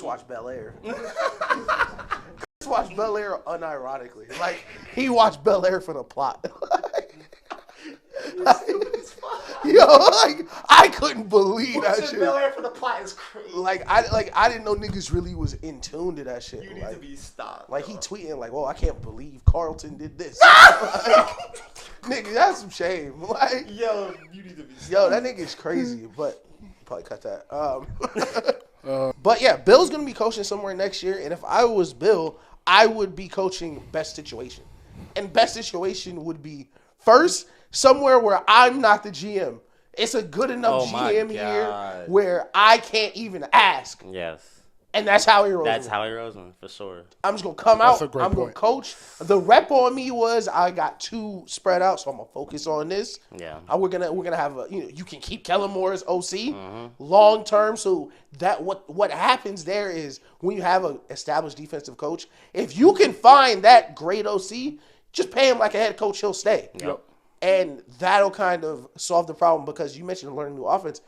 Watch Bel Air. Watch Bel Air unironically. Like, he watched Bel Air for the plot. Yo, like, I couldn't believe that shit. Bel Air for the plot is crazy. I didn't know niggas really was in tune to that shit. You need to be stopped. Like, he tweeting like, "Whoa, I can't believe Carlton did this." Like, nigga, that's some shame. Like, yo, you need to be stopped. Yo, that nigga's crazy, but probably cut that. But yeah, Bill's gonna be coaching somewhere next year, and if I was Bill, I would be coaching best situation, and best situation would be first somewhere where I'm not the GM. It's a good enough GM here where I can't even ask. Yes. And that's how he rolls. That's how he rolls, for sure. I'm just gonna come out. I'm gonna coach. The rep on me was I got 2 spread out, so I'm gonna focus on this. Yeah. We're gonna have a you can keep Kellen Moore as OC long term. So that what happens there is when you have an established defensive coach, if you can find that great OC, just pay him like a head coach, he'll stay. Yep. And that'll kind of solve the problem because you mentioned learning new offense.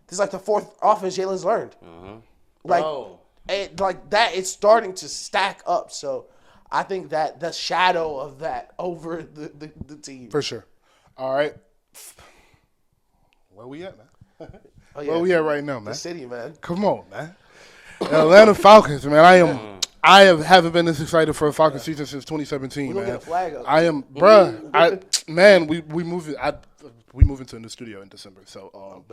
This is like the 4th offense Jalen's learned. Like that, it's starting to stack up. So I think that the shadow of that over the team. For sure. All right. Where we at, man? Where we at right now, man? The city, man. Come on, man. The Atlanta Falcons, man. I haven't been this excited for a Falcons season since 2017, man. Get a flag up. I am, bruh. We move into a new studio in December, so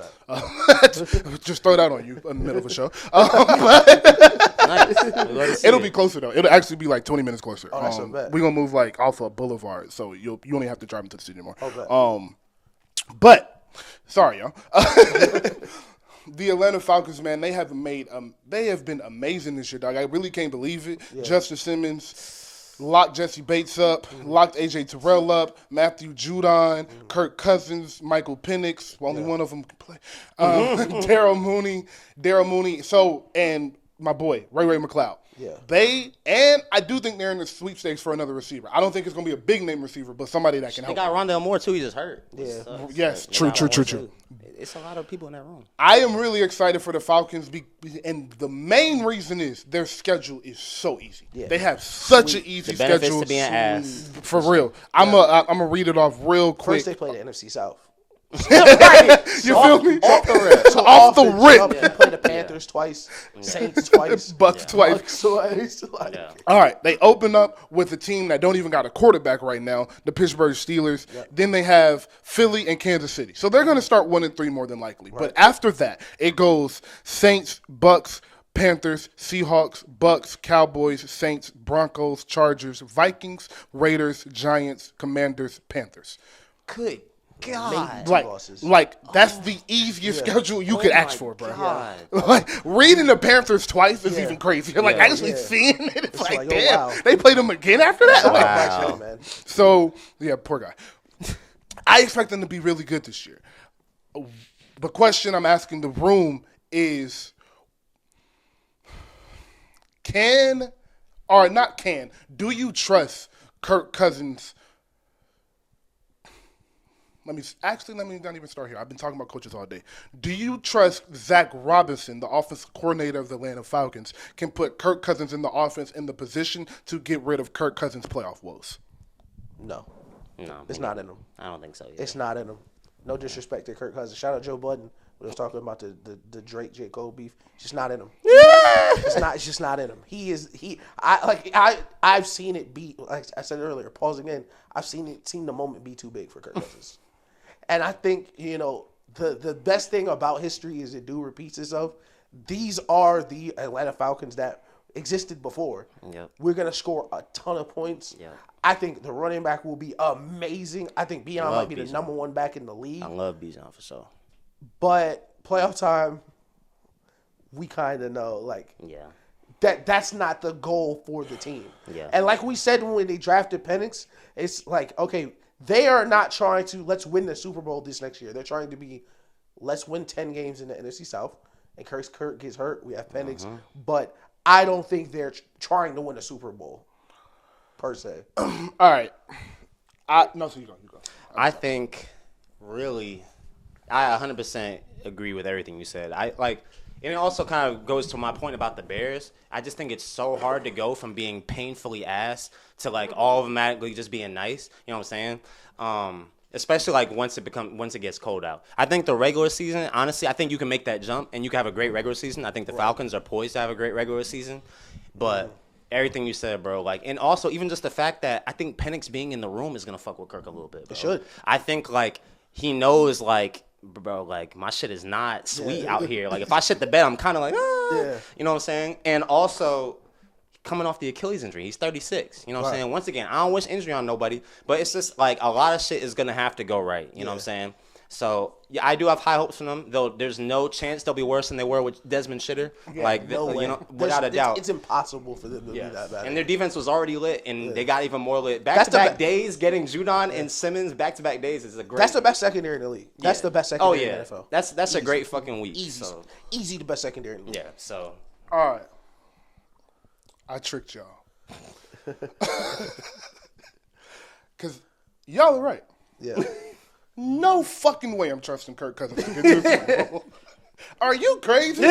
just throw that on you in the middle of a show. It'll be closer though. It'll actually be like 20 minutes closer. Oh, that's so bad. We're gonna move like off of Boulevard, so you only have to drive into the studio more. But sorry, y'all. The Atlanta Falcons, man, they have been amazing this year, dog. I really can't believe it. Yeah. Justin Simmons locked Jesse Bates up, locked AJ Terrell up, Matthew Judon, Kirk Cousins, Michael Penix. Well, only one of them can play. Daryl Mooney. So, and my boy Ray McLeod. Yeah. I do think they're in the sweepstakes for another receiver. I don't think it's going to be a big name receiver, but somebody that can help. They got Rondale Moore too. He just hurt. Yeah. Yes. True. It's a lot of people in that room. I am really excited for the Falcons, and the main reason is their schedule is so easy. Yeah. They have such an easy schedule. Benefits to being ass. For real. I'm gonna read it off real quick. First, they play the NFC South. You feel me? Off the rip. So off the rip. They play the Panthers twice, Saints twice, Bucks twice. Bucks twice. All right. They open up with a team that don't even got a quarterback right now, the Pittsburgh Steelers. Yep. Then they have Philly and Kansas City. So they're going to start 1-3 more than likely. Right. But after that, it goes Saints, Bucks, Panthers, Seahawks, Bucks, Cowboys, Saints, Broncos, Chargers, Vikings, Raiders, Giants, Commanders, Panthers. Good God. Like that's the easiest schedule you could ask for, bro. Like reading the Panthers twice is even crazier. Like actually seeing it, it's like damn, oh, wow. They played them again after that. Wow. Man. So yeah, poor guy. I expect them to be really good this year. The question I'm asking the room is, do you trust Kirk Cousins? Let me not even start here. I've been talking about coaches all day. Do you trust Zach Robinson, the offensive coordinator of the Atlanta Falcons, can put Kirk Cousins in the offense in the position to get rid of Kirk Cousins' playoff woes? No, it's not in him. I don't think so either. It's not in him. No disrespect to Kirk Cousins. Shout out Joe Budden. We was talking about the Drake J. Cole beef. It's just not in him. It's just not in him. I've seen it be, like I said earlier, pause again. I've seen the moment be too big for Kirk Cousins. And I think, the best thing about history is it repeats itself. These are the Atlanta Falcons that existed before. Yep. We're going to score a ton of points. Yep. I think the running back will be amazing. I think Bijan might be the number one back in the league. I love Bijan for sure. But playoff time, we kind of know, that's not the goal for the team. Yeah. And like we said when they drafted Penix, it's like, okay, they are not trying to let's win the Super Bowl this next year. They're trying to be let's win 10 games in the NFC South. In case Kirk gets hurt, we have Penix. But I don't think they're trying to win a Super Bowl, per se. All right. So you go. I think, really, I 100% agree with everything you said. And it also kind of goes to my point about the Bears. I just think it's so hard to go from being painfully ass to like automatically just being nice. You know what I'm saying? Especially like once it gets cold out. I think the regular season, honestly, I think you can make that jump and you can have a great regular season. I think the Falcons are poised to have a great regular season, but everything you said, bro, like, and also even just the fact that I think Penix being in the room is gonna fuck with Kirk a little bit. Bro. It should. I think like he knows like. Bro, like, my shit is not sweet out here. Like, if I shit the bed, I'm kind of like, you know what I'm saying? And also, coming off the Achilles injury, he's 36. You know what I'm saying? Once again, I don't wish injury on nobody, but it's just, like, a lot of shit is going to have to go right. You know what I'm saying? So, yeah, I do have high hopes for them, though there's no chance they'll be worse than they were with Desmond Shitter. Yeah, like, no way. you know, without a doubt. It's impossible for them to be that bad. And their defense was already lit, and they got even more lit. Back-to-back days, getting Judon and Simmons back-to-back days is a great. That's the best secondary in the league. That's the best secondary in the NFL. That's a great fucking week. Easy the best secondary in the league. Yeah, so. All right. I tricked y'all. Because y'all are right. Yeah. No fucking way I'm trusting Kirk Cousins to get to the Super Bowl. Are you crazy?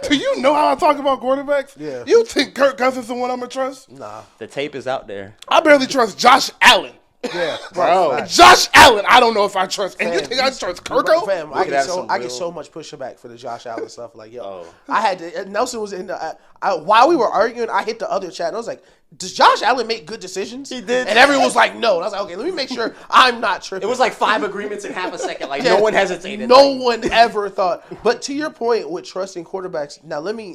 Do you know how I talk about quarterbacks? Yeah. You think Kirk Cousins is the one I'm going to trust? Nah. The tape is out there. I barely trust Josh Allen. Yeah. Bro. Josh Allen, I don't know if I trust. And you think I trust Kirko? Fam, I get so much pushback for the Josh Allen stuff. Like, yo, I had to. Nelson was in the. While we were arguing, I hit the other chat and I was like, does Josh Allen make good decisions? He did. And everyone was like, no. And I was like, okay, let me make sure I'm not tripping. It was like 5 agreements in half a second. Like, no one hesitated. No one ever thought. But to your point with trusting quarterbacks, now let me.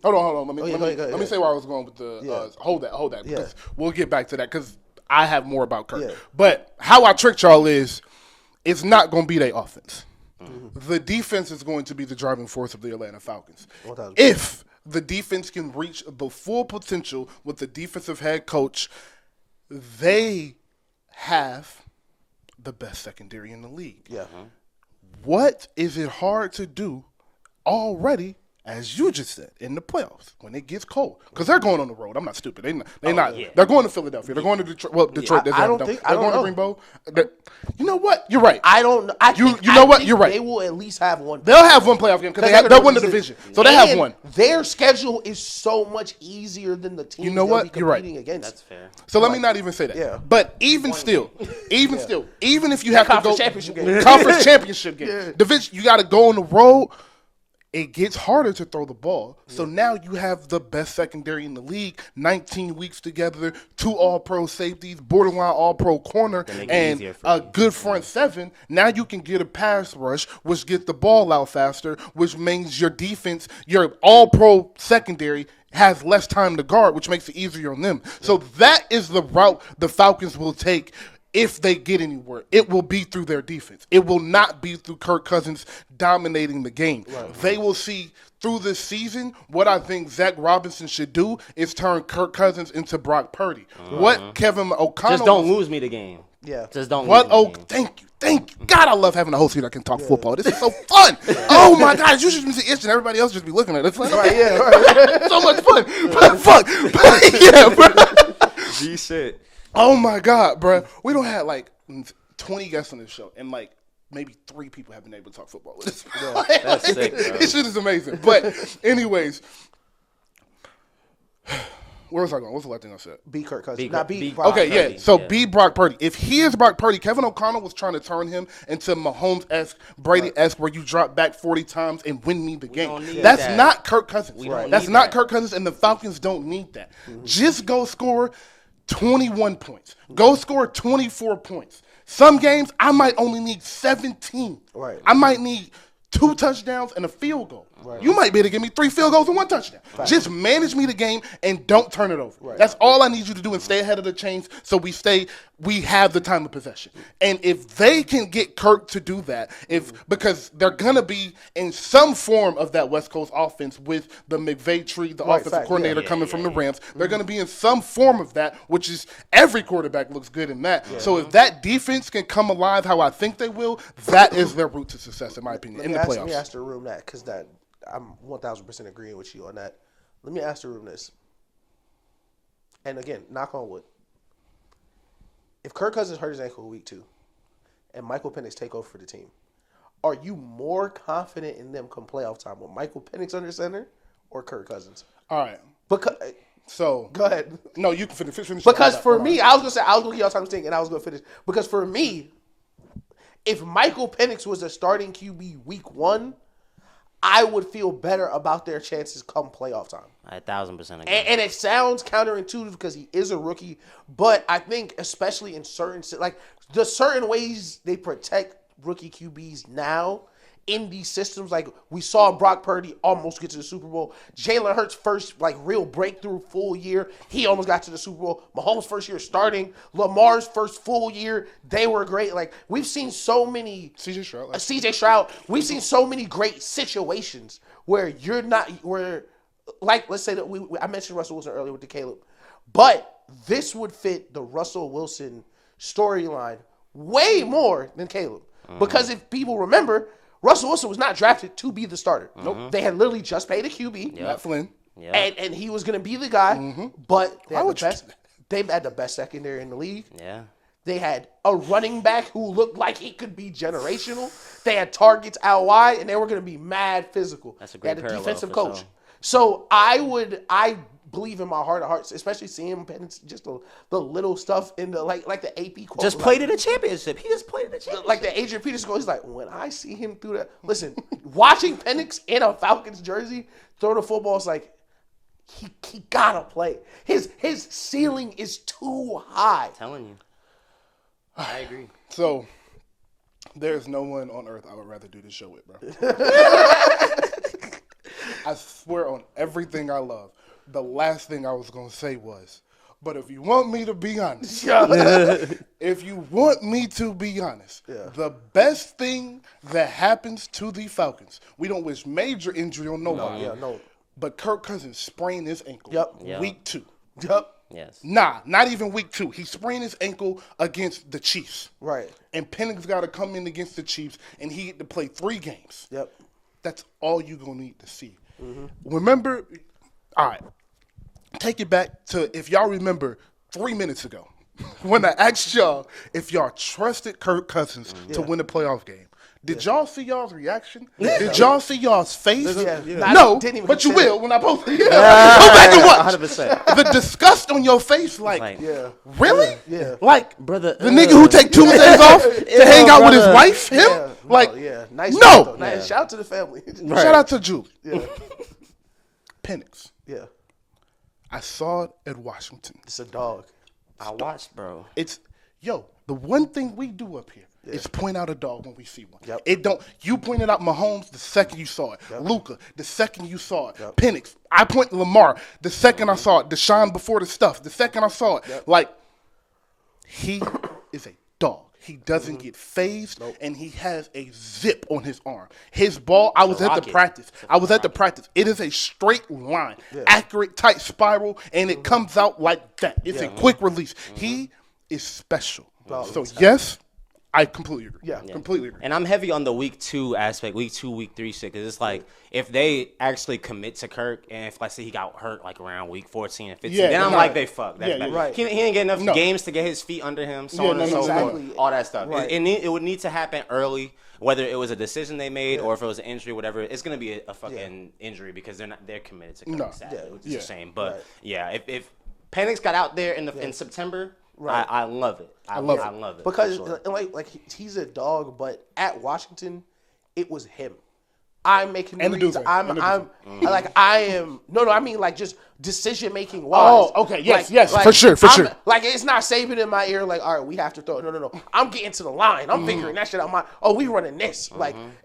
Hold on. Let me say where I was going with the. Hold that. Yeah. We'll get back to that because I have more about Kirk. Yeah. But how I tricked y'all is, it's not going to be their offense. Mm-hmm. The defense is going to be the driving force of the Atlanta Falcons. If the defense can reach the full potential with the defensive head coach, they have the best secondary in the league. Yeah. What is it hard to do already, as you just said, in the playoffs when it gets cold? Because they're going on the road. I'm not stupid. They're not. Yeah. They're going to Philadelphia. They're going to Detroit. Well, Detroit. I don't think. They're going to Greenbow. You know what? You're right. I don't. You know what? You're right. They will at least have one. They'll have one playoff game because they'll win the division. So they have one. Their schedule is so much easier than the teams. You know what? You're right. Against. That's fair. So let me not even say that. Yeah. But even still, even if you have to go conference championship game, division, you got to go on the road. It gets harder to throw the ball. So now you have the best secondary in the league, 19 weeks together, 2 all-pro safeties, borderline all-pro corner, and a good front 7. Now you can get a pass rush, which gets the ball out faster, which means your defense, your all-pro secondary, has less time to guard, which makes it easier on them. So that is the route the Falcons will take. If they get anywhere, it will be through their defense. It will not be through Kirk Cousins dominating the game. Right. They will see through this season what I think Zach Robinson should do is turn Kirk Cousins into Brock Purdy. What Kevin O'Connell... Just don't lose me the game. Yeah. Just don't lose me the game. Thank you. God, I love having a host here that can talk football. This is so fun. Oh, my God. You should be itching. Everybody else just be looking at it. It's like, right. So much fun. But fuck. Yeah, bro. G shit. Oh my God, bro. We don't have like 20 guests on this show, and like maybe 3 people have been able to talk football with us. Yeah, that's sick, bro. This shit is amazing. But anyways, where was I going? What's the last thing I said? B. Kirk Cousins. Brock Purdy. Yeah. So B. Brock Purdy. If he is Brock Purdy, Kevin O'Connell was trying to turn him into Mahomes-esque, Brady-esque, where you drop back 40 times and win me the game. That's not Kirk Cousins. That's not Kirk Cousins, and the Falcons don't need that. Mm-hmm. Just go score 21 points. Go score 24 points. Some games, I might only need 17. Right. I might need 2 touchdowns and a field goal. Right. You might be able to give me 3 field goals and 1 touchdown. Right. Just manage me the game and don't turn it over. Right. That's all I need you to do and stay ahead of the chains so we have the time of possession. And if they can get Kirk to do that, because they're going to be in some form of that West Coast offense with the McVay tree, the offensive coordinator coming from the Rams, they're going to be in some form of that, which is every quarterback looks good in that. Yeah. So if that defense can come alive how I think they will, that is their route to success, in my opinion, in the playoffs. Let me ask the room that, because I'm 1,000% agreeing with you on that. Let me ask the room this. And again, knock on wood. If Kirk Cousins hurt his ankle week 2 and Michael Penix take over for the team, are you more confident in them come playoff time with Michael Penix under center or Kirk Cousins? All right. Because So go ahead. No, you can finish. Because for me, I was gonna say I was gonna give y'all time to think, and I was gonna finish. Because for me, if Michael Penix was a starting QB week 1, I would feel better about their chances come playoff time. 1,000% agree. And it sounds counterintuitive because he is a rookie, but I think especially in certain the certain ways they protect rookie QBs now in these systems, like we saw Brock Purdy almost get to the Super Bowl. Jalen Hurts' first real breakthrough full year, he almost got to the Super Bowl. Mahomes' first year starting, Lamar's first full year, they were great. Like we've seen so many CJ Stroud. We've seen so many great situations where you're not let's say that I mentioned Russell Wilson earlier with the Caleb, but this would fit the Russell Wilson storyline way more than Caleb because if people remember, Russell Wilson was not drafted to be the starter. Nope. They had literally just paid a QB. Matt Flynn. Yep. And he was going to be the guy, but they had the best secondary in the league. Yeah. They had a running back who looked like he could be generational. They had targets out wide, and they were going to be mad physical. That's a great They had a parallel defensive for coach. sure. So I believe in my heart of hearts, especially seeing Penix, just the little stuff in the like the AP quote. Just played in a championship. He just played in a championship. Like the Adrian Peterson goal, he's like, when I see him through that, listen, watching Penix in a Falcons jersey throw the football, it's like he gotta play. His ceiling is too high. I'm telling you. I agree. So there's no one on earth I would rather do this show with, bro. I swear on everything I love. The last thing I was going to say was, but if you want me to be honest, the best thing that happens to the Falcons, we don't wish major injury on nobody. No. But Kirk Cousins sprained his ankle week 2. Yep. Yes. Nah, not even week 2. He sprained his ankle against the Chiefs. Right. And Penix got to come in against the Chiefs, and he had to play 3 games. Yep. That's all you're going to need to see. Remember, all right, take it back to, if y'all remember, 3 minutes ago when I asked y'all if y'all trusted Kirk Cousins to win a playoff game. Did y'all see y'all's reaction? Did y'all see y'all's face? No, but you will when I post it. Go back and watch. 100%. The disgust on your face, really? Yeah. Like, brother, the nigga who take Tuesdays off to hang out with his wife, him? Nice. No. Nice. Shout out to the family. Right. Shout out to Julie. Yeah. Penix. Yeah. I saw it at Washington. It's a dog. I watched, bro. The one thing we do up here is point out a dog when we see one. Yep. You pointed out Mahomes the second you saw it. Luka, the second you saw it. Penix, I point Lamar the second I saw it. Deshaun before the stuff, the second I saw it. Like, he is a dog. He doesn't get phased, and he has a zip on his arm. His ball, I was at the practice. It is a straight line, accurate, tight spiral, and it comes out like that. It's a quick release. He is special. So, yes, I completely agree. Yeah. Completely agree. And I'm heavy on the week 2 aspect, week 2, week 3 shit, because it's like if they actually commit to Kirk, and if, say, he got hurt around week 14 and 15, then I'm like, they fucked. That's bad. Right. He didn't get enough games to get his feet under him, so on and so forth, all that stuff. Right. It would need to happen early, whether it was a decision they made or if it was an injury, whatever. It's going to be a fucking injury because they're committed to Kirk, sadly, which is a shame. But, if Penix got out there in September, I love it. I love it. Because he's a dog, but at Washington, it was him. I'm making and reads. I mean just decision making wise. Oh, okay, yes, for sure. Like it's not Saban in my ear. Like, all right, we have to throw. No. I'm getting to the line. I'm figuring that shit out. We running this.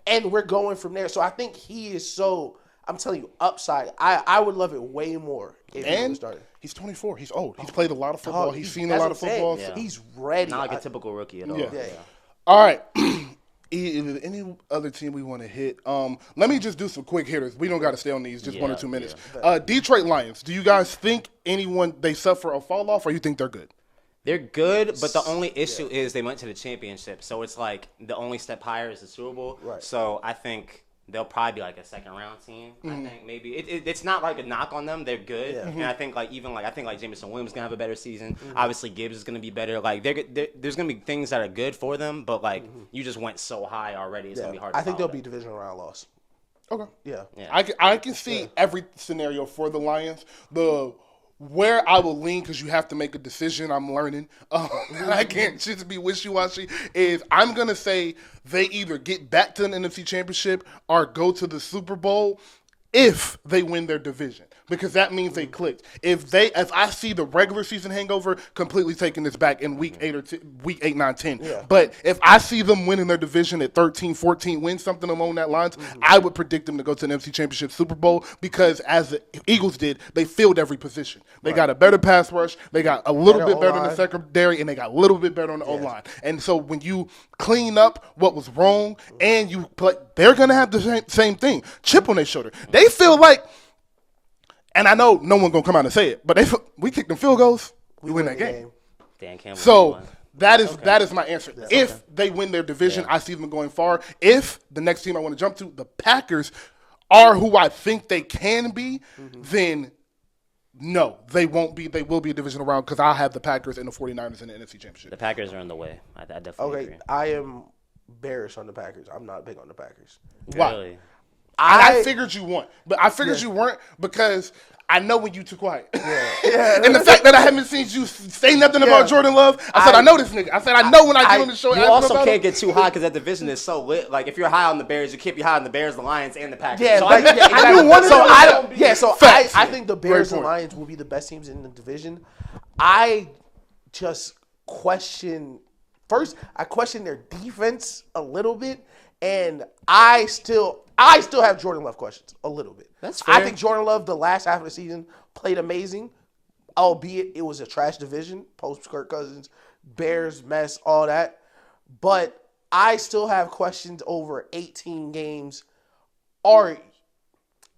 And we're going from there. So I think he is so. I'm telling you, upside. I would love it way more if he was started. He's 24. He's old. He's played a lot of football. He's seen a lot of football. Yeah. He's ready. Not like a typical rookie at all. Yeah. All right. Is there any other team we want to hit? Let me just do some quick hitters. We don't got to stay on these. Just 1 or 2 minutes. Detroit Lions. Do you guys think they suffer a fall off, or you think they're good? They're good, but the only issue is they went to the championship. So it's like the only step higher is the Super Bowl. Right. So I think they'll probably be like a second round team. I think maybe it's not like a knock on them. They're good, and I think like Jameson Williams gonna have a better season. Obviously Gibbs is gonna be better. Like there's gonna be things that are good for them, but like you just went so high already. It's gonna be hard. I think they'll be divisional round loss. Okay. Yeah. I can see every scenario for the Lions. Where I will lean, because you have to make a decision, I'm learning. I can't just be wishy-washy, is I'm going to say they either get back to an NFC championship or go to the Super Bowl if they win their division, because that means they clicked. If I see the regular season hangover completely taking this back in week 8, 9, 10. Yeah. But if I see them winning their division at 13, 14 wins, something along that lines, I would predict them to go to an NFC Championship Super Bowl, because as the Eagles did, they filled every position. They got a better pass rush, they got a little bit better in the secondary, and they got a little bit better on the O-line. And so when you clean up what was wrong and you play, they're going to have the same thing. Chip on their shoulder. They feel like, and I know no one's going to come out and say it, but we kick them field goals, we win that game. Dan Campbell. So that is my answer. Yeah. If they win their division, I see them going far. If the next team I want to jump to, the Packers, are who I think they can be, then no, they won't be. They will be a divisional round, because I have the Packers and the 49ers in the NFC Championship. The Packers are in the way. I definitely agree. I am bearish on the Packers. I'm not big on the Packers. Why? Really? I figured you weren't, but I figured you weren't because I know when you too quiet. And the fact that I haven't seen you say nothing about Jordan Love, I said, I know this nigga. I said, I know when I get on the show. You also can't get too high, because that division is so lit. Like, if you're high on the Bears, you can't be high on the Bears, the Lions, and the Packers. Yeah, so I think the Bears and Lions will be the best teams in the division. I just question their defense a little bit, and I still have Jordan Love questions a little bit. That's fair. I think Jordan Love, the last half of the season, played amazing, albeit it was a trash division, post Kirk Cousins, Bears mess, all that. But I still have questions over 18 games.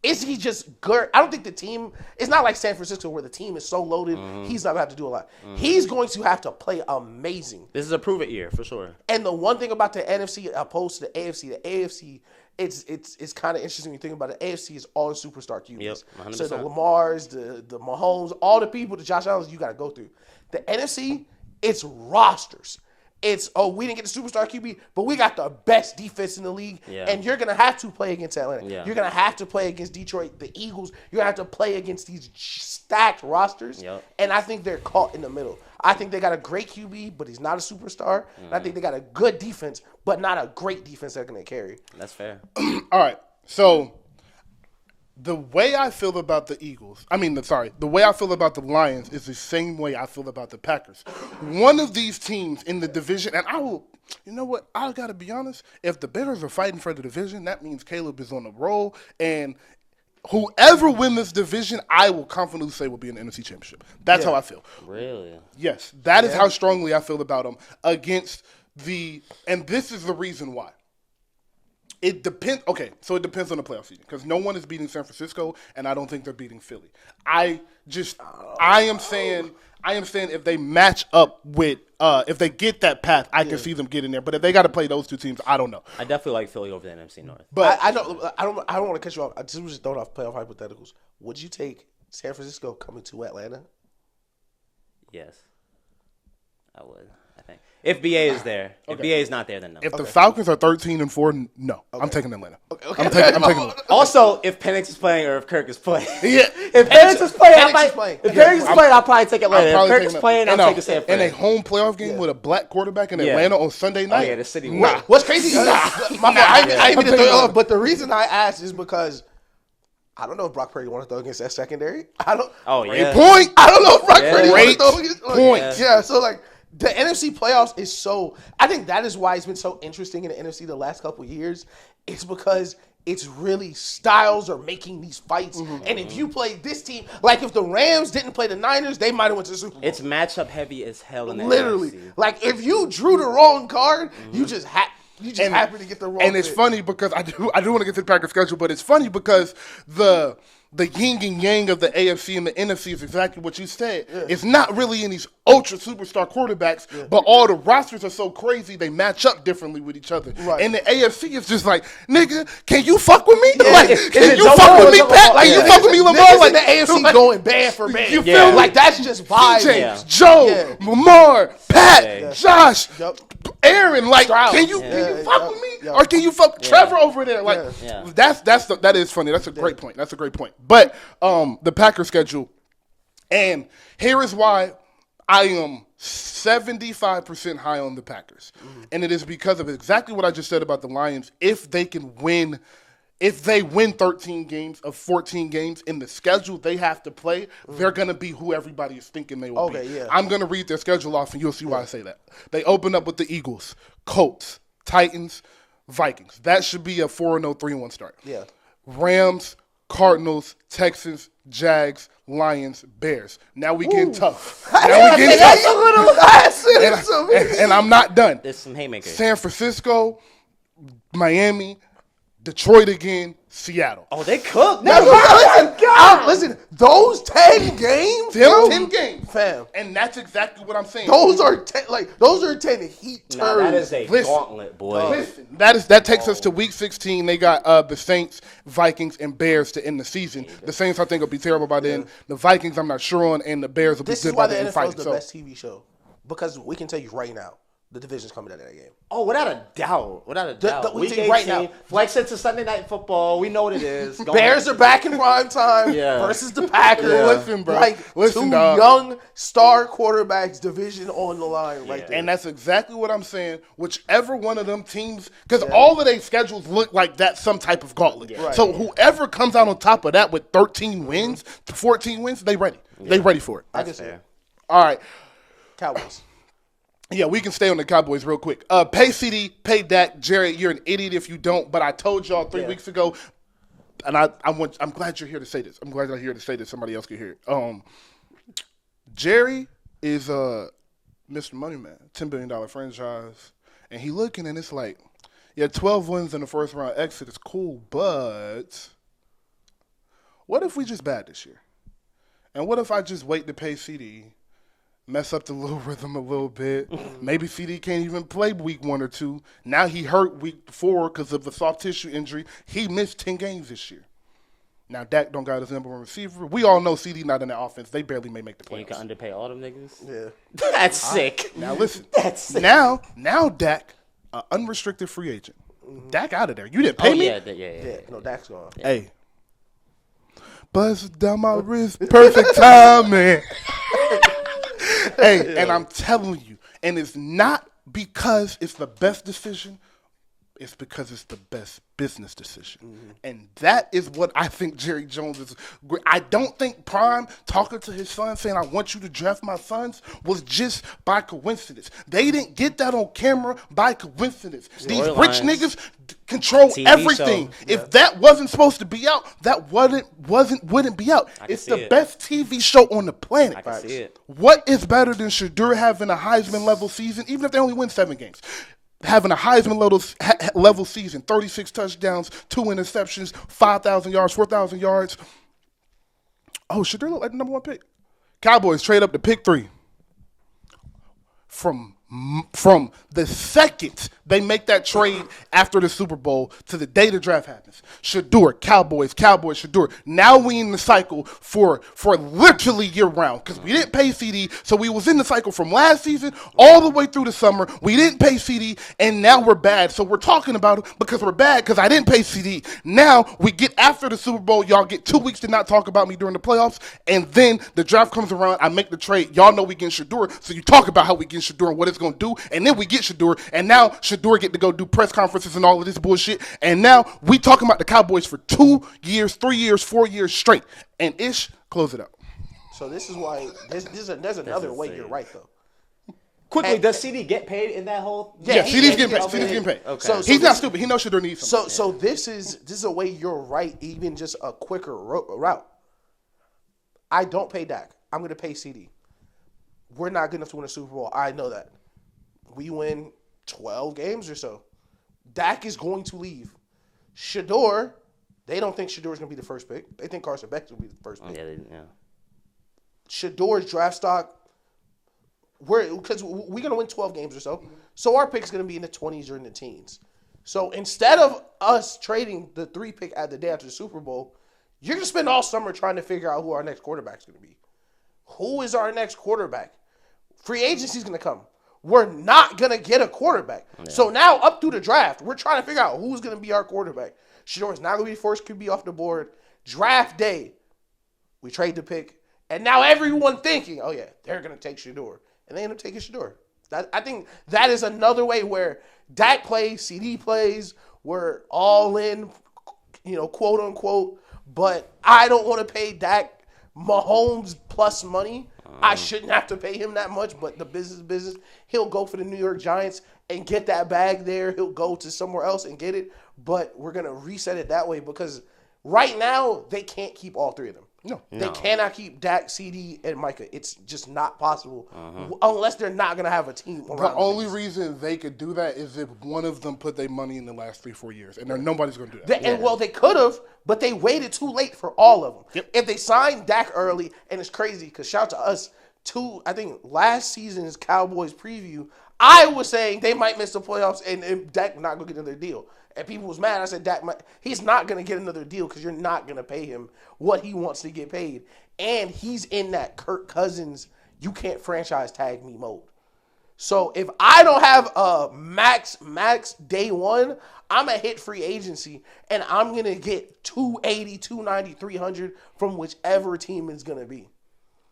Is he just good? I don't think the team – it's not like San Francisco where the team is so loaded, he's not going to have to do a lot. He's going to have to play amazing. This is a prove-it year, for sure. And the one thing about the NFC opposed to the AFC, it's kind of interesting when you think about it. The AFC is all the superstar QBs. Yep, 100%. So the Lamars, the Mahomes, all the people, the Josh Allens, you got to go through. The NFC, it's rosters. It's, we didn't get the superstar QB, but we got the best defense in the league, and you're going to have to play against Atlanta. Yeah. You're going to have to play against Detroit, the Eagles. You're going to have to play against these stacked rosters, and I think they're caught in the middle. I think they got a great QB, but he's not a superstar. And I think they got a good defense, but not a great defense they're going to carry. That's fair. All right, so the way I feel about the the way I feel about the Lions is the same way I feel about the Packers. One of these teams in the division, and you know what? I got to be honest. If the Bears are fighting for the division, that means Caleb is on the roll, and whoever wins this division, I will confidently say will be in the NFC Championship. That's how I feel. Really? Yes, that is how strongly I feel about them against and this is the reason why. It depends. Okay, so it depends on the playoff season, because no one is beating San Francisco, and I don't think they're beating Philly. I am saying if they match up with, if they get that path, I can see them getting there. But if they got to play those two teams, I don't know. I definitely like Philly over the NFC North. But I don't want to cut you off. I just throwing off playoff hypotheticals. Would you take San Francisco coming to Atlanta? Yes, I would. I think if BA is there, if BA is not there, then no. If the Falcons are 13-4, no, I'm taking Atlanta. I'm taking Atlanta. Also, if Penix is playing or if Kirk is playing, if Penix is playing, I'll probably take Atlanta. If Kirk is playing, I'll take the San Fran. In a home playoff game with a black quarterback in Atlanta on Sunday night. Oh yeah, the city. What's crazy? I even throw you off, but the reason I asked is because I don't know if Brock Purdy want to throw against that secondary. Point. I don't know if Brock Purdy want to throw against point. Yeah, so like. The NFC playoffs is so – I think that is why it's been so interesting in the NFC the last couple of years. It's because it's really styles are making these fights. And if you play this team – like if the Rams didn't play the Niners, they might have went to the Super Bowl. It's matchup heavy as hell in the Literally. NFC. Like if you drew the wrong card, you just happy to get the wrong And it's funny because I do want to get to the Packers schedule, but it's funny because the the yin and yang of the AFC and the NFC is exactly what you said. Yeah. It's not really in these ultra superstar quarterbacks, but all the rosters are so crazy they match up differently with each other. Right. And the AFC is just like, nigga, can you fuck with me? Yeah. Like, can you fuck with me, Pat? Like, you fuck with me, Lamar? Like the AFC like, going band for band. You feel me? Like that's just vibe. Joe, Lamar, Pat, Josh, Aaron. Like, can you fuck with me, or can you fuck Trevor over there? Like, that is funny. That's a great point. That's a great point. But the Packers schedule, and here is why I am 75% high on the Packers. And it is because of exactly what I just said about the Lions. If they can win, if they win 13 games of 14 games in the schedule they have to play, they're going to be who everybody is thinking they will be. Yeah. I'm going to read their schedule off, and you'll see why I say that. They open up with the Eagles, Colts, Titans, Vikings. That should be a 4-0, 3-1 start. Yeah. Rams, Cardinals, Texans, Jags, Lions, Bears. Now we getting tough. Now we getting tough. And I'm not done. There's some haymakers. San Francisco, Miami, Detroit again, Seattle. Oh, they cooked. Listen, those 10 games, 10 games, fam, and that's exactly what I'm saying. Those are 10 heat turns. That is a gauntlet, boy. Listen, that takes us to week 16. They got the Saints, Vikings, and Bears to end the season. The Saints, I think, will be terrible by then. The Vikings, I'm not sure on, and the Bears will be good by then. This is why the NFL is the best TV show, because we can tell you right now, the division's coming out of that game. Oh, without a doubt. We take right now. Flex it to Sunday Night Football. We know what it is. Bears are back in prime time versus the Packers. Listen, bro. Two young star quarterbacks, division on the line right there. And that's exactly what I'm saying. Whichever one of them teams, because all of their schedules look like that's some type of gauntlet. Yeah. Right. So whoever comes out on top of that with 13 wins to 14 wins, they ready. Yeah. They ready for it. I can say. All right. Cowboys. Yeah, we can stay on the Cowboys real quick. Pay CD, pay Dak. Jared, you're an idiot if you don't, but I told y'all 3 weeks ago, and I'm glad you're here to say this. I'm glad you're here to say this. Somebody else can hear it. Jerry is Mr. Moneyman, $10 billion franchise, and he looking, and it's like, 12 wins in the first round exit is cool, but what if we just bad this year? And what if I just wait to pay CD, mess up the little rhythm a little bit. Maybe CD can't even play week 1 or 2. Now he hurt week 4 because of a soft tissue injury. He missed 10 games this year. Now Dak don't got his number 1 receiver. We all know CD not in the offense. They barely may make the playoffs. You can underpay all them niggas? Yeah. That's sick. Now listen. That's sick. Now Dak, unrestricted free agent. Dak out of there. You didn't pay me? Yeah. No, Dak's gone. Yeah. Hey. Buzz down my wrist. Perfect timing. Hey, and I'm telling you, and it's not because it's the best decision, it's because it's the best business decision. And that is what I think Jerry Jones is. I don't think Prime talking to his son saying, I want you to draft my sons, was just by coincidence. They didn't get that on camera by coincidence. These rich niggas control TV everything. If that wasn't supposed to be out, that wouldn't be out. It's the best TV show on the planet. I can see it. What is better than Shadur having a Heisman level season, even if they only win 7 games? Having a Heisman level season, 36 touchdowns, 2 interceptions, 5,000 yards, 4,000 yards. Oh, Shadur look like the number 1 pick. Cowboys trade up to pick 3. From the second they make that trade after the Super Bowl to the day the draft happens. Shadur, Cowboys, Shadur. Now we in the cycle for literally year round because we didn't pay CD, so we was in the cycle from last season all the way through the summer. We didn't pay CD, and now we're bad. So we're talking about it because we're bad because I didn't pay CD. Now we get after the Super Bowl. Y'all get 2 weeks to not talk about me during the playoffs, and then the draft comes around. I make the trade. Y'all know we get Shadur, so you talk about how we get Shadur and what it's going to do, and then we get Shadur, and now Shadur get to go do press conferences and all of this bullshit, and now we talking about the Cowboys for 2 years, 3 years, 4 years straight, and close it out. So this is why there's another way. You're right though. Quickly, does CD get paid in that whole? Yeah, CD's getting paid. CD's getting paid. Okay. So he's not stupid. He knows Shadur needs something. So this is a way you're right. Even just a quicker route. I don't pay Dak. I'm going to pay CD. We're not good enough to win a Super Bowl. I know that. We win 12 games or so. Dak is going to leave. Shadur They don't think Shador's going to be the first pick. They think Carson Beck's going to be the first pick. Yeah. Shador's draft stock, because we're going to win 12 games or so. So our pick's going to be in the 20s or in the teens. So instead of us trading the 3 pick at the day after the Super Bowl, you're going to spend all summer trying to figure out who our next quarterback's going to be. Who is our next quarterback? Free agency's going to come. We're not going to get a quarterback. Yeah. So now up through the draft, we're trying to figure out who's going to be our quarterback. Shador's not going to be the first QB off the board. Draft day, we trade the pick. And now everyone thinking, oh, yeah, they're going to take Shador. And they end up taking Shador. I think that is another way where Dak plays, CD plays, we're all in, quote unquote. But I don't want to pay Dak Mahomes plus money. I shouldn't have to pay him that much, but the business. He'll go for the New York Giants and get that bag there. He'll go to somewhere else and get it. But we're going to reset it that way because right now they can't keep all 3 of them. No. They cannot keep Dak, CD, and Micah. It's just not possible unless they're not going to have a team around. The only reason they could do that is if one of them put their money in the last 3-4 years, and nobody's going to do that. They could have, but they waited too late for all of them. Yep. If they signed Dak early, and it's crazy because shout out to us, I think last season's Cowboys preview, I was saying they might miss the playoffs and Dak not going to get another deal. And people was mad. I said, he's not going to get another deal because you're not going to pay him what he wants to get paid. And he's in that Kirk Cousins, you can't franchise tag me mode. So if I don't have a max day one, I'm going to hit free agency and I'm going to get 280, 290, 300 from whichever team it's going to be.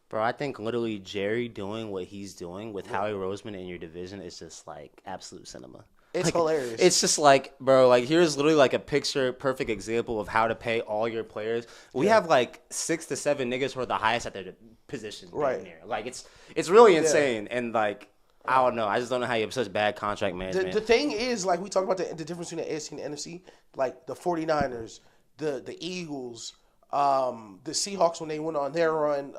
Bro, I think literally Jerry doing what he's doing with Howie Roseman in your division is just like absolute cinema. It's hilarious. It's just like, bro, like here's literally like a perfect example of how to pay all your players. We have like 6 to 7 niggas who are the highest at their position. Right. There. Like it's really insane. And like, I don't know. I just don't know how you have such bad contract management. The thing is, like we talk about the difference between the AFC and the NFC, like the 49ers, the Eagles, the Seahawks when they went on their run,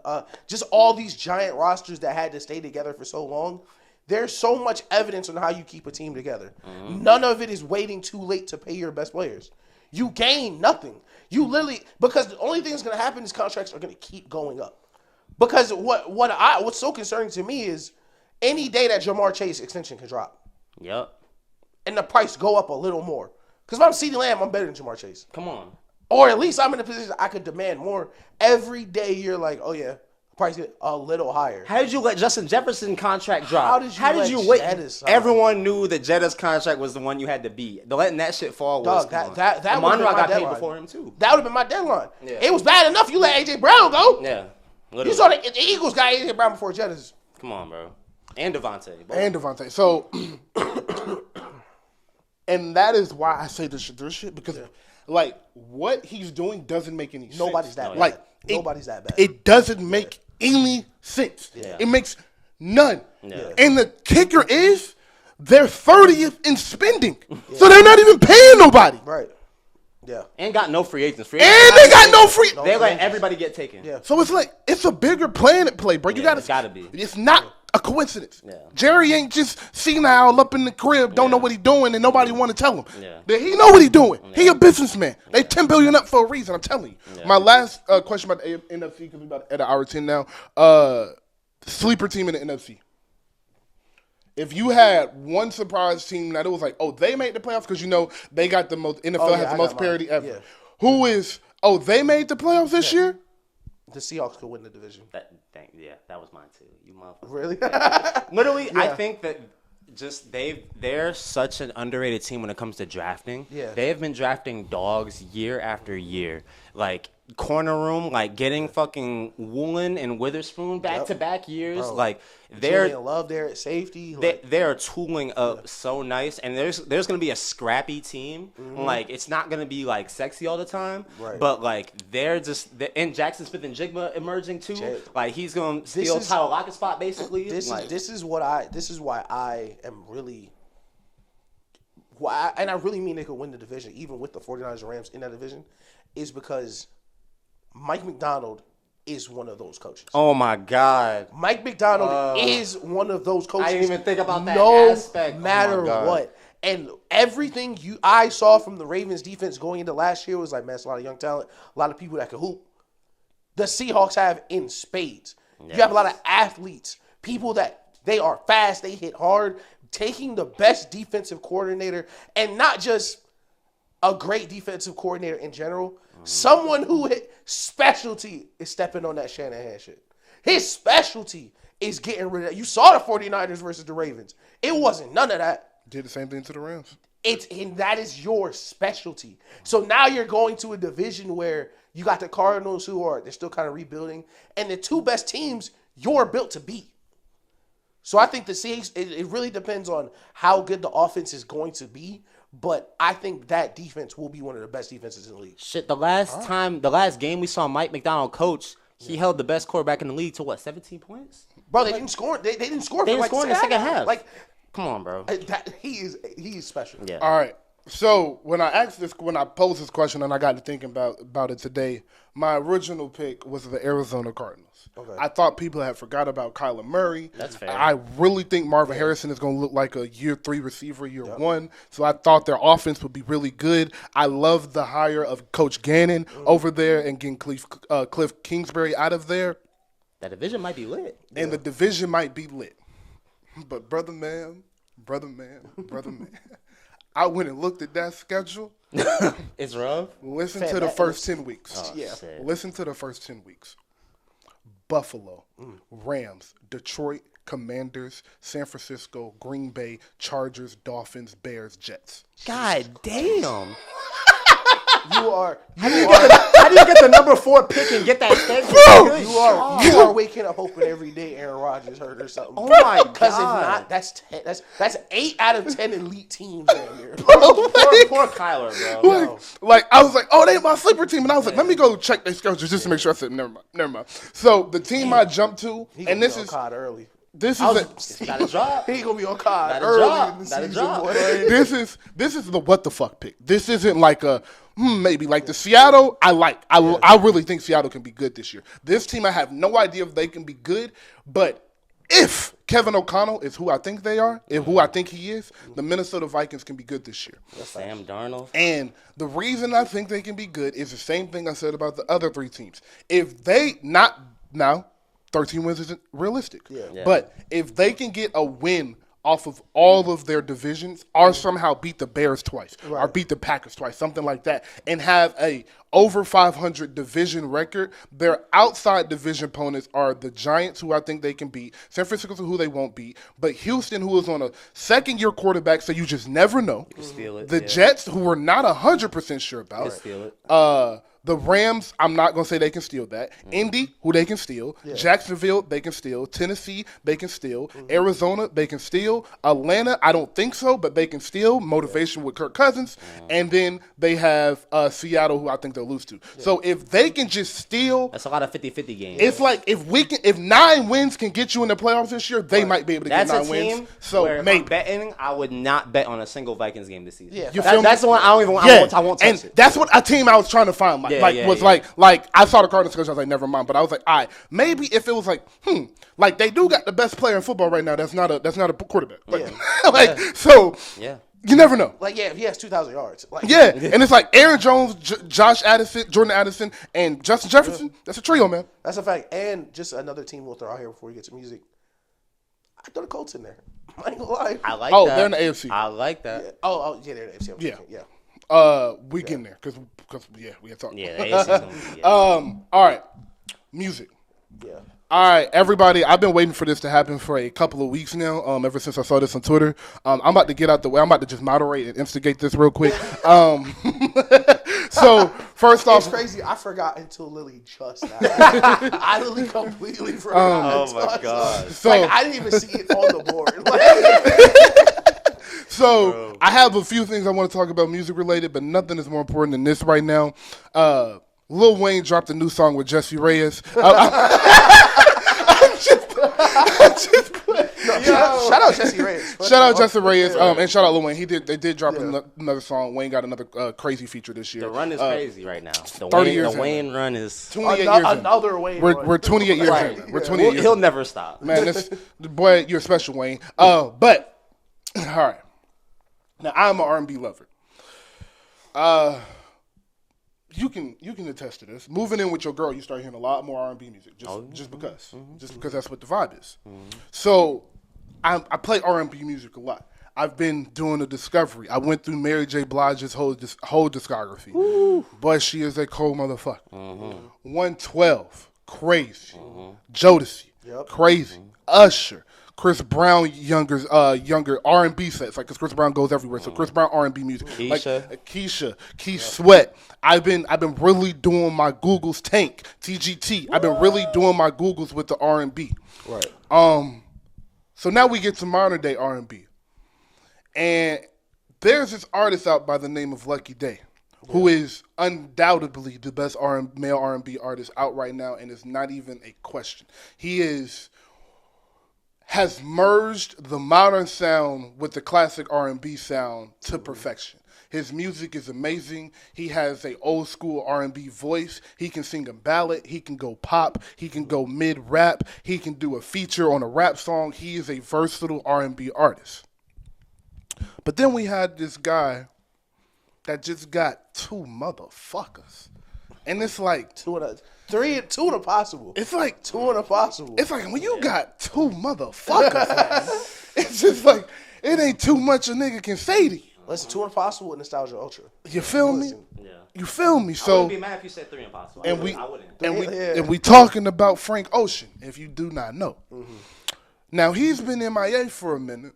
just all these giant rosters that had to stay together for so long. There's so much evidence on how you keep a team together. None of it is waiting too late to pay your best players. You gain nothing. You literally, because the only thing that's going to happen is contracts are going to keep going up. Because what's so concerning to me is any day that Jamar Chase extension can drop. Yep. And the price go up a little more. Because if I'm CeeDee Lamb, I'm better than Jamar Chase. Come on. Or at least I'm in a position I could demand more. Every day you're like, oh yeah, price get a little higher. How did you let Justin Jefferson contract drop? How did you wait? Everyone knew that Jetta's contract was the one you had to beat. The letting that shit fall was that Amon-Ra got paid before him too. That would have been my deadline. Yeah. It was bad enough you let AJ Brown go. Yeah. Literally. You saw the Eagles got AJ Brown before Jetta's. Come on, bro. And Devontae. So, and that is why I say this shit because, like, what he's doing doesn't make any sense. Nobody's that bad. Like, nobody's that bad. It doesn't make any sense. Yeah. It makes none. Yeah. And the kicker is they're 30th in spending. Yeah. So they're not even paying nobody. Right. Yeah. And got no free agents. And they got no free agents. They let everybody get taken. Yeah. So it's like, it's a bigger plan at play, bro. It's gotta be. It's not a coincidence. Yeah. Jerry ain't just senile up in the crib, don't know what he doing, and nobody want to tell him. Yeah. He know what he doing. Yeah. He a businessman. They $10 billion up for a reason, I'm telling you. Yeah. My last question about the NFC, because we're about at an hour 10 now. Sleeper team in the NFC. If you had one surprise team that it was like, oh, they made the playoffs because, you know, they got the most, NFL has the most parity ever. Yeah. Who is, oh, they made the playoffs this year? The Seahawks could win the division. That was mine too. You motherfucker. Really? Literally, I think that just they're such an underrated team when it comes to drafting. Yeah. They have been drafting dogs year after year. Like corner room, like getting fucking Woolen and Witherspoon back-to-back years. Bro. Like they're love there at safety. They're tooling up so nice, and there's gonna be a scrappy team. Mm-hmm. Like it's not gonna be like sexy all the time, right. But like they're and Jackson Smith and Jigma emerging too. Like he's gonna steal Tyler Lockett's spot basically. This is why I am really. And I really mean they could win the division, even with the 49ers and Rams in that division, is because Mike Macdonald is one of those coaches. Oh, my God. Mike Macdonald is one of those coaches. I didn't even think about that aspect. No matter what. And everything I saw from the Ravens defense going into last year was like, man, it's a lot of young talent, a lot of people that can hoop. The Seahawks have in spades. Yes. You have a lot of athletes, people that they are fast, they hit hard, taking the best defensive coordinator, and not just a great defensive coordinator in general, someone who specialty is stepping on that Shanahan shit. His specialty is getting rid of that. You saw the 49ers versus the Ravens. It wasn't none of that. Did the same thing to the Rams. And that is your specialty. So now you're going to a division where you got the Cardinals they're still kind of rebuilding, and the two best teams you're built to beat. So I think the Seahawks, it really depends on how good the offense is going to be, but I think that defense will be one of the best defenses in the league. Shit, the last game we saw Mike McDonald coach, he held the best quarterback in the league to 17 points? Bro, they didn't score. They didn't score. They didn't score in the second half. Like, come on, bro. He is special. Yeah. All right. So when I posed this question and I got to thinking about it today, my original pick was the Arizona Cardinals. Okay. I thought people had forgot about Kyler Murray. That's fair. I really think Marvin Harrison is going to look like a year 3 receiver, year 1. So I thought their offense would be really good. I love the hire of Coach Gannon over there and getting Cliff Kingsbury out of there. That division might be lit. And the division might be lit. But brother man, I went and looked at that schedule. It's rough. Listen to the first 10 weeks. Oh, yeah. Listen to the first 10 weeks. Buffalo, Rams, Detroit, Commanders, San Francisco, Green Bay, Chargers, Dolphins, Bears, Jets. God damn. How do you get the number 4 pick and get that schedule? Bro, you are waking up hoping every day Aaron Rodgers hurt or something. Oh my god! Because if not, that's 8 out of 10 elite teams down there. Poor Kyler, bro. Like I was like, oh, they my sleeper team, and I was like, let me go check their schedule just to make sure. I said, never mind. So the team I jumped to, and this is early. This is got a drop. He gonna be on COD early in the season. This is the what the fuck pick. This isn't like a maybe like the Seattle. I really think Seattle can be good this year. This team, I have no idea if they can be good, but if Kevin O'Connell is who I think they are, and who I think he is, the Minnesota Vikings can be good this year. Sam Darnold. And the reason I think they can be good is the same thing I said about the other 3 teams. If they not now. 13 wins isn't realistic. Yeah. But if they can get a win off of all of their divisions or somehow beat the Bears twice or beat the Packers twice, something like that, and have a over 500 division record, their outside division opponents are the Giants, who I think they can beat, San Francisco, who they won't beat, but Houston, who is on a second-year quarterback, so you just never know. You steal it. The Jets, who we're not 100% sure about. You steal it. The Rams, I'm not going to say they can steal that. Indy, who they can steal. Yeah. Jacksonville, they can steal. Tennessee, they can steal. Arizona, they can steal. Atlanta, I don't think so, but they can steal. Motivation with Kirk Cousins. And then they have Seattle, who I think they'll lose to. So if they can just steal. That's a lot of 50-50 games. It's like if 9 wins can get you in the playoffs this year, they might be able to get 9 wins. So where maybe. If I'm betting, I would not bet on a single Vikings game this season. Yeah. That's the one I won't touch and it. That's what a team I was trying to find. Like I saw the Cardinals because I was like, never mind. But I was like, all right, maybe if it was like, like they do got the best player in football right now. That's not a quarterback. So you never know. Like if he has 2,000 yards. And it's like Aaron Jones, Josh Addison, Jordan Addison, and Justin Jefferson. That's a trio, man. That's a fact. And just another team we'll throw out here before we get to music. I throw the Colts in there. I ain't gonna lie. I like that. Oh, they're in the AFC. I like that. Yeah. Oh, yeah, they're in the AFC. We get in there because we had talked. Yeah, the AFC's gonna be. All right, music. Yeah. All right, everybody. I've been waiting for this to happen for a couple of weeks now. Ever since I saw this on Twitter, I'm about to get out the way. I'm about to just moderate and instigate this real quick. So first off, it's crazy. I forgot until Lily just now. I literally completely forgot. Oh my god! So I didn't even see it on the board. So I have a few things I want to talk about music related, but nothing is more important than this right now. Lil Wayne dropped a new song with Jesse Reyes. Shout out Jesse Reyes. Shout out Jesse Reyes, and shout out Lil Wayne. They did drop another song. Wayne got another crazy feature this year. The run is crazy right now. The 30 years Wayne run is 28 years in. Another Wayne run. We're 28 years in. We're 28 years. He'll never stop. Man, boy, you're special, Wayne. But all right. Now, I'm an R&B lover. You can attest to this. Moving in with your girl, you start hearing a lot more R&B music just because that's what the vibe is. So I play R&B music a lot. I've been doing a discovery. I went through Mary J. Blige's whole discography. Woo. But she is a cold motherfucker. 112, crazy. Jodeci, crazy. Usher. Chris Brown younger R&B sets, like, cause Chris Brown goes everywhere. So Chris Brown R&B music, Keisha Sweat. I've been really doing my Googles. Tank, TGT. I've been really doing my Googles with the R&B. Right. So now we get to modern day R&B, and there's this artist out by the name of Lucky Daye, who is undoubtedly the best male R&B artist out right now, and it's not even a question. He has merged the modern sound with the classic R&B sound to perfection. His music is amazing. He has a old school R&B voice. He can sing a ballad. He can go pop. He can go mid-rap. He can do a feature on a rap song. He is a versatile R&B artist. But then we had this guy that just got 2 motherfuckers. And it's like... 2 and a possible. It's like 2 and a possible. It's like when you got 2 motherfuckers, man, it's just like, it ain't too much a nigga can say to you. Listen, 2 Impossible with Nostalgia Ultra. You feel me? Yeah. You feel me? So I wouldn't be mad if you said 3 Impossible. I wouldn't. And we talking about Frank Ocean, if you do not know. Now, he's been MIA for a minute.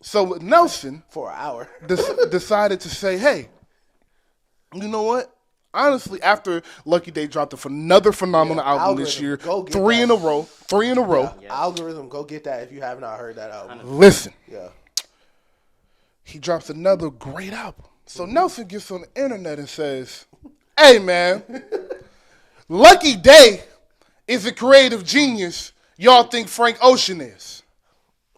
So Nelson, for an hour, decided to say, hey, you know what? Honestly, after Lucky Daye dropped another phenomenal album this year, 3 in a row. Yeah. Algorithm, go get that if you have not heard that album. Listen. Yeah. He drops another great album. So Nelson gets on the internet and says, hey, man, Lucky Daye is a creative genius y'all think Frank Ocean is.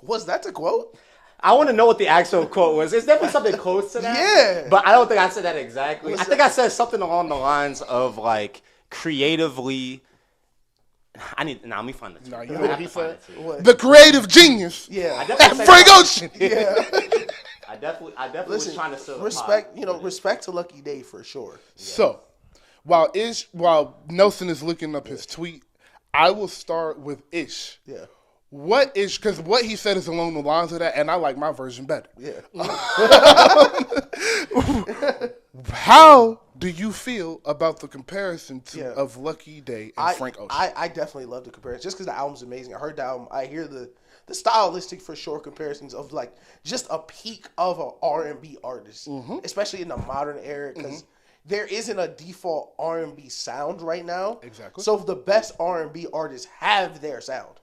Was that the quote? I want to know what the actual quote was. It's definitely something close to that. Yeah. But I don't think I said that exactly. I think I said something along the lines of, like, creatively... let me find the tweet. No, you know what he said? The creative genius. Yeah. Frank Ocean. Yeah. I definitely was trying to sell respect to Lucky Daye for sure. Yeah. So, while Nelson is looking up his tweet, I will start with Ish. Yeah. What is, because what he said is along the lines of that, and I like my version better. Yeah. How do you feel about the comparison of Lucky Daye and Frank Ocean? I definitely love the comparison, just because the album's amazing. I heard the album. I hear the stylistic, for sure, comparisons of, like, just a peak of an R&B artist, especially in the modern era, because there isn't a default R&B sound right now. Exactly. So the best R&B artists have their sound.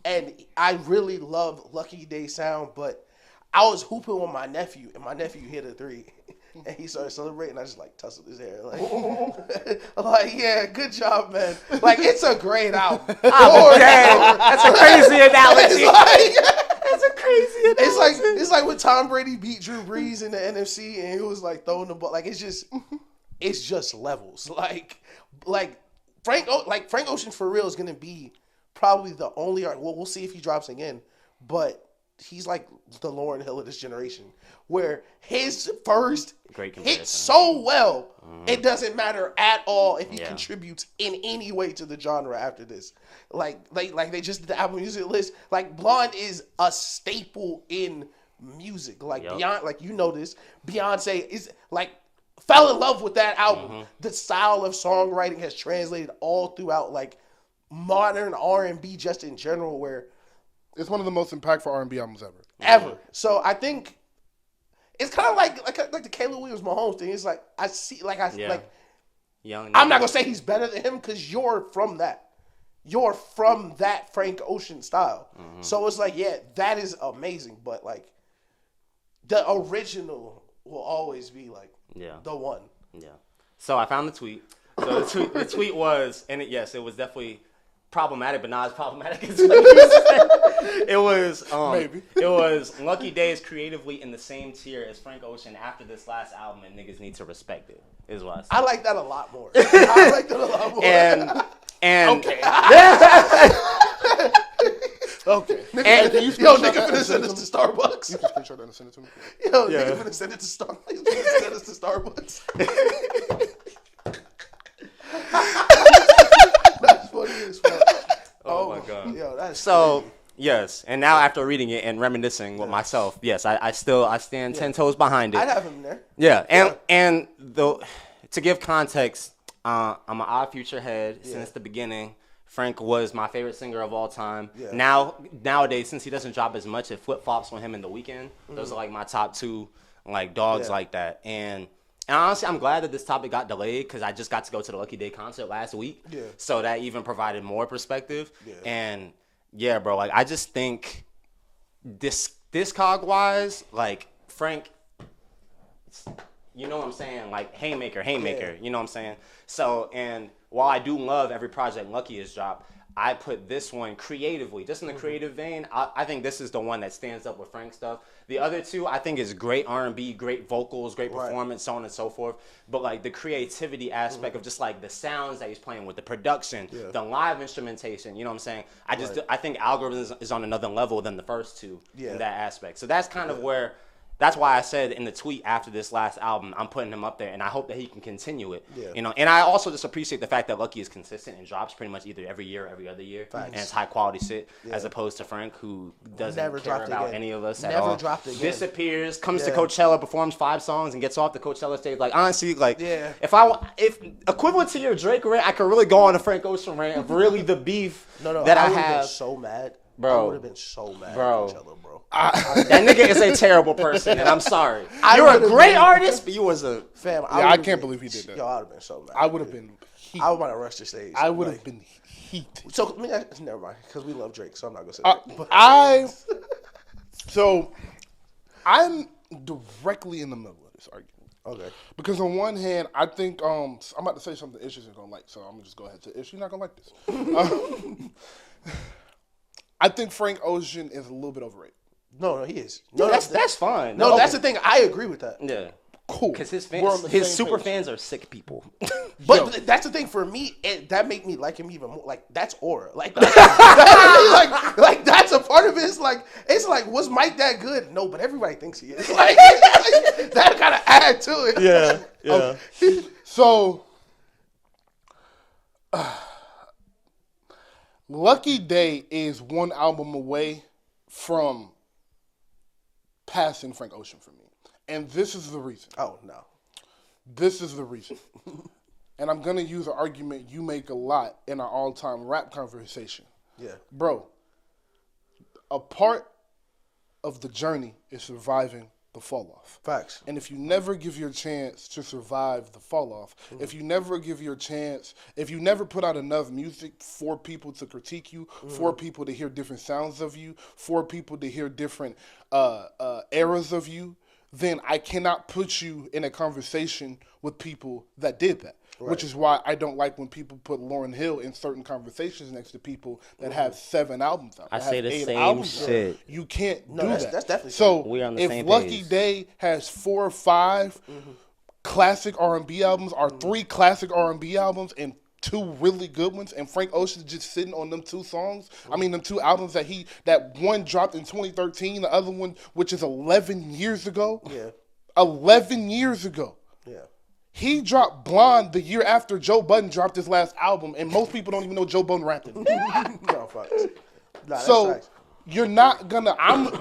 And I really love Lucky Daye's sound, but I was hooping with my nephew, and my nephew hit a 3. And he started celebrating. I just, like, tussled his hair. Like, I'm like, yeah, good job, man. Like, it's a great album. Oh, damn. That's a crazy analogy. That's a crazy analogy. It's like when Tom Brady beat Drew Brees in the NFC, and he was, like, throwing the ball. Like, it's just levels. Like Frank Ocean for real is going to be probably the only art. Well, we'll see if he drops again, but he's like the Lauryn Hill of this generation, where his first hits so well, it doesn't matter at all if he contributes in any way to the genre after this. Like they just did the Apple Music list. Like, Blonde is a staple in music. Like, Beyonce, like, you know this, Beyonce is like fell in love with that album. The style of songwriting has translated all throughout, like, modern R&B just in general, where it's one of the most impactful R&B albums ever. So I think it's kind of like the Caleb Williams Mahomes thing. It's like Young. I'm not gonna say he's better than him, because you're from that Frank Ocean style. So it's like, yeah, that is amazing, but, like, the original will always be, like, the one. Yeah. So I found the tweet. So the tweet was, and it was definitely problematic, but not as problematic as what you said. It was Lucky Daye is creatively in the same tier as Frank Ocean after this last album, and niggas need to respect it, is what I said. I like that a lot more. And okay. Okay. And nigga finna send us to Starbucks. You can screenshot that and send it to me. Nigga finna send it to Starbucks. He's finna send us to Starbucks. That's funny as fuck. Oh my god. Yo, that's So crazy. yes, and now after reading it and reminiscing with myself, yes, I stand 10 toes behind it. I'd have him there. Yeah, and to give context, I'm an Odd Future head since the beginning. Frank was my favorite singer of all time. Yeah. Nowadays, since he doesn't drop as much, it flip flops on him in the weekend. Those are like my top two like dogs like that. And honestly, I'm glad that this topic got delayed because I just got to go to the Lucky Day concert last week. Yeah. So that even provided more perspective. Yeah. And yeah, bro, like I just think discog wise, like Frank, you know what I'm saying? Like haymaker, you know what I'm saying? So, and while I do love every project Lucky has dropped, I put this one creatively, just in the creative vein. I think this is the one that stands up with Frank stuff. The other two, I think, is great R&B, great vocals, great performance, so on and so forth. But like the creativity aspect of just like the sounds that he's playing with, the production, the live instrumentation, you know what I'm saying? I think Algorithms is on another level than the first two in that aspect. So that's kind of where. That's why I said in the tweet after this last album, I'm putting him up there, and I hope that he can continue it. Yeah. You know, and I also just appreciate the fact that Lucky is consistent and drops pretty much either every year or every other year, and it's high quality shit, as opposed to Frank, who doesn't care about any of us at all. Never dropped again. Disappears, comes to Coachella, performs 5 songs, and gets off the Coachella stage. Like honestly, like if equivalent to your Drake rant, I could really go on a Frank Ocean rant of really the beef that I have. Been so mad, bro. I would have been so mad, bro. At Coachella, bro. That nigga is a terrible person, and I'm sorry. You're a great artist, but you was a fam. I can't believe he did that. Yo, I would have been so mad. I would have been. Heated. I would want to rush the stage. I would have been heated. So never mind, because we love Drake, so I'm not gonna say that. I'm directly in the middle of this argument. Okay. Because on one hand, I think I'm about to say something Ish isn't gonna like, so I'm gonna just go ahead to Ish. You're not gonna like this. I think Frank Ocean is a little bit overrated. No, he is. No, that's fine. No, that's the thing. I agree with that. Yeah. Cool. Because his super fans are sick people. But that's the thing for me. That make me like him even more. Like that's aura. Like that's a part of it. It's like was Mike that good? No, but everybody thinks he is. Like that gotta add to it. Yeah. So, Lucky Day is one album away from passing Frank Ocean for me. And this is the reason. Oh, no. This is the reason. And I'm going to use an argument you make a lot in our all-time rap conversation. Yeah. Bro, a part of the journey is surviving the fall-off. Facts. And if you never give your chance to survive the fall-off, if you never give your chance, if you never put out enough music for people to critique you, for people to hear different sounds of you, for people to hear different eras of you, then I cannot put you in a conversation with people that did that. Right. Which is why I don't like when people put Lauryn Hill in certain conversations next to people that have 7 albums out. I say the same shit. You can't do that. That's definitely so. We're on the if same Lucky page. Day has 4 or 5 classic R&B albums, or 3 classic R&B albums, and 2 really good ones, and Frank Ocean's just sitting on them 2 songs. I mean, them 2 albums that one dropped in 2013, the other one, which is 11 years ago. Yeah. 11 years ago. Yeah. He dropped Blonde the year after Joe Budden dropped his last album, and most people don't even know Joe Budden rapped it. No, facts. Nah, so facts. you're not gonna.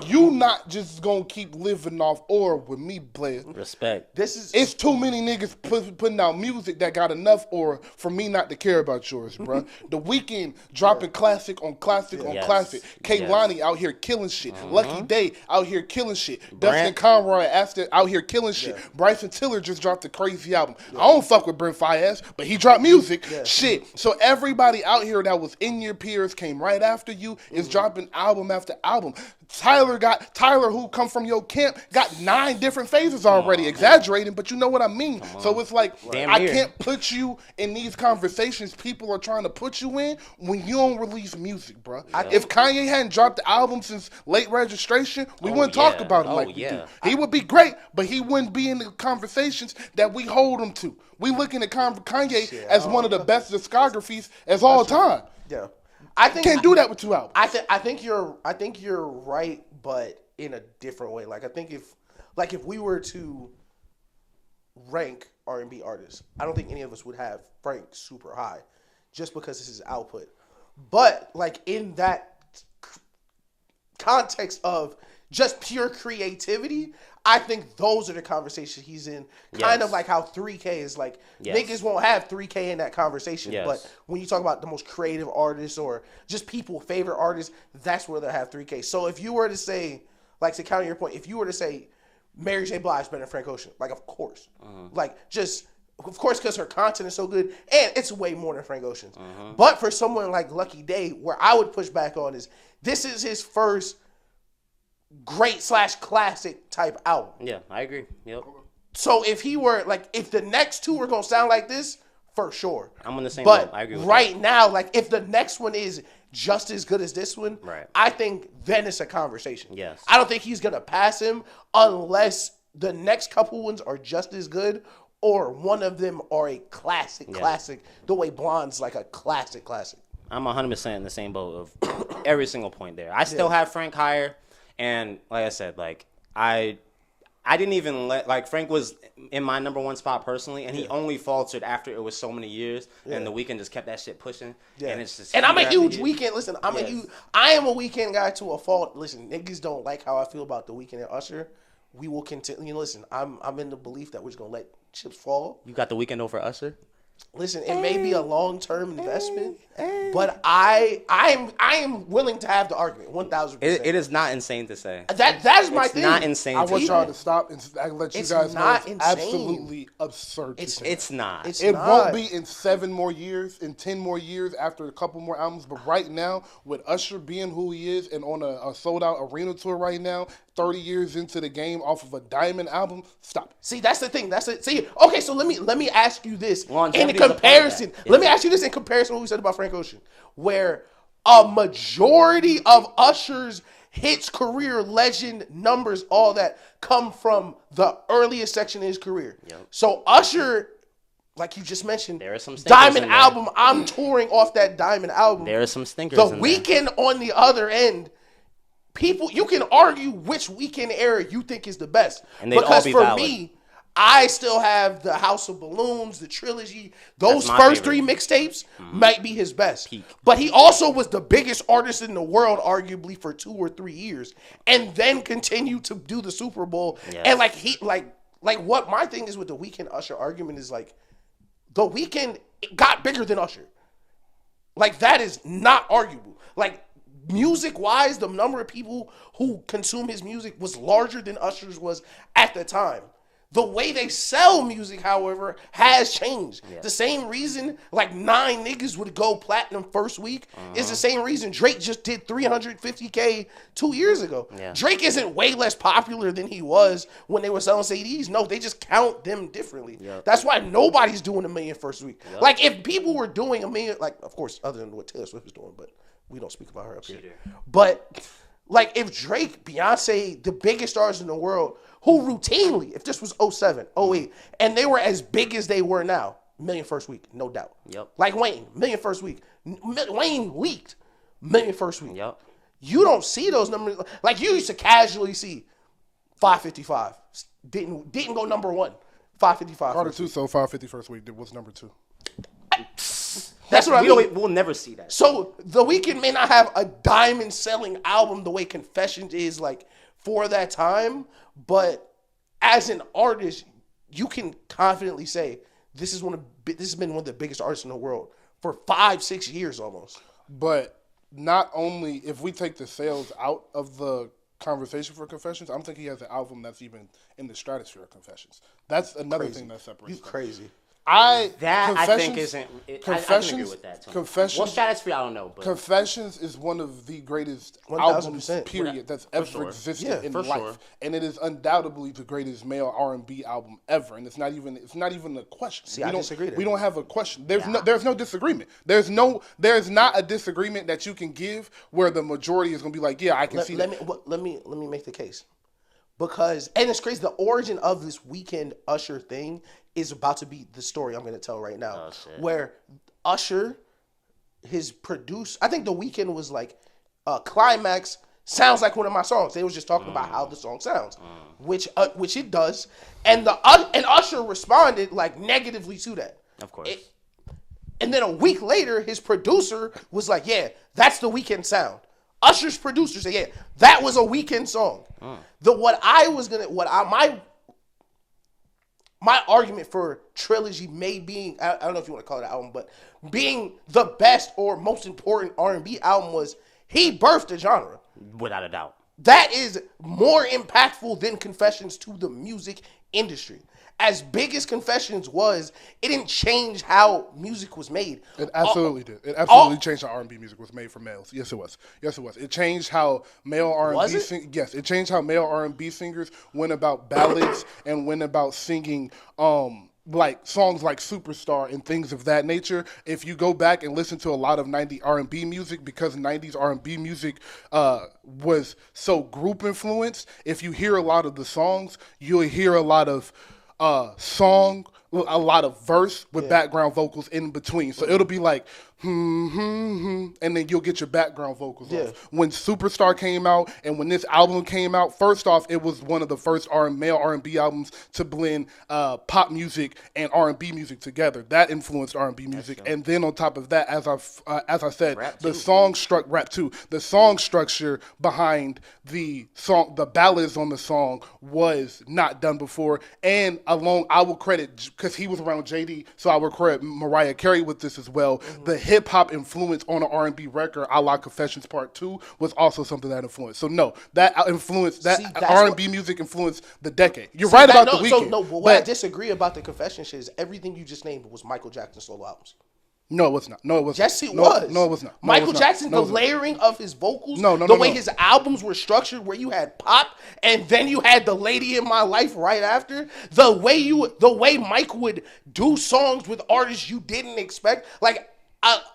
You not just gonna keep living off or with me, Blair. Respect. It's too many niggas putting out music that got enough or for me not to care about yours, bro. The Weeknd dropping classic on classic on classic. Kehlani out here killing shit. Lucky Day out here killing shit. Dustin Conroy out here killing shit. Bryson Tiller just dropped a crazy album. I don't fuck with Brent Faiyaz, but he dropped music. Shit. So everybody out here that was in your peers came right after you is dropping album after album. Tyler, who come from your camp, got 9 different phases already. Exaggerating, but you know what I mean. So it's like, I can't put you in these conversations people are trying to put you in when you don't release music, bro. If Kanye hadn't dropped the album since Late Registration, we wouldn't talk about him like we do. He would be great, but he wouldn't be in the conversations that we hold him to. We looking at Kanye as one of the best discographies as all time. Yeah. I think can't do that with 2 albums. I think you're right, but in a different way. Like I think if we were to rank R&B artists, I don't think any of us would have Frank super high, just because this is output. But like in that context of just pure creativity, I think those are the conversations he's in. Kind of like how 3K is like, niggas won't have 3K in that conversation. But when you talk about the most creative artists or just people favorite artists, that's where they'll have 3K. So if you were to say, like to counter your point, if you were to say Mary J. Blige better than Frank Ocean, like of course. Like just, of course, because her content is so good, and it's way more than Frank Ocean's. But for someone like Lucky Day, where I would push back on is, this is his first great / classic type album. Yeah, I agree. Yep. So if he were like, if the next two were gonna sound like this, for sure. I'm on the same boat. I agree with right that. now, like if the next one is just as good as this one, I think then it's a conversation. Yes. I don't think he's gonna pass him unless the next couple ones are just as good, or one of them are a classic, the way Blonde's like a classic. I'm 100% in the same boat of every single point there. I still have Frank higher, and like I said, like I didn't even like Frank was in my number 1 spot personally, and he only faltered after it was so many years, and the Weeknd just kept that shit pushing, and it's just. And I'm a huge Weeknd. Listen, I am a Weeknd guy to a fault. Listen, niggas don't like how I feel about the Weeknd and Usher. We will continue. Listen, I'm in the belief that we're just gonna let chips fall. You got the Weeknd over Usher? Listen, it may be a long-term investment, but I am willing to have the argument 1,000%. It is not insane to say. That's my thing. It's not insane. I want y'all to stop and let you guys know it's absolutely absurd. It's not. It won't be in 7 more years, in 10 more years after a couple more albums. But right now, with Usher being who he is and on a sold-out arena tour right now, 30 years into the game off of a Diamond album, stop. See, that's the thing. See, okay, so let me ask you this in comparison. Let me ask you this in comparison to what we said about Frank Ocean, where a majority of Usher's hits, career, legend, numbers, all that come from the earliest section of his career. So Usher, like you just mentioned, there are some Diamond album, I'm touring off that Diamond album. There are some stinkers The in Weeknd on the other end, people, you can argue which Weeknd era you think is the best. And they'd all be for valid. me, I still have the House of Balloons, the trilogy. Those first 3 mixtapes might be his best. Peak. But he also was the biggest artist in the world, arguably, for 2 or 3 years, and then continued to do the Super Bowl. Yes. And like what my thing is with the Weeknd Usher argument is like, the Weeknd got bigger than Usher. Like that is not arguable. Like music-wise, the number of people who consume his music was larger than Usher's was at the time. The way they sell music, however, has changed. The same reason like 9 niggas would go platinum first week is the same reason Drake just did 350K 2 years ago. Drake isn't way less popular than he was when they were selling CDs. No, they just count them differently. That's why nobody's doing $1 million first week. Like if people were doing $1 million, like of course other than what Taylor Swift is doing, but we don't speak about her up here. But like if Drake, Beyonce, the biggest stars in the world, who routinely, if this was 07, 08, and they were as big as they were now, $1 million first week, no doubt. Like Wayne, $1 million first week. Wayne leaked $1 million first week. You don't see those numbers. Like you used to casually see 555. Didn't go number 1. 555. Carter 2 sold 550 first week. What's number 2? That's what I mean. We'll never see that. So The Weeknd may not have a diamond selling album the way Confessions is like for that time, but as an artist, you can confidently say this has been one of the biggest artists in the world for 5-6 years almost. But not only if we take the sales out of the conversation for Confessions, I don't think he has an album that's even in the stratosphere of Confessions. That's another thing that separates. You crazy. I think isn't. I can agree with that. Too. Confessions. Well, stratosphere, I don't know. But Confessions is one of the greatest 1000%. albums, period, that's ever existed in life, sure. and it is undoubtedly the greatest male R&B album ever. And it's not even a question. See, I disagree. We don't have a question. There's no disagreement. There's not a disagreement that you can give where the majority is gonna be like, yeah, I can see that. Let me make the case. Because, and it's crazy, the origin of this Weeknd Usher thing is about to be the story I'm going to tell right now. Where Usher his produce. I think The Weeknd was like, Climax sounds like one of my songs. They was just talking about how the song sounds, which it does. And and Usher responded like negatively to that. Of course. And then a week later, his producer was like, "Yeah, that's the Weeknd sound." Usher's producer said, "Yeah, that was a Weeknd song." My argument for Trilogy being, I don't know if you want to call it an album, but being the best or most important R&B album was he birthed a genre. Without a doubt. That is more impactful than Confessions to the music industry. As big as Confessions was, it didn't change how music was made. It absolutely did. It absolutely changed how R&B music was made for males. Yes, it was. Yes, it was. It changed how male R&B Yes, it changed how male R&B singers went about ballads and went about singing like songs like Superstar and things of that nature. If you go back and listen to a lot of 90s R&B music, because 90s R&B music was so group influenced, if you hear a lot of the songs, you'll hear a lot of a lot of verse with background vocals in between. So it'll be like, and then you'll get your background vocals off. When Superstar came out and when this album came out, first off, it was one of the first male R&B albums to blend pop music and R&B music together. That influenced R&B music. And then on top of that, as I said, the song the song structure behind the ballads on the song was not done before. And I will credit, because he was around JD, so I will credit Mariah Carey with this as well. The hip-hop influence on an R&B record, a la Confessions Part 2, was also something that influenced. So no, that influenced, R&B music influenced the decade. You're right about The Weeknd. But what I disagree about the Confessions shit is everything you just named was Michael Jackson's solo albums. No, it was not. No, it was yes, it was. No, it was not. Michael Jackson, the layering of his vocals, the way his albums were structured, where you had pop and then you had The Lady in My Life right after, the way Mike would do songs with artists you didn't expect, like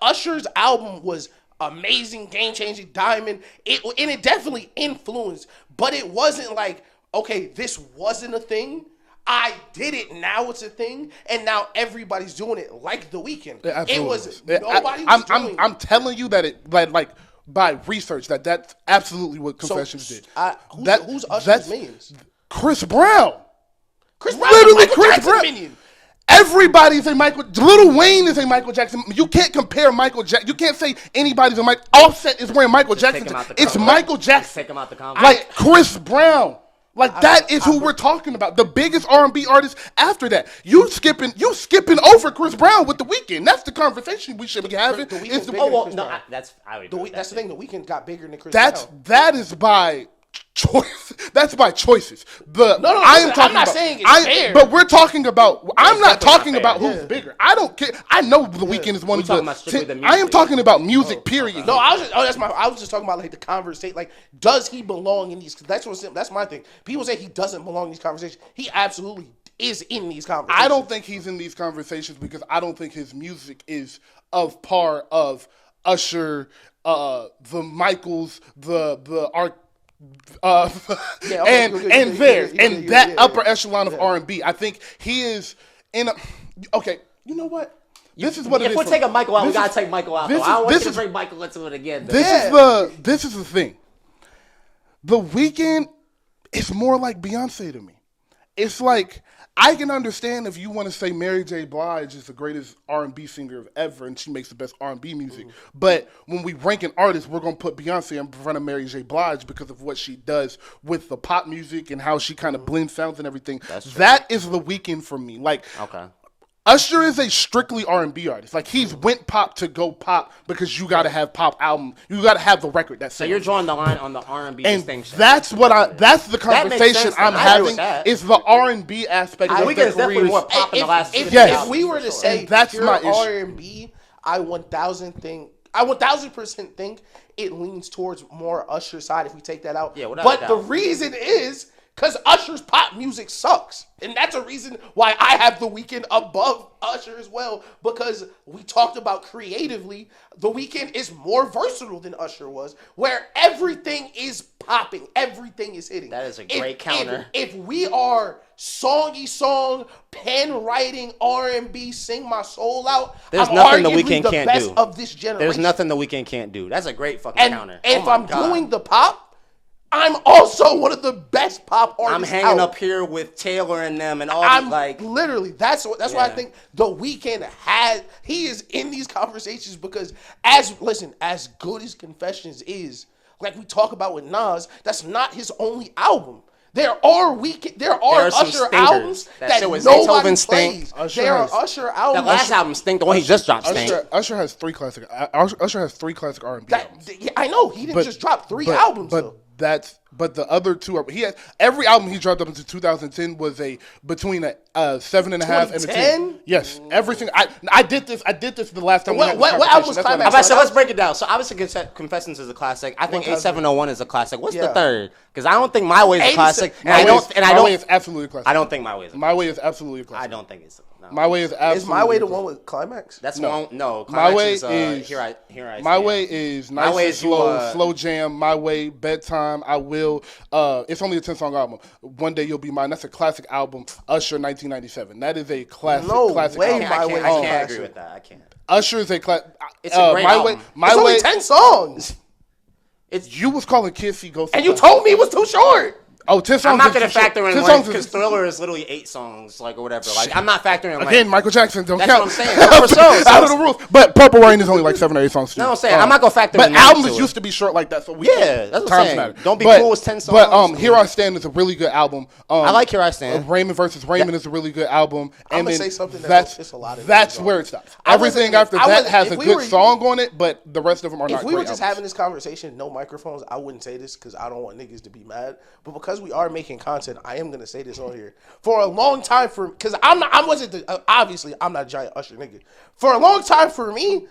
Usher's album was amazing, game-changing, Diamond. It definitely influenced, but it wasn't like, okay, this wasn't a thing. I did it, now it's a thing, and now everybody's doing it like The Weeknd. It was nobody was doing it. I'm telling you that it like by research that's absolutely what Confessions did. Who's Usher's minions? Chris Brown. Chris Brown, literally Michael Chris Jackson Brown. minion. Everybody's a Michael. Lil Wayne is a Michael Jackson. You can't compare Michael Jackson. You can't say anybody's a Michael. Offset is wearing Michael Jackson. It's Michael Jackson. Take him out the convo. Like Chris Brown. Like that is who we're talking about. The biggest R&B artist after that. You skipping over Chris Brown with The Weeknd. That's the conversation we should be having. That's the thing. The Weeknd got bigger than Chris Brown. That is by choice. That's by choices. I'm not saying it's fair. But we're talking about. I'm not talking about who's bigger. I don't care. I know The Weeknd is one of the. I am talking about music. Period. No, I was just talking about like the conversation. Like, does he belong in these? That's my thing. People say he doesn't belong in these conversations. He absolutely is in these conversations. I don't think he's in these conversations because I don't think his music is of par of Usher, the Michaels, the art. That upper echelon of R&B. I think he is in a. Okay, you know what? This is what it is. If we're taking Michael out, we gotta take Michael out. I don't want you to bring Michael into it again. This is the thing. The Weeknd is more like Beyonce to me. It's like, I can understand if you want to say Mary J. Blige is the greatest R&B singer of ever and she makes the best R&B music. But when we rank an artist, we're going to put Beyonce in front of Mary J. Blige because of what she does with the pop music and how she kind of blends sounds and everything. That is The Weeknd for me. Like, okay. Usher is a strictly R&B artist. Like, he's went pop to go pop because you got to have pop album. You got to have the record that So you're drawing the line on the R&B distinction. That's the conversation I'm having is the R&B aspect of the career. Definitely more pop in the last few years. If we were to say that's my issue. R&B, I 1000% think it leans towards more Usher's side if we take that out. Yeah, but the reason is because Usher's pop music sucks. And that's a reason why I have The Weeknd above Usher as well. Because we talked about creatively, The Weeknd is more versatile than Usher was. Where everything is popping. Everything is hitting. That is a great counter. If we are songy song, pen writing, R&B, sing my soul out, there's I'm nothing The arguably Weeknd the can't best do. of this generation. There's nothing The Weeknd can't do. That's a great fucking counter. And if I'm doing the pop, I'm also one of the best pop artists. I'm hanging up here with Taylor and them and all. Literally, that's why I think The Weeknd he is in these conversations because as good as Confessions is, like we talk about with Nas, that's not his only album. There are Usher albums that nobody plays. There are Usher albums. That last album stink. The one he just dropped stink. Usher has 3 classic. Usher has 3 classic R&B albums. I know he didn't just drop 3 albums. But the other 2 he had every album he dropped up into 2010 was between a 7.5 and a 10. Yes, everything. I did this the last time. What album was Climax? So let's break it down. So obviously Confessions is a classic. I think 8701 is a classic. What's the third? Because I don't think My Way is a classic. My Way is absolutely a classic. I don't think My Way is. My Way is absolutely a classic. I don't think it's. No. My Way is absolutely. Is My Way the one with Climax? That's one. No. My Climax Way is. Here I. My Way is nice. My Way is slow jam. My Way, bedtime. I will. It's only a 10-song album. One Day You'll Be Mine. That's a classic album. Usher 1997. That is a classic. Classic album. I can't agree with that. I can't. Usher is a classic. It's a great album. It's only 10 songs. You was calling Kids See Ghosts. And you told me it was too short. Oh, 10 songs. I'm not going to factor in because Thriller is literally 8 songs, like, or whatever. Like, I'm not factoring in. Again, Michael Jackson don't that's count. That's what I'm saying. Out of the rules. But Purple Rain is only like 7 or 8 songs. No, I'm saying I'm not going to factor in. But albums used to be short like that, so that's what I'm saying. Matter. Don't Be Cool was 10 songs. But Here I Stand is a really good album. I like Here I Stand. Raymond versus Raymond is a really good album. I'm going to say something that's a lot of that's where it stops. Everything after that has a good song on it, but the rest of them are not great. If we were just having this conversation, no microphones, I wouldn't say this because I don't want niggas to be mad. But because we are making content, I am going to say this on here. For a long time, because obviously I'm not a giant Usher nigga. For a long time for me,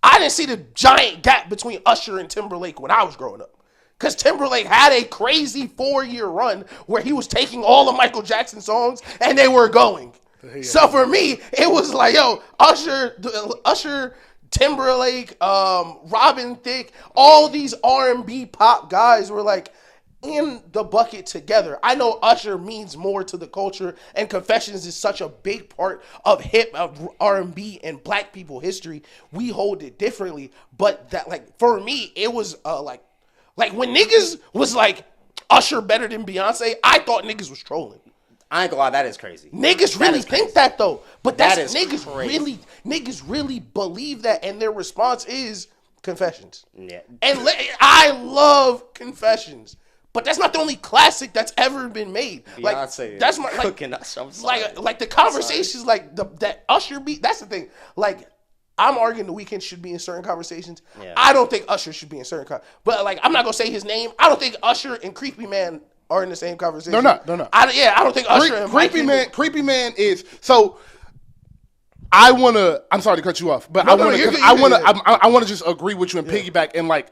I didn't see the giant gap between Usher and Timberlake when I was growing up. Because Timberlake had a crazy 4-year run where he was taking all of Michael Jackson songs and they were going. So for me, it was like, yo, Usher, Timberlake, Robin Thicke, all these R&B pop guys were like in the bucket together. I know Usher means more to the culture, and Confessions is such a big part of R&B and black people history. We hold it differently, but that, like, for me, it was like when niggas was like Usher better than Beyonce, I thought niggas was trolling. I ain't gonna lie, that is crazy. Niggas really think that though, but that's niggas really believe that, and their response is Confessions. Yeah, and I love Confessions. But that's not the only classic that's ever been made. Beyonce that's my cooking us. I'm sorry. Like the conversations, like that Usher beat. That's the thing. Like, I'm arguing The Weeknd should be in certain conversations. Yeah. I don't think Usher should be in certain. But like, I'm not gonna say his name. I don't think Usher and Creepy Man are in the same conversation. They're not. I don't think Usher and Creepy Man is so. I'm sorry to cut you off, but I want to just agree with you and piggyback and like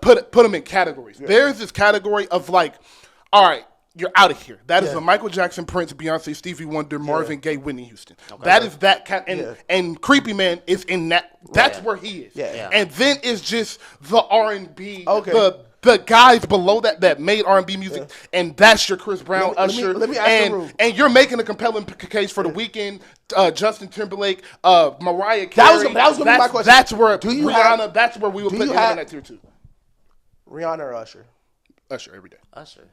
put them in categories. Yeah. There's this category of like, all right, you're out of here. That is a Michael Jackson, Prince, Beyonce, Stevie Wonder, Marvin Gaye, Whitney Houston. Okay. That is that and Creepy Man is in that. That's where he is. Yeah. And then it's just the R&B. Okay. The guys below that made R&B music, and that's your Chris Brown, Usher. Let me ask the room. And you're making a compelling case for The Weeknd, Justin Timberlake, Mariah Carey. That was going to be my question. That's where Rihanna. That's where we would put Rihanna in that tier too. Rihanna or Usher? Usher every day. Usher.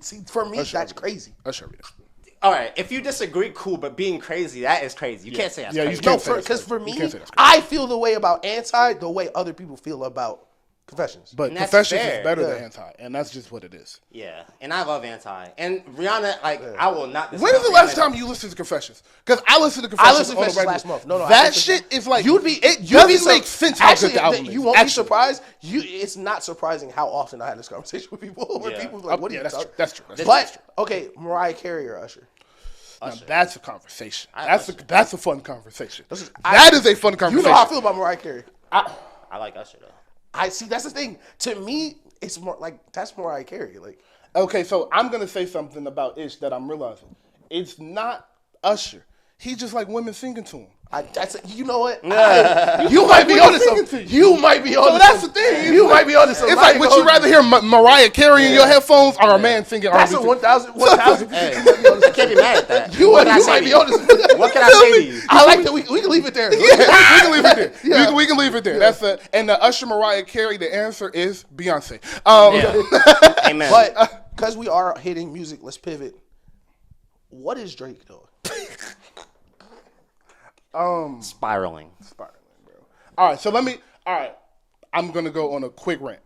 See, for me, Usher that's crazy. Usher every day. All right, if you disagree, cool, but being crazy, that is crazy. You can't say that's crazy. You can't because for me, I feel the way about Anti the way other people feel about Confessions. But Confessions is better than Anti, and that's just what it is. Yeah, and I love Anti. And Rihanna, like, I will not... When is the last time you listened to Confessions? Because I listened to Confessions on the regular. Last month. No, that shit is like... It doesn't make sense how good the album is. You won't be surprised. It's not surprising how often I had this conversation with people. Where people like, what are you talking? That's true. But, okay, Mariah Carey or Usher? Now, that's a conversation. That's a fun conversation. That is a fun conversation. You know how I feel about Mariah Carey. I like Usher, though. I see. That's the thing. To me, it's more like that's Mariah Carey. Like, okay, so I'm gonna say something about Ish that I'm realizing. It's not Usher. he just like women singing to him. You know what? You might be on something. You might be on. So that's the thing. You might be on something. It's like, would you rather hear Mariah Carey in your headphones or a man singing R&B? That's a 1,000. I can't be mad at that. You might be on something. What can I say to you? I like that. We can leave it there. Yeah, we can leave it there. Yeah. We can leave it there. That's and the Usher Mariah Carey. The answer is Beyonce. Amen. But because we are hitting music, let's pivot. What is Drake doing? Spiraling, bro. All right, so I'm gonna go on a quick rant,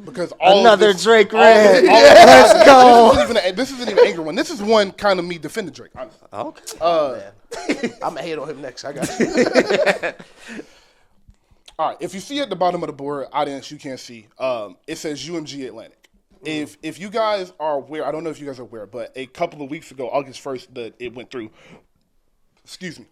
because Another Drake rant. Let's go. This isn't even an angry one. This is one kind of me defending Drake. Honestly. Okay. I'm gonna hate on him next. I got you. All right, if you see at the bottom of the board, audience, you can't see. It says UMG Atlantic. If you guys are aware, I don't know if you guys are aware, but a couple of weeks ago, August 1st, it went through. Excuse me.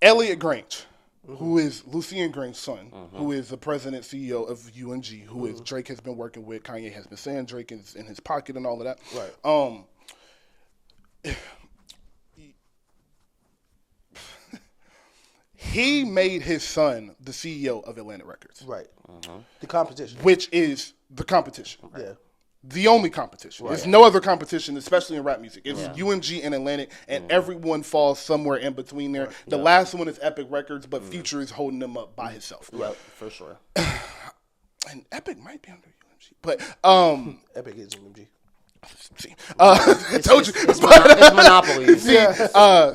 Elliot Grange, who is Lucien Grange's son, who is the president, CEO of UMG, who is Drake has been working with. Kanye has been saying Drake is in his pocket and all of that. Right. He made his son the CEO of Atlantic Records. Right. The competition. Which is the competition. Yeah. The only competition. Right. There's no other competition, especially in rap music. It's UMG and Atlantic, and everyone falls somewhere in between there. Right. The last one is Epic Records, but Future is holding them up by himself. Yep, for sure. And Epic might be under UMG, but Epic is UMG. See, I told you, it's monopoly. See,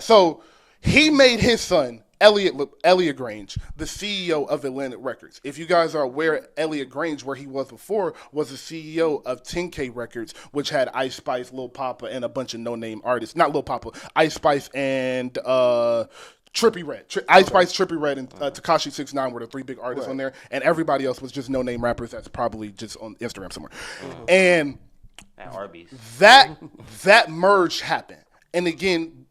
so he made his son. Elliot Grange, the CEO of Atlantic Records. If you guys are aware, Elliot Grange, where he was before, was the CEO of 10K Records, which had Ice Spice, Lil Papa, and a bunch of no-name artists. Not Lil Papa, Ice Spice and Trippie Redd. Ice Spice, Trippie Redd, and Tekashi 6ix9ine were the three big artists on there, and everybody else was just no-name rappers that's probably just on Instagram somewhere. And at Arby's. That merge happened. And again,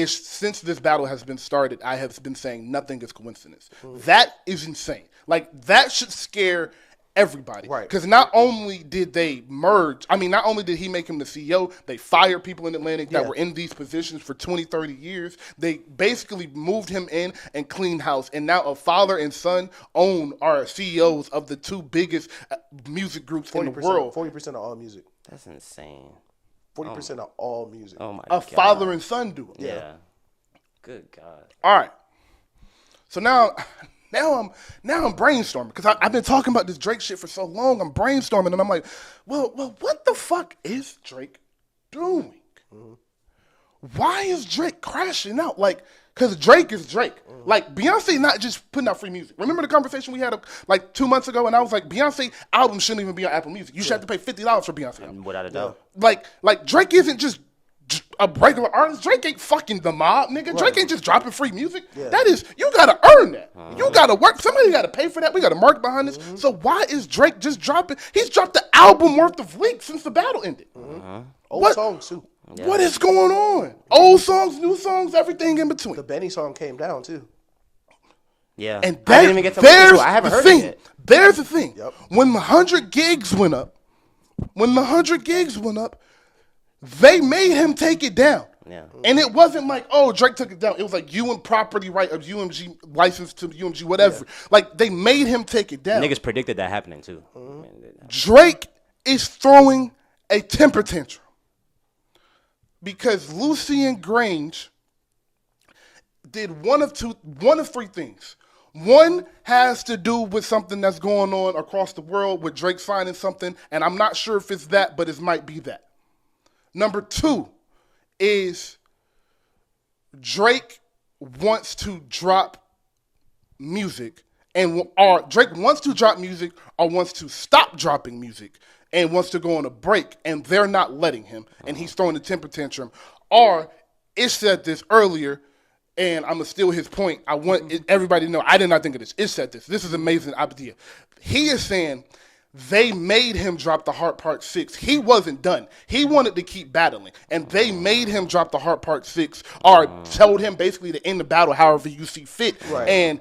since this battle has been started, I have been saying nothing is coincidence. That is insane. Like, that should scare everybody. Right. Because not only did they merge, not only did he make him the CEO, they fired people in Atlantic that were in these positions for 20, 30 years. They basically moved him in and cleaned house. And now a father and son are CEOs of the two biggest music groups in the world. 40% of all music. That's insane. 40% of all music. Oh my God. A father and son do it. Yeah. Good God. All right. So now I'm brainstorming because I've been talking about this Drake shit for so long. I'm brainstorming and I'm like, well, what the fuck is Drake doing? Why is Drake crashing out? Like, because Drake is Drake. Like, Beyonce not just putting out free music. Remember the conversation we had like 2 months ago, and I was like, Beyonce album shouldn't even be on Apple Music. You should have to pay $50 for Beyonce album. Without a doubt. Like Drake isn't just a regular artist. Drake ain't fucking the mob, nigga. Right. Drake ain't just dropping free music. Yeah. That is, you gotta earn that. You gotta work. Somebody gotta pay for that. We got a market behind this. So why is Drake just dropping? He's dropped the album worth of leaks since the battle ended. Old songs too. Yeah. What is going on? Old songs, new songs, everything in between. The Benny song came down too. Yeah. And I didn't even get to listen to it. I haven't heard it yet. There's the thing. Yep. When the 100 gigs went up, they made him take it down. Yeah. And it wasn't like, oh, Drake took it down. It was like property right of UMG, license to UMG, whatever. Yeah. Like, they made him take it down. Niggas predicted that happening too. Drake is throwing a temper tantrum. Because Lucien Grange did one of three things. One has to do with something that's going on across the world with Drake signing something, and I'm not sure if it's that, but it might be that. Number two is Drake wants to drop music, or Drake wants to drop music or wants to stop dropping music and wants to go on a break, and they're not letting him, and he's throwing a temper tantrum. Or, it said this earlier, and I'm going to steal his point. I want everybody to know, I did not think of this. It said this. This is an amazing idea. He is saying they made him drop the Heart Part 6. He wasn't done. He wanted to keep battling, and they made him drop the Heart Part 6, or told him basically to end the battle however you see fit. Right. And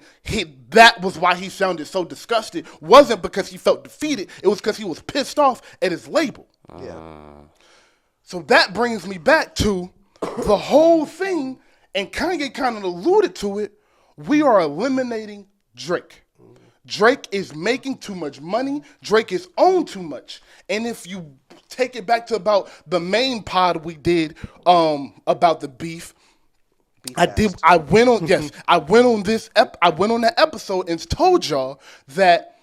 that was why he sounded so disgusted. Wasn't because he felt defeated. It was because he was pissed off at his label. Yeah. So that brings me back to the whole thing, and Kanye kind of alluded to it, we are eliminating Drake. Drake is making too much money. Drake is owned too much. And if you take it back to about the main pod we did about the beef, I went on that episode and told y'all that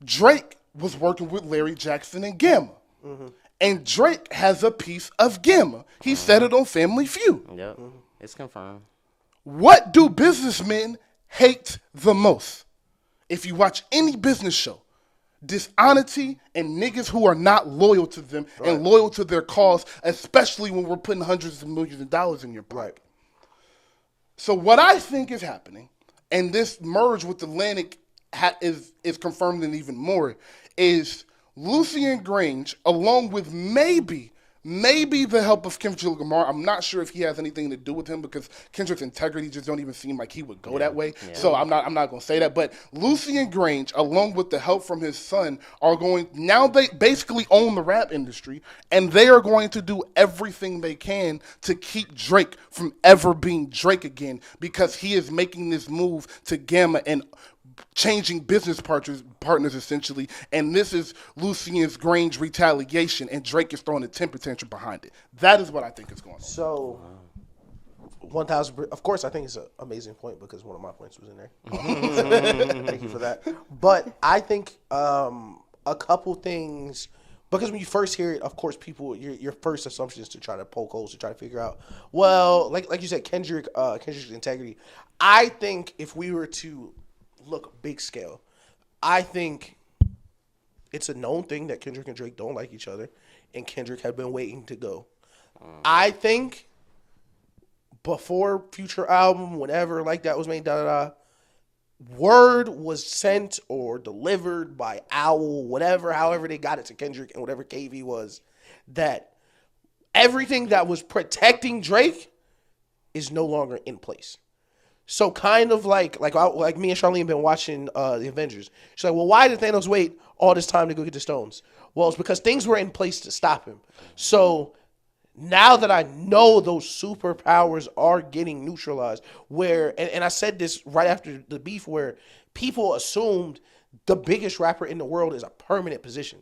Drake was working with Larry Jackson and Gamma. Mm-hmm. And Drake has a piece of Gamma. He said it on Family Feud. Yep, it's confirmed. What do businessmen hate the most? If you watch any business show, dishonesty and niggas who are not loyal to them and loyal to their cause, especially when we're putting hundreds of millions of dollars in your pocket. So what I think is happening, and this merge with Atlantic is confirmed and even more, is Lucian Grange, along with maybe the help of Kendrick Lamar. I'm not sure if he has anything to do with him because Kendrick's integrity just don't even seem like he would go that way. Yeah. So I'm not going to say that. But Lucian Grange, along with the help from his son, they basically own the rap industry, and they are going to do everything they can to keep Drake from ever being Drake again because he is making this move to Gamma and changing business partners essentially, and this is Lucian's Grange retaliation, and Drake is throwing a temper tantrum behind it. That is what I think is going on. So, 1,000. Of course, I think it's an amazing point because one of my points was in there. Thank you for that. But I think a couple things, because when you first hear it, of course, your first assumption is to try to poke holes to try to figure out. Well, like you said, Kendrick's integrity. I think if we were to look big scale, I think it's a known thing that Kendrick and Drake don't like each other, and Kendrick had been waiting to go. I think before Future album, whenever like that was made, word was sent or delivered by Owl, however they got it to Kendrick and whatever KV was, that everything that was protecting Drake is no longer in place. So kind of like me and Charlene been watching the Avengers. She's like, well, why did Thanos wait all this time to go get the stones? Well, it's because things were in place to stop him. So now that I know those superpowers are getting neutralized, and I said this right after the beef, where people assumed the biggest rapper in the world is a permanent position.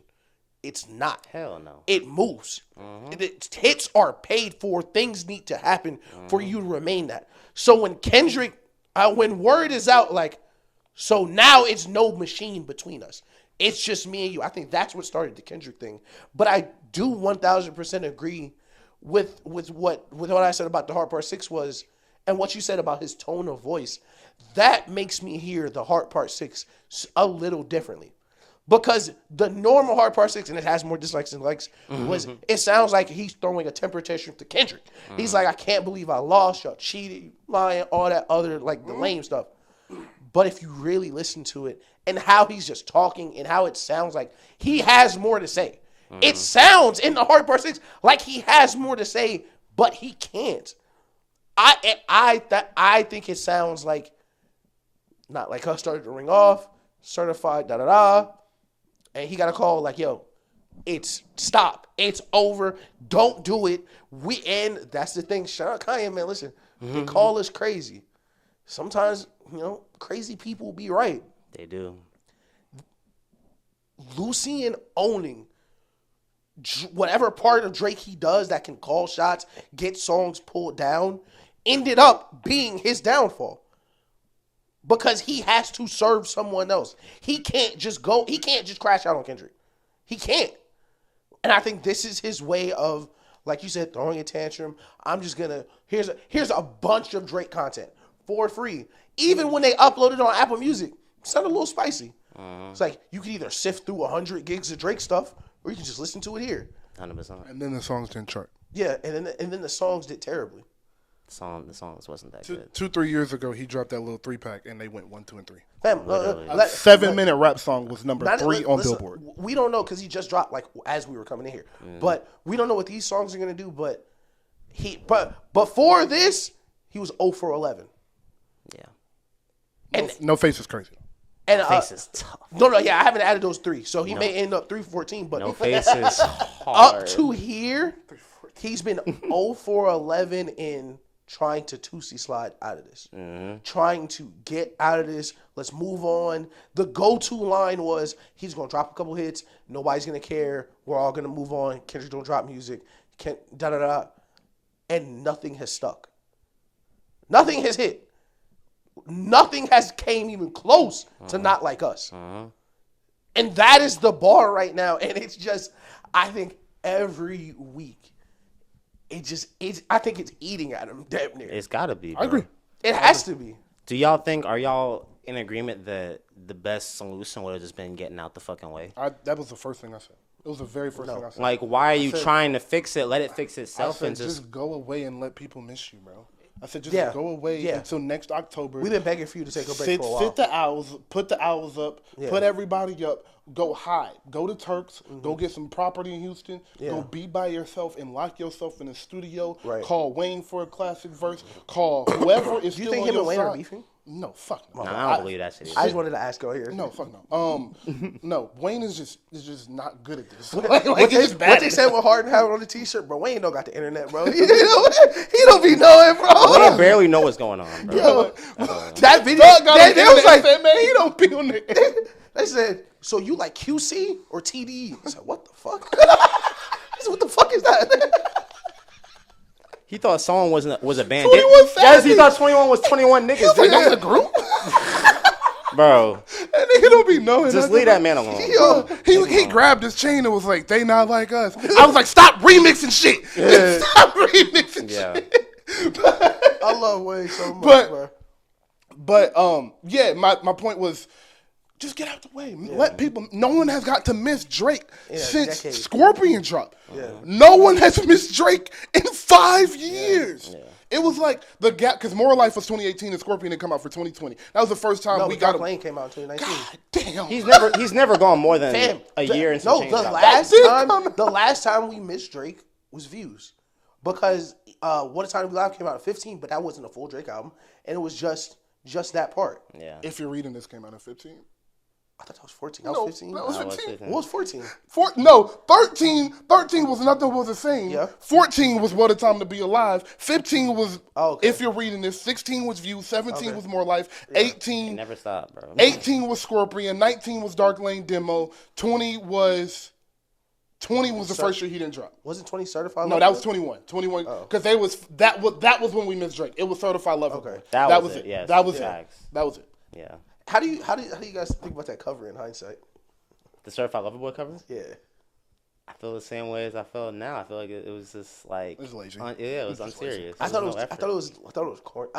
It's not. Hell no. It moves. Mm-hmm. Hits are paid for. Things need to happen for you to remain that. So when Kendrick, when word is out, like, so now it's no machine between us. It's just me and you. I think that's what started the Kendrick thing. But I do 1,000% agree with what I said about the Hard Part 6 was, and what you said about his tone of voice. That makes me hear the Hard Part 6 a little differently. Because the normal Hard Part 6, and it has more dislikes than likes, it sounds like he's throwing a temper tantrum to Kendrick. He's like, I can't believe I lost, y'all cheated, lying, all that other, like, the lame stuff. But if you really listen to it, and how he's just talking, and how it sounds like he has more to say. It sounds, in the Hard Part 6, like he has more to say, but he can't. I think it sounds like, not like us started to ring off, certified, da-da-da, and he got a call like, yo, stop. It's over. Don't do it. And that's the thing. Shout out Kanye, man. Listen, they call us crazy. Sometimes, crazy people be right. They do. Lucian owning whatever part of Drake he does that can call shots, get songs pulled down, ended up being his downfall. Because he has to serve someone else. He can't just crash out on Kendrick. He can't. And I think this is his way of, like you said, throwing a tantrum. I'm just gonna, here's a bunch of Drake content for free. Even when they upload it on Apple Music, it sounded a little spicy. It's like, you can either sift through 100 gigs of Drake stuff, or you can just listen to it here. 100%. And then the songs didn't chart. Yeah, and then the songs did terribly. The songs wasn't that good. 2-3 years ago, he dropped that little 3-pack, and they went 1, 2, and 3. Fam, 7-minute rap song was number 3 on Billboard. We don't know because he just dropped like as we were coming in here, but we don't know what these songs are gonna do. But before this, he was 0 for 11. Yeah. And no Face is crazy. And Face is tough. No, yeah, I haven't added those 3, so he may end up 3 for 14. But No Face is hard. Up to here, He's been 0 for 11 in trying to Tusi slide out of this. Trying to get out of this. Let's move on. The go-to line was, he's going to drop a couple hits. Nobody's going to care. We're all going to move on. Kendrick don't drop music. Da-da-da. And nothing has stuck. Nothing has hit. Nothing has came even close to Not Like Us. And that is the bar right now. And it's just, I think every week, I think it's eating at him damn near. It's got to be, bro. I agree. It has to be. Do y'all think, are y'all in agreement that the best solution would have just been getting out the fucking way? That was the first thing I said. It was the very first thing I said. Like, why are you trying to fix it? Let it fix itself. I And said, just go away and let people miss you, bro. I said, just Yeah. go away Yeah. until next October. We've been begging for you to take a break for a while. Sit the owls, put the owls up, put everybody up, go hide. Go to Turks, go get some property in Houston, go be by yourself and lock yourself in the studio. Right. Call Wayne for a classic verse. Call whoever is You still think on him your and Wayne side. are beefing? No, fuck no. Nah, I don't believe that shit. I just wanted to ask over here. No, fuck no. No, Wayne is just not good at this. What he's just bad what at they it. said with Harden having on the t-shirt, bro. Wayne don't got the internet, bro. He don't be knowing, bro. We barely know what's going on, bro. Yo, that video, they was like, said, man, he don't be on there. they said, so you like QC or TDE? I said, what the fuck? I said, what the fuck is that? He thought someone was a band. 21 Yes, Savage. he thought 21 was 21 niggas. Like, that was a group? Bro, That nigga don't be knowing. just leave that man alone. Yo, he grabbed his chain and was like, they not like us. I was like, stop remixing shit. Stop remixing shit. I love Wayne so much, bro. But yeah, my point was, just get out the way. Let people. No one has got to miss Drake since decade. Scorpion dropped. No one has missed Drake in 5 years. It was like the gap, because More Life was 2018 and Scorpion didn't come out for 2020. That was the first time No, we Drock got Lane came out in 2019. God damn. He's never gone more than Fam, a year and no, some change. the last time we missed Drake was Views, because What a Time to Be Alive came out in 15, but that wasn't a full Drake album, and it was just that part. Yeah. If you're reading this, came out in 15. I thought that was 14. That was 15. That was I was 15. 15. What was 14? 13 was Nothing Was the Same. Yeah. 14 was What a Time to Be Alive. 15 was okay. If You're Reading This. 16 was View. 17 was More Life. It 18 never stopped, bro. 18 was Scorpion. 19 was Dark Lane Demo. 20 was the first year he didn't drop. Wasn't 20 Certified? No, that was 21. 21 because that was when we missed Drake. It was Certified Lover Boy. Okay. That was it. yes. That was Facts. it. That was it. Yeah. How do you guys think about that cover in hindsight? The Certified Lover Boy cover? Yeah. I feel the same way as I feel now. I feel like it was just like It was lazy. It was unserious. I thought it There was corny.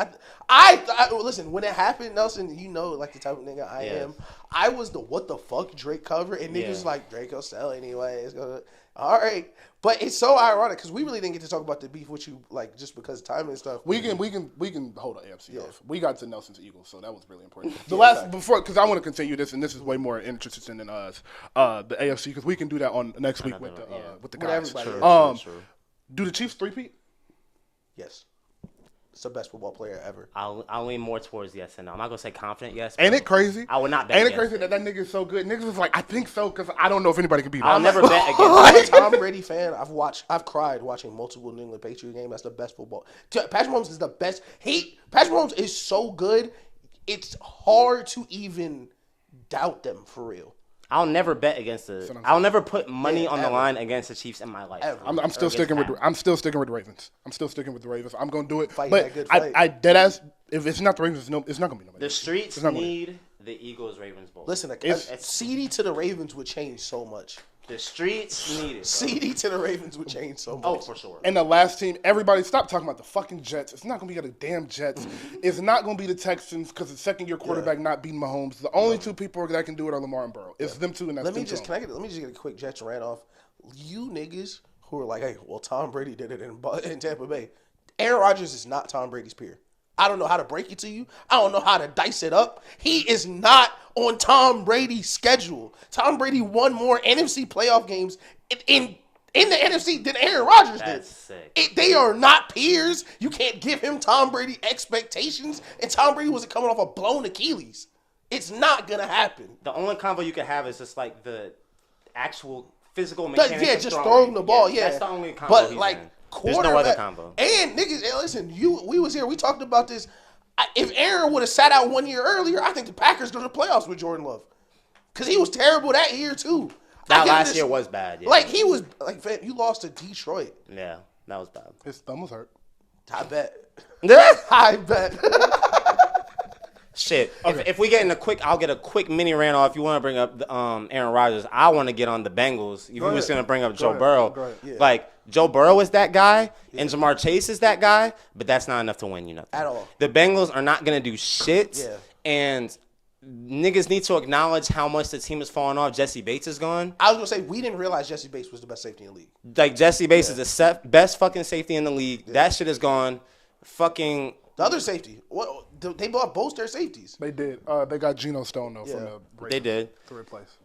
I listen, when it happened, Nelson, you know, like the type of nigga I am. I was the what the fuck Drake cover, and niggas like Drake will sell anyway. It's gonna, all right, but it's so ironic because we really didn't get to talk about the beef with you, like just because of time and stuff. We can hold the AFC off. We got to Nelson's Eagles, so that was really important. The last before, because I want to continue this, and this is way more interesting than us. The AFC, because we can do that on next week with the guys. everybody. Do the Chiefs three-peat? Yes, it's the best football player ever. I'll lean more towards yes and no. I'm not gonna say confident yes. Ain't it crazy? I would not bet Ain't it against crazy that nigga is so good? Niggas was like, I think so, because I don't know if anybody can beat him. I'll never bet I'm against. a Tom Brady fan. I've cried watching multiple New England Patriot games. That's the best football. Patrick Mahomes is the best. Patrick Mahomes is so good. It's hard to even doubt them for real. I'll never bet against I'll never put money on the ever. line against the Chiefs in my life. Ever. I'm still sticking with the Ravens. I'm still sticking with the Ravens. I'm gonna do it. Fighting But that good fight. I dead ass. If it's not the Ravens, it's not gonna be nobody. The streets need the Eagles Ravens bowl. Listen, CD to the Ravens would change so much. The streets need it. Bro. CD to the Ravens would change so much. Oh, for sure. And the last team, everybody stop talking about the fucking Jets. It's not going to be the damn Jets. It's not going to be the Texans because the second-year quarterback not beating Mahomes. The only two people that can do it are Lamar and Burrow. It's them two, and that's let me them just two. let me just get a quick Jets rant off. You niggas who are like, hey, well, Tom Brady did it in Tampa Bay. Aaron Rodgers is not Tom Brady's peer. I don't know how to break it to you. I don't know how to dice it up. He is not on Tom Brady's schedule. Tom Brady won more NFC playoff games in the NFC than Aaron Rodgers did. That's sick. They are not peers. You can't give him Tom Brady expectations. And Tom Brady wasn't coming off a blown Achilles. It's not going to happen. The only combo you can have is just like the actual physical mechanics. Yeah, just throw him the ball. Yeah, that's the only combo but he's like in. There's no other combo. And niggas, listen, we was here. We talked about this. If Aaron would have sat out 1 year earlier, I think the Packers go to the playoffs with Jordan Love. Because he was terrible that year, too. That last year was bad, yeah. Like, he was, like, fam, you lost to Detroit. Yeah, that was bad. His thumb was hurt. I bet. I bet. Shit. Okay. If we get in I'll get a quick mini rant off. If you want to bring up Aaron Rodgers, I want to get on the Bengals. If you was going to bring up Joe Burrow. Yeah. Like, Joe Burrow is that guy, and Jamar Chase is that guy, but that's not enough to win you nothing. At all. The Bengals are not going to do shit, and niggas need to acknowledge how much the team is falling off. Jesse Bates is gone. I was going to say, we didn't realize Jesse Bates was the best safety in the league. Like, Jesse Bates is the best fucking safety in the league. Yeah. That shit is gone. Fucking... The other safety. What? They bought both their safeties. They did. They got Geno Stone, though, from the Raiders. They did. To replace.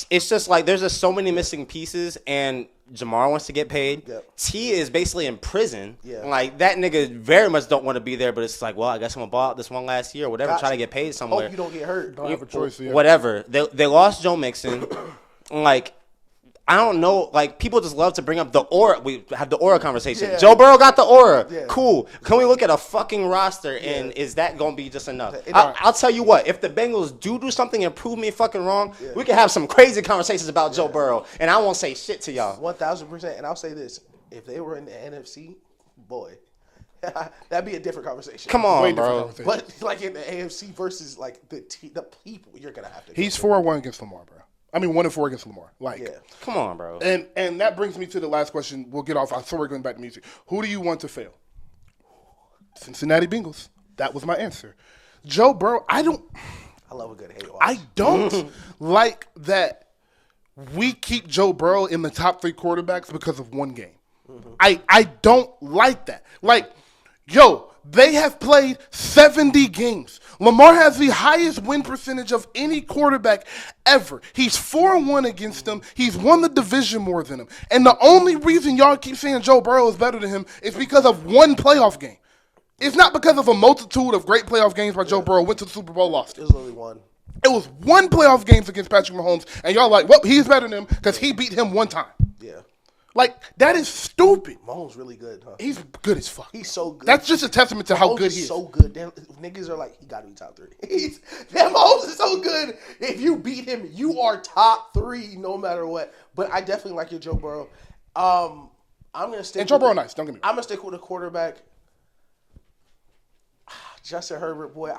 It's just like there's just so many missing pieces, and Jamar wants to get paid. Yep. T is basically in prison. Yeah. Like, that nigga very much don't want to be there, but it's like, well, I guess I'm going to ball out this one last year or whatever, try to get paid somewhere. Hope you don't get hurt. Don't have a choice here. Whatever. They lost Joe Mixon. Like, I don't know. Like, people just love to bring up the aura. We have the aura conversation. Yeah. Joe Burrow got the aura. Yeah. Cool. Can we look at a fucking roster, and is that going to be just enough? I'll tell you what. If the Bengals do something and prove me fucking wrong, we can have some crazy conversations about Joe Burrow, and I won't say shit to y'all. 1,000%. And I'll say this. If they were in the NFC, boy, that'd be a different conversation. Come on, bro. But, like, in the AFC versus, like, the people, you're going to have to. He's 4-1 against Lamar, bro. I mean, 1-4 against Lamar. Like, come on, bro. And that brings me to the last question. We'll get off. I saw we're going back to music. Who do you want to fail? Cincinnati Bengals. That was my answer. Joe Burrow. I love a good hate watch. I don't like that we keep Joe Burrow in the top 3 quarterbacks because of one game. Mm-hmm. I don't like that. Like, yo, they have played 70 games. Lamar has the highest win percentage of any quarterback ever. He's 4-1 against them. He's won the division more than him. And the only reason y'all keep saying Joe Burrow is better than him is because of one playoff game. It's not because of a multitude of great playoff games where Joe Burrow went to the Super Bowl, lost. It was only one. It was one playoff games against Patrick Mahomes, and y'all like, well, he's better than him because he beat him one time. Yeah. Like, that is stupid. Mahomes really good, huh? He's good as fuck. He's so good. That's just a testament to how good he is. So good. Niggas are like, he got to be top 3. Mahomes is so good. If you beat him, you are top 3 no matter what. But I definitely like your Joe Burrow. I'm gonna stick. And Joe Burrow, nice. Don't get me wrong. I'm gonna stick with a quarterback. Justin Herbert, boy,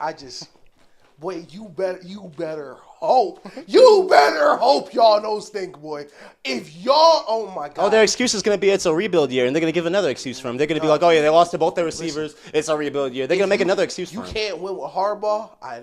you better hope. You better hope y'all know stink, boy. If y'all, oh my God. Oh, their excuse is going to be it's a rebuild year, and they're going to give another excuse for him. They're going to be like, oh, yeah, they lost to both their receivers. It's a rebuild year. They're going to make another excuse for him. You can't win with Harbaugh. I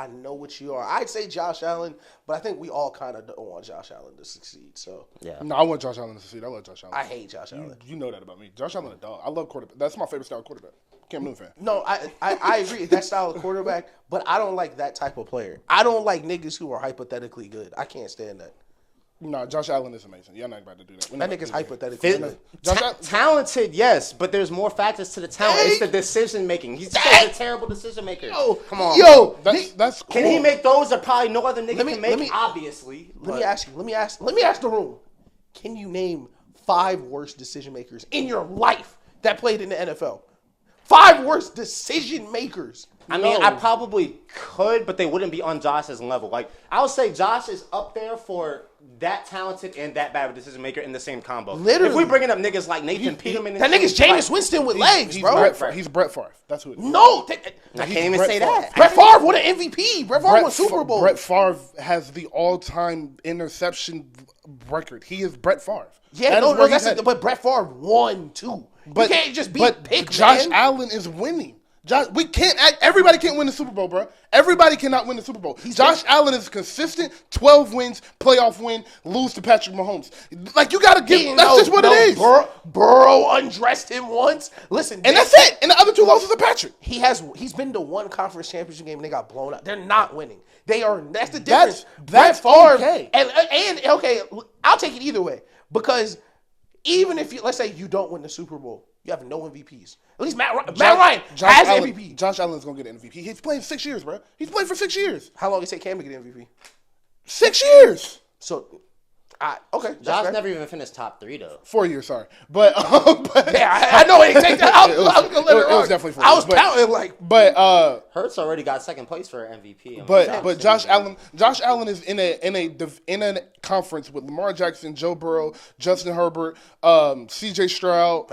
know what you are. I'd say Josh Allen, but I think we all kind of don't want Josh Allen to succeed. So yeah. No, I want Josh Allen to succeed. I love Josh Allen. I hate Josh Allen. You know that about me. Josh Allen a dog. I love quarterback. That's my favorite style of quarterback. Cam Newton fan. No, I agree. That style of quarterback, but I don't like that type of player. I don't like niggas who are hypothetically good. I can't stand that. No, Josh Allen is amazing. Y'all not about to do that. That nigga's hypothetically good. Talented, yes, but there's more factors to the talent. It's the decision making. He's just a terrible decision maker. Yo, come on. Yo, that's cool. Can he make those that probably no other nigga can make? Obviously. Let me ask the room. Can you name 5 worst decision makers in your life that played in the NFL? 5 worst decision makers. I mean, I probably could, but they wouldn't be on Josh's level. Like, I would say Josh is up there for that talented and that bad of a decision maker in the same combo. Literally. If we bringing up niggas like Nathan Peterman. That nigga's Jameis Winston with legs, bro. He's Brett Favre. That's who it is. No. I can't even say that. Brett Favre won an MVP. Brett Favre won Super Bowl. Brett Favre has the all-time interception record. He is Brett Favre. Yeah, but Brett Favre won, too. You can't just be picked, Josh Allen is winning. Everybody can't win the Super Bowl, bro. Everybody cannot win the Super Bowl. Josh Allen is consistent, 12 wins, playoff win, lose to Patrick Mahomes. Like, you got to give, that's just what it is. Burrow undressed him once. Listen. And that's it. And the other 2 losses are Patrick. He's been to 1 conference championship game and they got blown out. They're not winning. That's the difference. That's okay. And okay, I'll take it either way. Because even if let's say you don't win the Super Bowl, you have no MVPs. At least Matt Ryan has MVP. Josh Allen's going to get an MVP. He's playing 6 years, bro. He's played for 6 years. How long did it take Cam to get MVP? 6 years. So Okay. Josh never even finished top 3 though. 4 years, sorry, but yeah, I know it. Take that out. It was definitely 4 years. I was counting like, but Hurts already got second place for MVP. But Josh Allen is in a conference with Lamar Jackson, Joe Burrow, Justin Herbert, C.J. Stroud,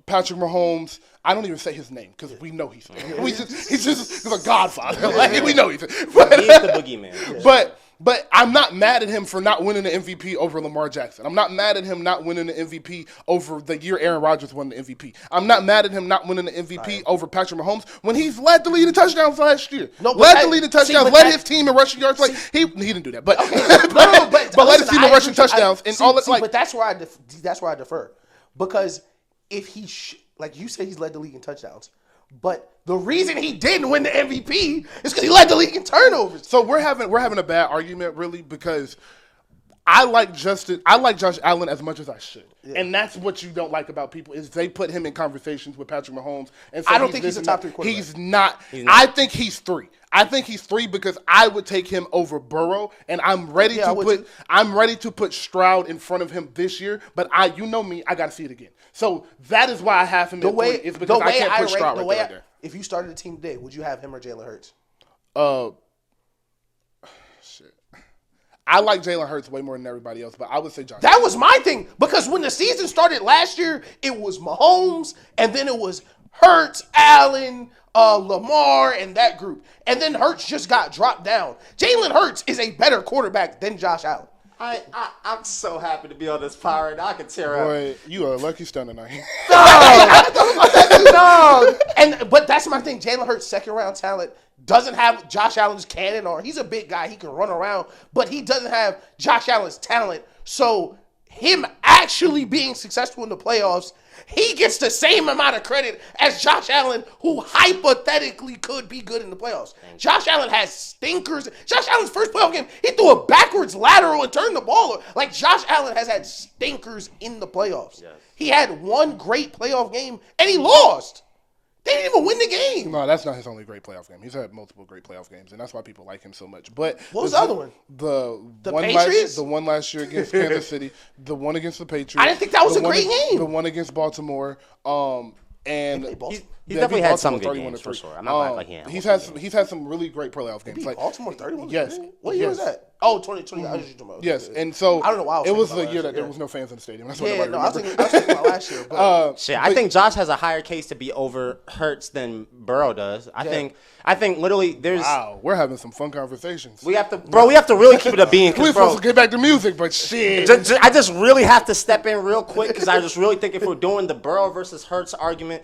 Patrick Mahomes. I don't even say his name because we know he's a godfather. Like, we know he's. He's the boogeyman. But I'm not mad at him for not winning the MVP over Lamar Jackson. I'm not mad at him not winning the MVP over the year Aaron Rodgers won the MVP. I'm not mad at him not winning the MVP over Patrick Mahomes when he's led the lead in touchdowns last year. Led the lead in touchdowns, led his team in rushing yards. Like he didn't do that, but but led his team in rushing touchdowns and all that. But that's where I defer because if he like you say he's led the league in touchdowns. But the reason he didn't win the MVP is because he led the league in turnovers. So we're having a bad argument, really, because I like Josh Allen as much as I should, and that's what you don't like about people is they put him in conversations with Patrick Mahomes. And so I don't think he's a top 3 quarterback. He's not. I think he's 3. I think he's 3 because I would take him over Burrow, and I'm ready to put Stroud in front of him this year. But you know me, I got to see it again. So that is why I have him. Is because I can't put Stroud right there. If you started a team today, would you have him or Jalen Hurts? Shit. I like Jalen Hurts way more than everybody else, but I would say Josh. That was my thing because when the season started last year, it was Mahomes, and then it was Hurts, Allen, Lamar, and that group. And then Hurts just got dropped down. Jalen Hurts is a better quarterback than Josh Allen. I'm so happy to be on this pirate. I can tear up. Boy, you are a lucky stun tonight. No. But that's my thing. Jalen Hurts, second round talent, doesn't have Josh Allen's cannon or he's a big guy. He can run around, but he doesn't have Josh Allen's talent. So him actually being successful in the playoffs, he gets the same amount of credit as Josh Allen, who hypothetically could be good in the playoffs. Josh Allen has stinkers. Josh Allen's first playoff game, he threw a backwards lateral and turned the ball over. Like, Josh Allen has had stinkers in the playoffs. Yes. He had one great playoff game, and he lost. They didn't even win the game. No, that's not his only great playoff game. He's had multiple great playoff games, and that's why people like him so much. But what was the other one? The one Patriots? The one last year against Kansas City. The one against the Patriots. I didn't think that was a great game. The one against Baltimore. And he's definitely had some good games for sure. I'm not like him. He's had some really great playoff games. Like Baltimore 31. Yes. What year was that? Oh, 2020. I was just talking about. Yes, and so I don't know why it was the year that there was no fans in the stadium. That's what I was thinking about last year. I think Josh has a higher case to be over Hurts than Burrow does. I think literally there's. Wow, we're having some fun conversations. We have to really keep it a bean. We're supposed to get back to music, but shit. I just really have to step in real quick because I just really think if we're doing the Burrow versus Hurts argument,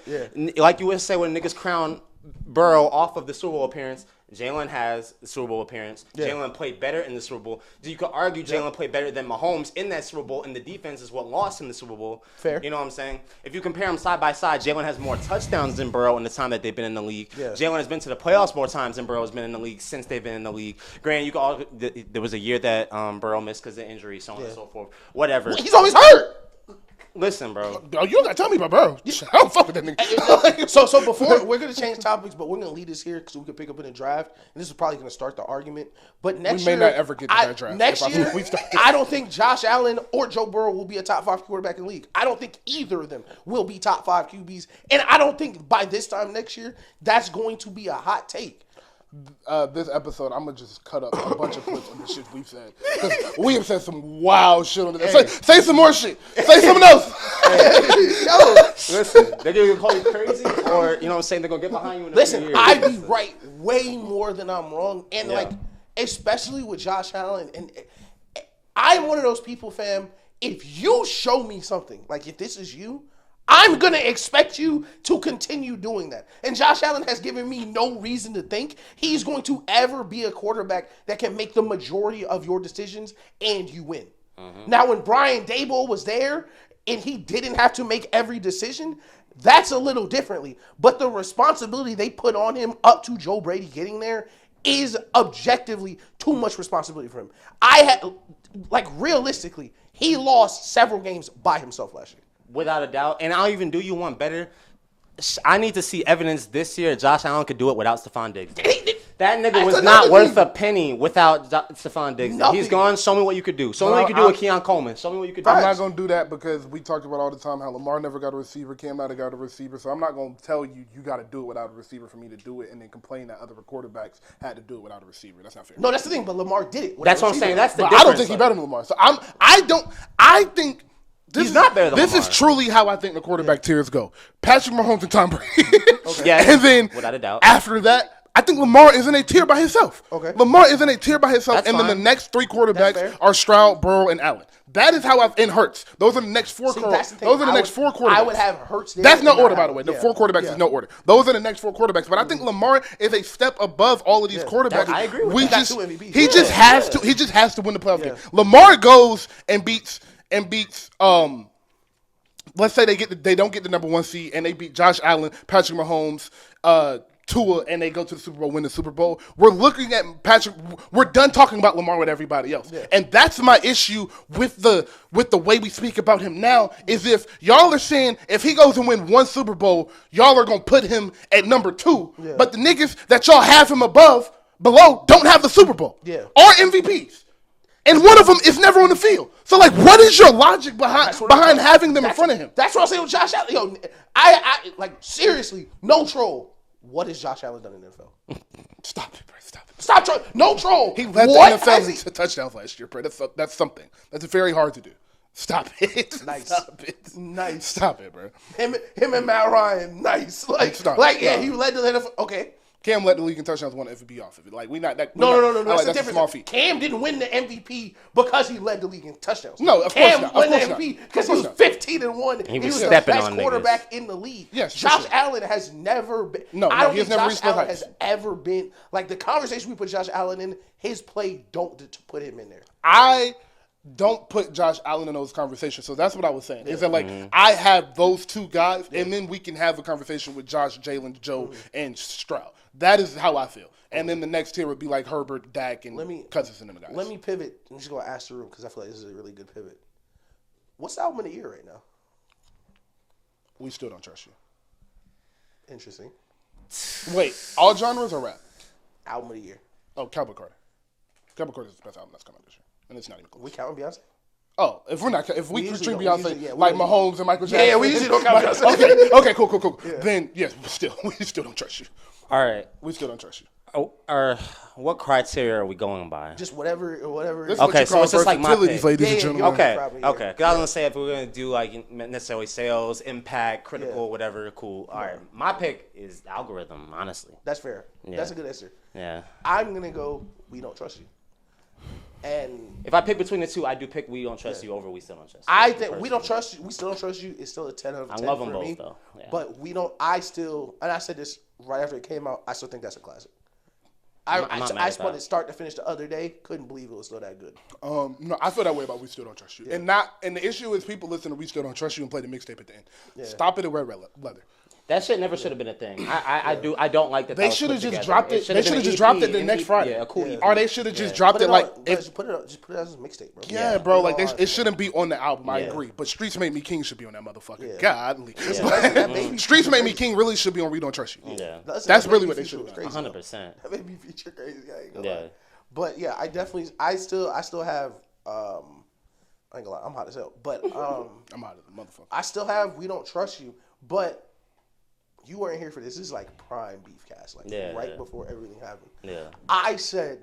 like you would say when niggas crown Burrow off of the Super Bowl appearance, Jalen has the Super Bowl appearance. Jalen played better in the Super Bowl. You could argue Jalen played better than Mahomes in that Super Bowl, and the defense is what lost in the Super Bowl. Fair. You know what I'm saying? If you compare them side by side, Jalen has more touchdowns than Burrow in the time that they've been in the league. Yeah. Jalen has been to the playoffs more times than Burrow has been in the league since they've been in the league. Granted, there was a year that Burrow missed because of injury, so on and so forth. Whatever. He's always hurt. Listen, bro. Oh, you don't got to tell me about Burrow. I don't fuck with that nigga. So before, we're going to change topics, but we're going to lead this here because we can pick up in the draft. And this is probably going to start the argument. But next year. We may not ever get to that draft. Next year, I don't think Josh Allen or Joe Burrow will be a top 5 quarterback in the league. I don't think either of them will be top 5 QBs. And I don't think by this time next year, that's going to be a hot take. This episode, I'm going to just cut up a bunch of clips of the shit we've said. Because we have said some wild shit on this. Say some more shit. Say something else. Listen, they're going to call you crazy or, you know what I'm saying, they're going to get behind you in a few years. I be right way more than I'm wrong. And, like, especially with Josh Allen. And I'm one of those people, fam, if you show me something, like if this is you, I'm going to expect you to continue doing that. And Josh Allen has given me no reason to think he's going to ever be a quarterback that can make the majority of your decisions and you win. Mm-hmm. Now, when Brian Daboll was there and he didn't have to make every decision, that's a little differently. But the responsibility they put on him up to Joe Brady getting there is objectively too much responsibility for him. Realistically, he lost several games by himself last year. Without a doubt. And I'll even do you one better. I need to see evidence this year Josh Allen could do it without Stephon Diggs. That nigga was not worth a penny without Stephon Diggs. Nothing. He's gone. Show me what you could do. Show me what you could do with Keon Coleman. Show me what you could do. I'm not going to do that because we talked about all the time how Lamar never got a receiver, Cam never got a receiver. So I'm not going to tell you got to do it without a receiver for me to do it and then complain that other quarterbacks had to do it without a receiver. That's not fair. No, that's the thing. But Lamar did it. That's what I'm saying. That's the But difference. I don't think he's better than Lamar. So I think He's not better than This Lamar. is truly how I think the quarterback tiers go. Patrick Mahomes and Tom Brady. Yeah, and then without a doubt. after that, I think Lamar is in a tier by himself. Okay. Lamar is in a tier by himself, That's and then fine. the next three That's quarterbacks fair. are Stroud, Burrow, and Allen. That is how in Hurts. Those are the next four. That's the thing. Those are the next four quarterbacks. I would have Hurts there. That's no and order, not by the way. The yeah. four quarterbacks Yeah. is no order. Those are the next four quarterbacks. But I think Lamar is a step above all of these quarterbacks. I agree with we that. just He got 2 MVPs. he just Yeah. has to. He just has to win the playoff game. Lamar goes and beats. Let's say they don't get the number 1 seed and they beat Josh Allen, Patrick Mahomes, Tua, and they go to the Super Bowl, win the Super Bowl. We're looking at Patrick. We're done talking about Lamar with everybody else, and that's my issue with the way we speak about him now. Is if y'all are saying if he goes and win 1 Super Bowl, y'all are gonna put him at number 2, but the niggas that y'all have him below don't have the Super Bowl, or MVPs. And one of them is never on the field. So, like, what is your logic behind having them in front of him? That's what I'm saying with Josh Allen. Yo, I like seriously, no troll. What has Josh Allen done in the NFL? Stop it, bro. Stop it. Stop trolling. No troll. He led the What NFL has in touchdowns last year, bro. That's something. That's very hard to do. Stop it. Nice. Stop it. Nice. Stop it, bro. Him and Matt Ryan, nice. Like, Stop. he led the NFL. Okay. Cam led the league in touchdowns, won the MVP off of it. Like, No. Like, That's the that's a small difference. feat. Cam didn't win the MVP because he led the league in touchdowns. No, of course Cam not. Of won the course not. MVP because Of he course was 15-1. He was the stepping best on quarterback in the league. Yes, for Josh sure. Allen has never been. No, I don't he has think never Josh reached those Allen heights. has ever been like the conversation we put Josh Allen in. His play don't to put him in there. I don't put Josh Allen in those conversations. So that's what I was saying. Is that, like, I have those two guys, and then we can have a conversation with Josh, Jalen, Joe, and Stroud. That is how I feel. And then the next tier would be like Herbert, Dak, and Cousins and them guys. Let me pivot. I'm just going to ask the room because I feel like this is a really good pivot. What's the album of the year right now? We still don't trust you. Interesting. Wait, all genres or rap? Album of the year. Oh, Cowboy Carter. Cowboy Carter is the best album that's come out this year, and it's not even close. We counting Beyonce? Oh, if we usually treat don't. Beyonce We usually- yeah, we like usually- Mahomes and Michael Jackson. Yeah, we usually don't count Beyonce. Okay, cool. Then yes, we still don't trust you. All right. We still don't trust you. Oh, what criteria are we going by? Just whatever. This is what Okay, you so call it's just like my versatilities, pick. ladies Yeah, and yeah, gentlemen. Okay, Probably, okay. yeah. Because I was gonna say if we're gonna do like necessarily sales, impact, critical, Yeah. whatever, cool. All right, my pick is algorithm. Honestly, That's fair. Yeah. That's a good answer. yeah. I'm gonna go. We don't trust you. And If I pick between the two, I do pick we don't trust you over we still don't trust you. I think we don't trust you. We still don't trust you. It's still a 10 out of 10 I love for them both me. though. Yeah. But we don't. I still, and I said this right after it came out. I still think that's a classic. I not mad I at spun that. it start to finish the other day. Couldn't believe it was still that good. No, I feel that way about We Still Don't Trust You. And the issue is people listen to We Still Don't Trust You and play the mixtape at the end. Stop it at Red Leather. That shit never should have been a thing. I don't like that. They should have just dropped it. They should have just dropped it the next Friday. Yeah, a cool EP. Or they should have just dropped Put it it like on, if just put it as a mixtape, bro. yeah, bro. Like Put it on it shouldn't be on the album. I Yeah. agree. But Streets Made Me King should be on that motherfucker. Yeah. Godly. That baby Streets Made Me King really should be on We Don't Trust You. Yeah, Listen, That's that really baby what they feature should was have done. crazy, 100%. though. That baby feature crazy. I ain't gonna Yeah. lie. But yeah, I still have. I ain't gonna lie. I'm hot as hell. But I'm out of the motherfucker. I still have We Don't Trust You. But you weren't here for this. This is like prime beef cast. Like right before everything happened. Yeah. I said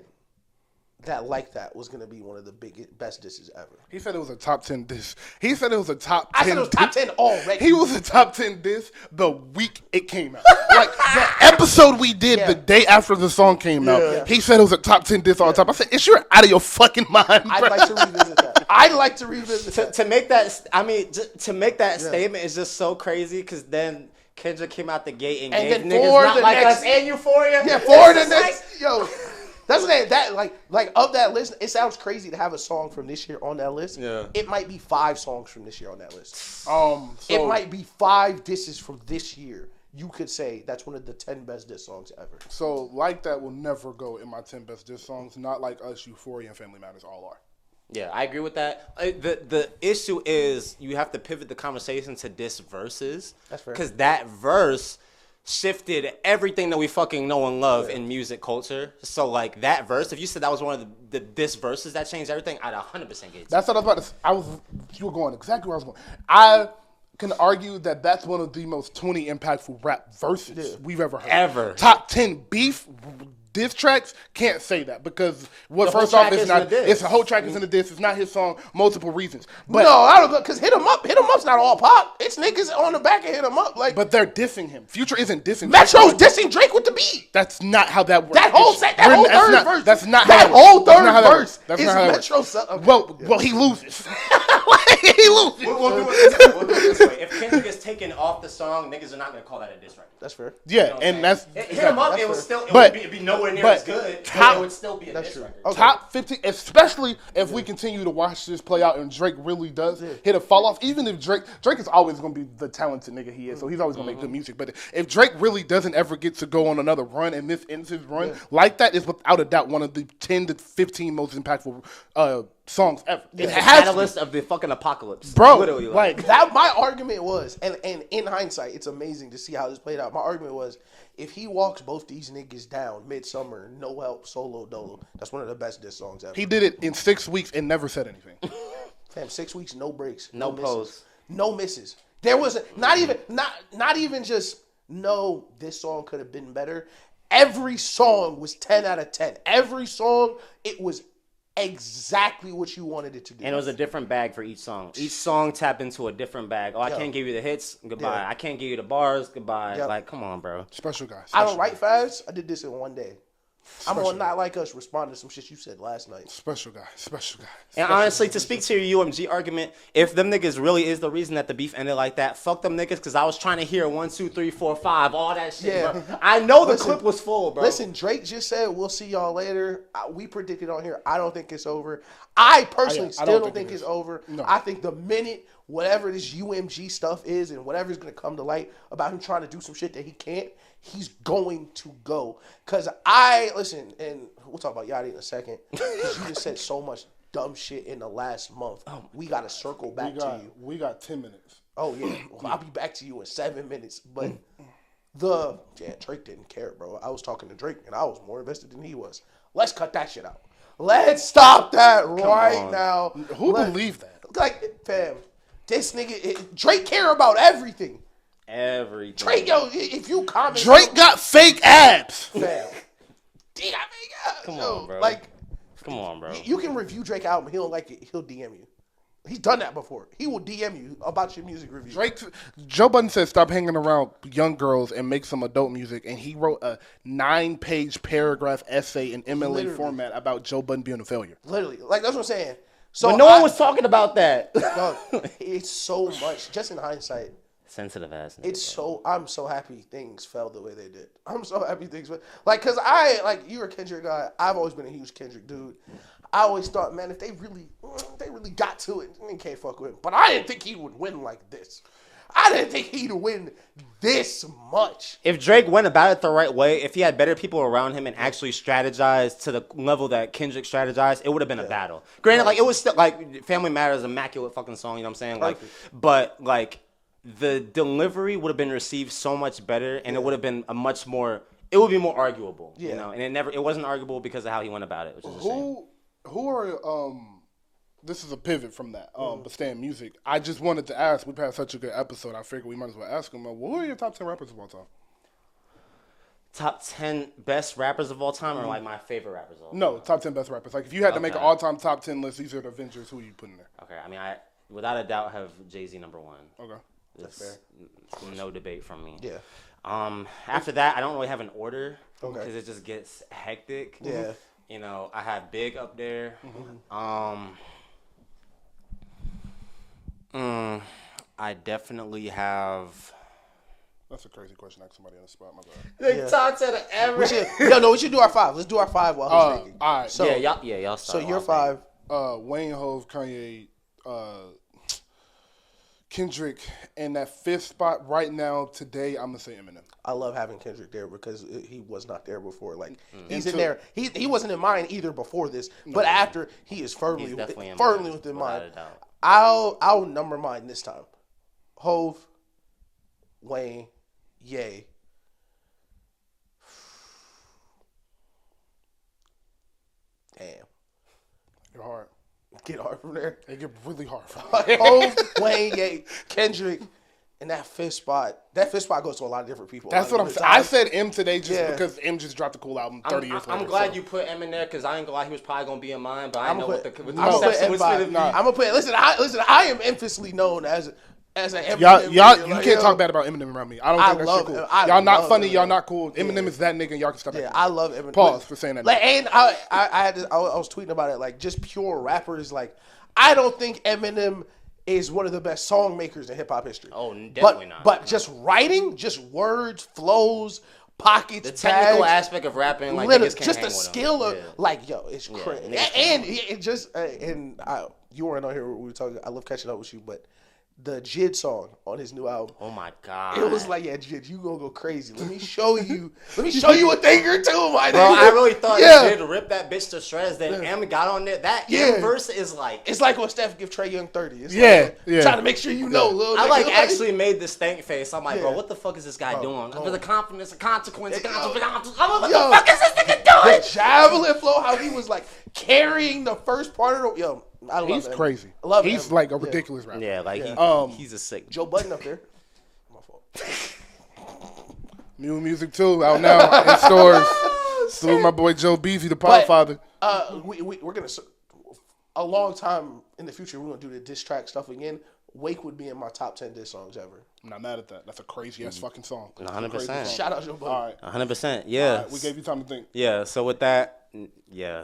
that Like That was gonna be one of the best disses ever. He said it was a top 10 diss. He said it was a top 10 I said it was top 10 already. He was a top 10 diss the week it came out. Like the episode we did the day after the song came out. He said it was a top 10 diss all the time. I said, "Is you out of your fucking mind, bro?" I'd like to revisit that. I'd like to revisit that. To make that, I mean, to make that statement is just so crazy because then Kendrick came out the gate and gave then niggas for not the like next- us and Euphoria. Yeah, for the next yo. That's what that like of that list. It sounds crazy to have a song from this year on that list. Yeah. It might be 5 songs from this year on that list. So It might be 5 disses from this year. You could say that's one of the 10 best diss songs ever. So Like That will never go in my 10 best diss songs. Not like Us, Euphoria, and Family Matters all are. Yeah, I agree with that. The issue is you have to pivot the conversation to diss verses. That's fair. Because that verse shifted everything that we fucking know and love in music culture. So like that verse, if you said that was one of the diss verses that changed everything, I'd 100% get it. That's what I was about to say. You were going exactly where I was going. I can argue that that's one of the most 20 impactful rap verses we've ever heard. Ever. Top 10 beef diss tracks, can't say that because first off, it's not. It's the whole track is in the diss. It's not his song. Multiple reasons. But no, I don't go because Hit 'Em Up's not all pop. It's niggas on the back of Hit 'Em Up. Like, but they're dissing him. Future isn't dissing. Metro's dissing Drake with the beat. That's not how that works. That whole third verse. That's not that how whole third verse. That's is not how that Metro. Okay. Well, he loses. He loses. We'll do it this way. If Kendrick is taken off the song, niggas are not gonna call that a diss record. That's fair. Yeah, you know and that's Hit 'Em Up. It was still. It would be nowhere near as good. It would still be a diss record. Okay. Top 15, especially if we continue to watch this play out and Drake really does hit a fall off. Even if Drake is always going to be the talented nigga he is, so he's always going to make good music. But if Drake really doesn't ever get to go on another run and this ends his run, like that is without a doubt one of the 10 to 15 most impactful songs ever. It's the catalyst of the fucking apocalypse. Bro, literally. Like that, my argument was, and in hindsight, it's amazing to see how this played out. My argument was, if he walks both these niggas down, Midsummer, No Help, Solo Dolo, that's one of the best diss songs ever. He did it in 6 weeks and never said anything. Fam, 6 weeks, no breaks, no pose, no misses. There was not even just no. This song could have been better. Every song was 10 out of 10. Every song, it was exactly what you wanted it to do. And it was a different bag for each song. Each song tapped into a different bag. Oh, I can't give you the hits. Goodbye. I can't give you the bars. Goodbye. Like, come on, bro. Special guy. I don't write fast. I did this in one day. I'm on Not Like Us responding to some shit you said last night. Special guy. Special guy. And honestly, to speak to your UMG argument, if them niggas really is the reason that the beef ended like that, fuck them niggas, because I was trying to hear 1, 2, 3, 4, 5, all that shit, bro. I know the clip was full, bro. Listen, Drake just said, we'll see y'all later. We predicted on here. I don't think it's over. I personally still don't think it's over. No. I think the minute whatever this UMG stuff is and whatever's going to come to light about him trying to do some shit that he can't, he's going to go. Because listen, and we'll talk about Yachty in a second, because you just said so much dumb shit in the last month. We got to circle back to you. We got 10 minutes. Oh, yeah. Well, I'll be back to you in 7 minutes. But Drake didn't care, bro. I was talking to Drake, and I was more invested than he was. Let's cut that shit out. Let's stop that right now. Who believed that? Like, fam, this nigga, Drake care about everything. Everything. Drake, if you comment. Drake got fake abs. Fam. He got fake abs. Come on, bro. Like, come on, bro. You can review Drake album. He don't like it. He'll DM you. He's done that before. He will DM you about your music review. Joe Budden said stop hanging around young girls and make some adult music, and he wrote a 9-page paragraph essay in MLA format about Joe Budden being a failure. Literally. Like, that's what I'm saying. So but no one was talking about that. Dog, it's so much. Just in hindsight. Sensitive ass. I'm so happy things fell the way they did. I'm so happy things fell. Like, cause you're a Kendrick guy. I've always been a huge Kendrick dude. I always thought, man, if they really got to it, they can't fuck with him. But I didn't think he would win like this. I didn't think he'd win this much. If Drake went about it the right way, if he had better people around him and actually strategized to the level that Kendrick strategized, it would have been a battle. Granted, like, it was still, like, Family Matters, immaculate fucking song, you know what I'm saying? Like, but, like, the delivery would have been received so much better, and it would have been it would be more arguable, you know? And it wasn't arguable because of how he went about it, which is a shame. Who are, this is a pivot from that, but stay in music. I just wanted to ask, we've had such a good episode, I figured we might as well ask them, who are your top 10 rappers of all time? Top 10 best rappers of all time, or like my favorite rappers of all time? No, top 10 best rappers. Like, if you had to make an all-time top 10 list, these are the Avengers, who are you putting there? Okay, I mean, I without a doubt have Jay-Z number 1. Okay. That's fair. No debate from me. Yeah. After that, I don't really have an order Okay. because it just gets hectic. Yeah. You know, I have Big up there. I definitely have. That's a crazy question. Ask somebody on the spot. My The top 10 of ever. We should do our 5. Let's do our 5 while he's thinking. All right. So, y'all start. So your 5. Wayne, Hove, Kanye, Kendrick, and that 5th spot right now, today, I'm going to say Eminem. I love having Kendrick there because he was not there before. Like, he's in there. He wasn't in mine either before this, but after, he is firmly within mine. I'll number mine this time. Hove, Wayne, Ye, get hard from there. They get really hard. Hov, Wayne, Ye, Kendrick, and that fifth spot. That fifth spot goes to a lot of different people. That's what I'm saying. I said M today just because M just dropped a cool album 30 years later. I'm glad you put M in there because I ain't gonna lie, he was probably gonna be in mine, but I didn't know what the I'm gonna put M by. I'm gonna put. Listen, I am infamously known as an Eminem. You can't talk bad about Eminem around me. I don't think that's cool. Y'all not funny. Y'all not cool. Eminem is that nigga. And y'all can stop. Yeah, I love Eminem. Pause for saying that. Like, and I was tweeting about it. Like, just pure rappers. Like, I don't think Eminem is one of the best song makers in hip hop history. Oh, definitely not. But just writing, just words, flows, pockets, the technical aspect of rapping, like niggas can't just hang the with skill him. of like, yo, it's crazy. And it just you weren't on here when we were talking. I love catching up with you, but the Jid song on his new album. Oh my god! It was like, yeah, Jid, you gonna go crazy. Let me show you a thing or two, my bro. I really thought Jid ripped that bitch to shreds. Then M got on there. That M verse is like, it's like when Steph give Trae Young 30. It's trying to make sure you know, little. I like actually made this stank face. I'm like, bro, what the fuck is this guy doing? For the confidence and consequence. I'm like, what the fuck is this nigga doing? The javelin flow, how he was like carrying the first part of the I love He's him. crazy. I love He's him. like a ridiculous rapper. Yeah, like he's a sick. Joe Budden up there. My fault. New music too out now in stores. Salute my boy Joe Beasy, the Podfather. We're gonna a long time in the future. We're gonna do the diss track stuff again. Wake would be in my top 10 diss songs ever. I'm not mad at that. That's a crazy ass fucking song. 100%. Shout out Joe Budden. All right. 100%. Yeah. Right, we gave you time to think. Yeah. So with that,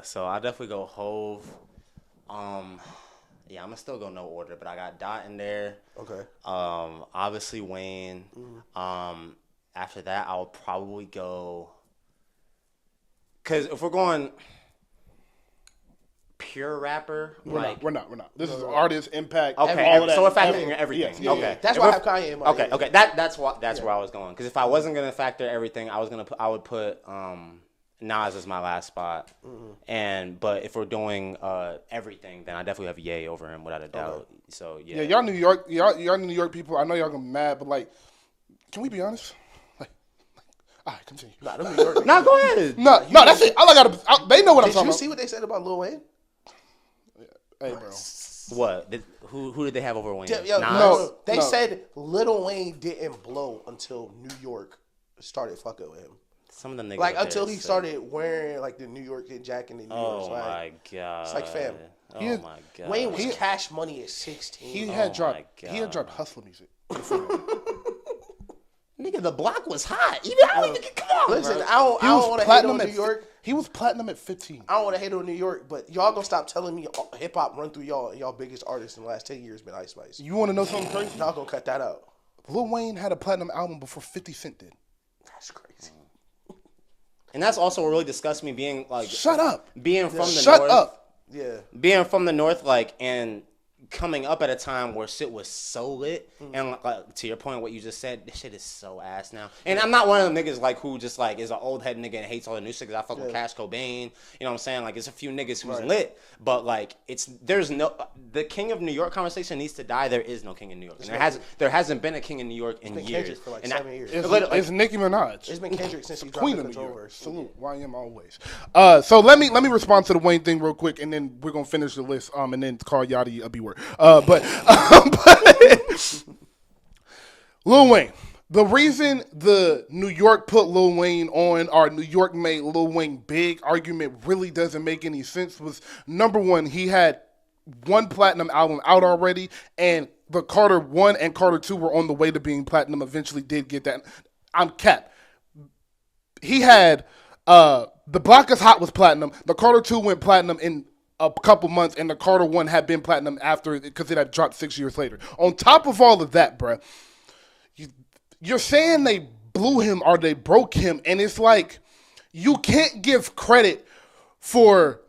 so I definitely go Hove. Yeah, I'm gonna still go no order, but I got Dot in there. Okay. Obviously Wayne. After that, I'll probably go. Cause if we're going pure rapper, we're not. This is artist impact. Okay, all of that. so we're factoring everything. Yeah. Okay, that's why I have Kanye in my Okay, okay, that's where I was going. Because if I wasn't gonna factor everything, I would put Nas as my last spot. But if we're doing everything, then I definitely have Ye over him without a doubt. Okay. So yeah, y'all New York people. I know y'all gonna be mad, but like, can we be honest? All right, continue. Nah, them New York. No, go ahead. No, that's it. They know what I'm talking about. Did you see what they said about Lil Wayne? Hey, bro. What? Who did they have over Wayne? No. They said Lil Wayne didn't blow until New York started fucking with him. Some of them niggas like until he started wearing like the New York jacket and the New York. Oh my god! It's like fam. Oh my god! Wayne was Cash Money at 16. He had dropped hustler music. Nigga, the block was hot. Come on, listen, bro. I don't want to hate on New York. He was platinum at 15. I don't want to hate on New York, but y'all gonna stop telling me hip hop run through y'all and y'all biggest artists in the last 10 years been Ice Spice. You want to know something crazy? Y'all gonna cut that out. Lil Wayne had a platinum album before 50 Cent did. That's crazy. And that's also what really disgusts me being like. Shut up. Being from the north. Shut up. Yeah. Being from the north, like, and coming up at a time where shit was so lit, and like, to your point, what you just said, this shit is so ass now. And I'm not one of them niggas like who just like is an old head nigga and hates all the new shit. Cause I fuck with Cash Cobain, you know what I'm saying? Like, it's a few niggas who's lit, but like the king of New York conversation needs to die. There is no king in New York, and there hasn't been a king in New York in years. Kendrick for like 7 years. It's Nicki Minaj. It's been Kendrick since he dropped Queen the of New Control York. verse. Salute. YM always. So let me respond to the Wayne thing real quick, and then we're gonna finish the list. And then call Yachty a B word. But Lil Wayne. The reason the New York put Lil Wayne on, or New York made Lil Wayne big argument really doesn't make any sense was, number one, he had one platinum album out already, and the Carter 1 and Carter 2 were on the way to being platinum, eventually did get that. I'm capped. He had The Block is Hot was platinum. The Carter 2 went platinum in a couple months, and the Carter 1 had been platinum after because it had dropped 6 years later. On top of all of that, bruh, you're saying they blew him or they broke him, and it's like you can't give credit for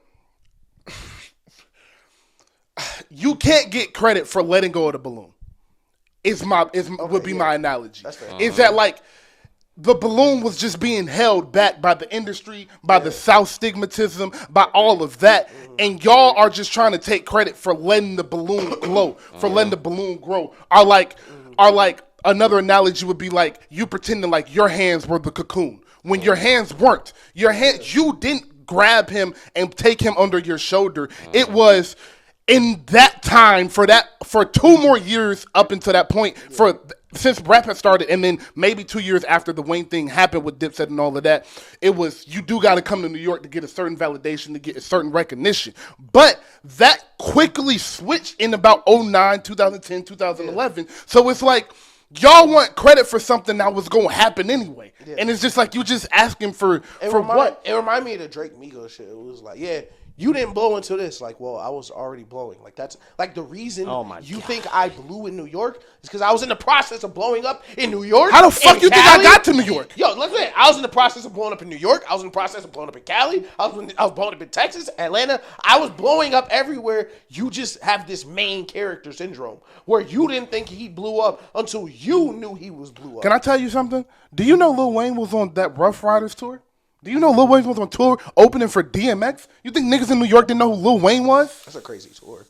you can't get credit for letting go of the balloon. Would be my analogy. Is that like the balloon was just being held back by the industry, by the South stigmatism, by all of that. And y'all are just trying to take credit for letting the balloon glow, for letting the balloon grow. Are like another analogy would be like you pretending like your hands were the cocoon when your hands weren't. You didn't grab him and take him under your shoulder. It was in that time for 2 more years up until that point since rap had started, and then maybe 2 years after the Wayne thing happened with Dipset and all of that, it was you do got to come to New York to get a certain validation, to get a certain recognition. But that quickly switched in about 09, 2010, 2011. So it's like y'all want credit for something that was going to happen anyway. Yeah. And it's just like you just asking for what? It reminded me of the Drake Migos shit. It was like, yeah, you didn't blow into this. Like, well, I was already blowing. Like, that's like the reason you think I blew in New York is because I was in the process of blowing up in New York. How the fuck you think I got to New York? Yo, look at that. I was in the process of blowing up in New York. I was in the process of blowing up in Cali. I was blowing up in Texas, Atlanta. I was blowing up everywhere. You just have this main character syndrome where you didn't think he blew up until you knew he was blew up. Can I tell you something? Do you know Lil Wayne was on that Rough Riders tour? Do you know Lil Wayne was on tour opening for DMX? You think niggas in New York didn't know who Lil Wayne was? That's a crazy tour.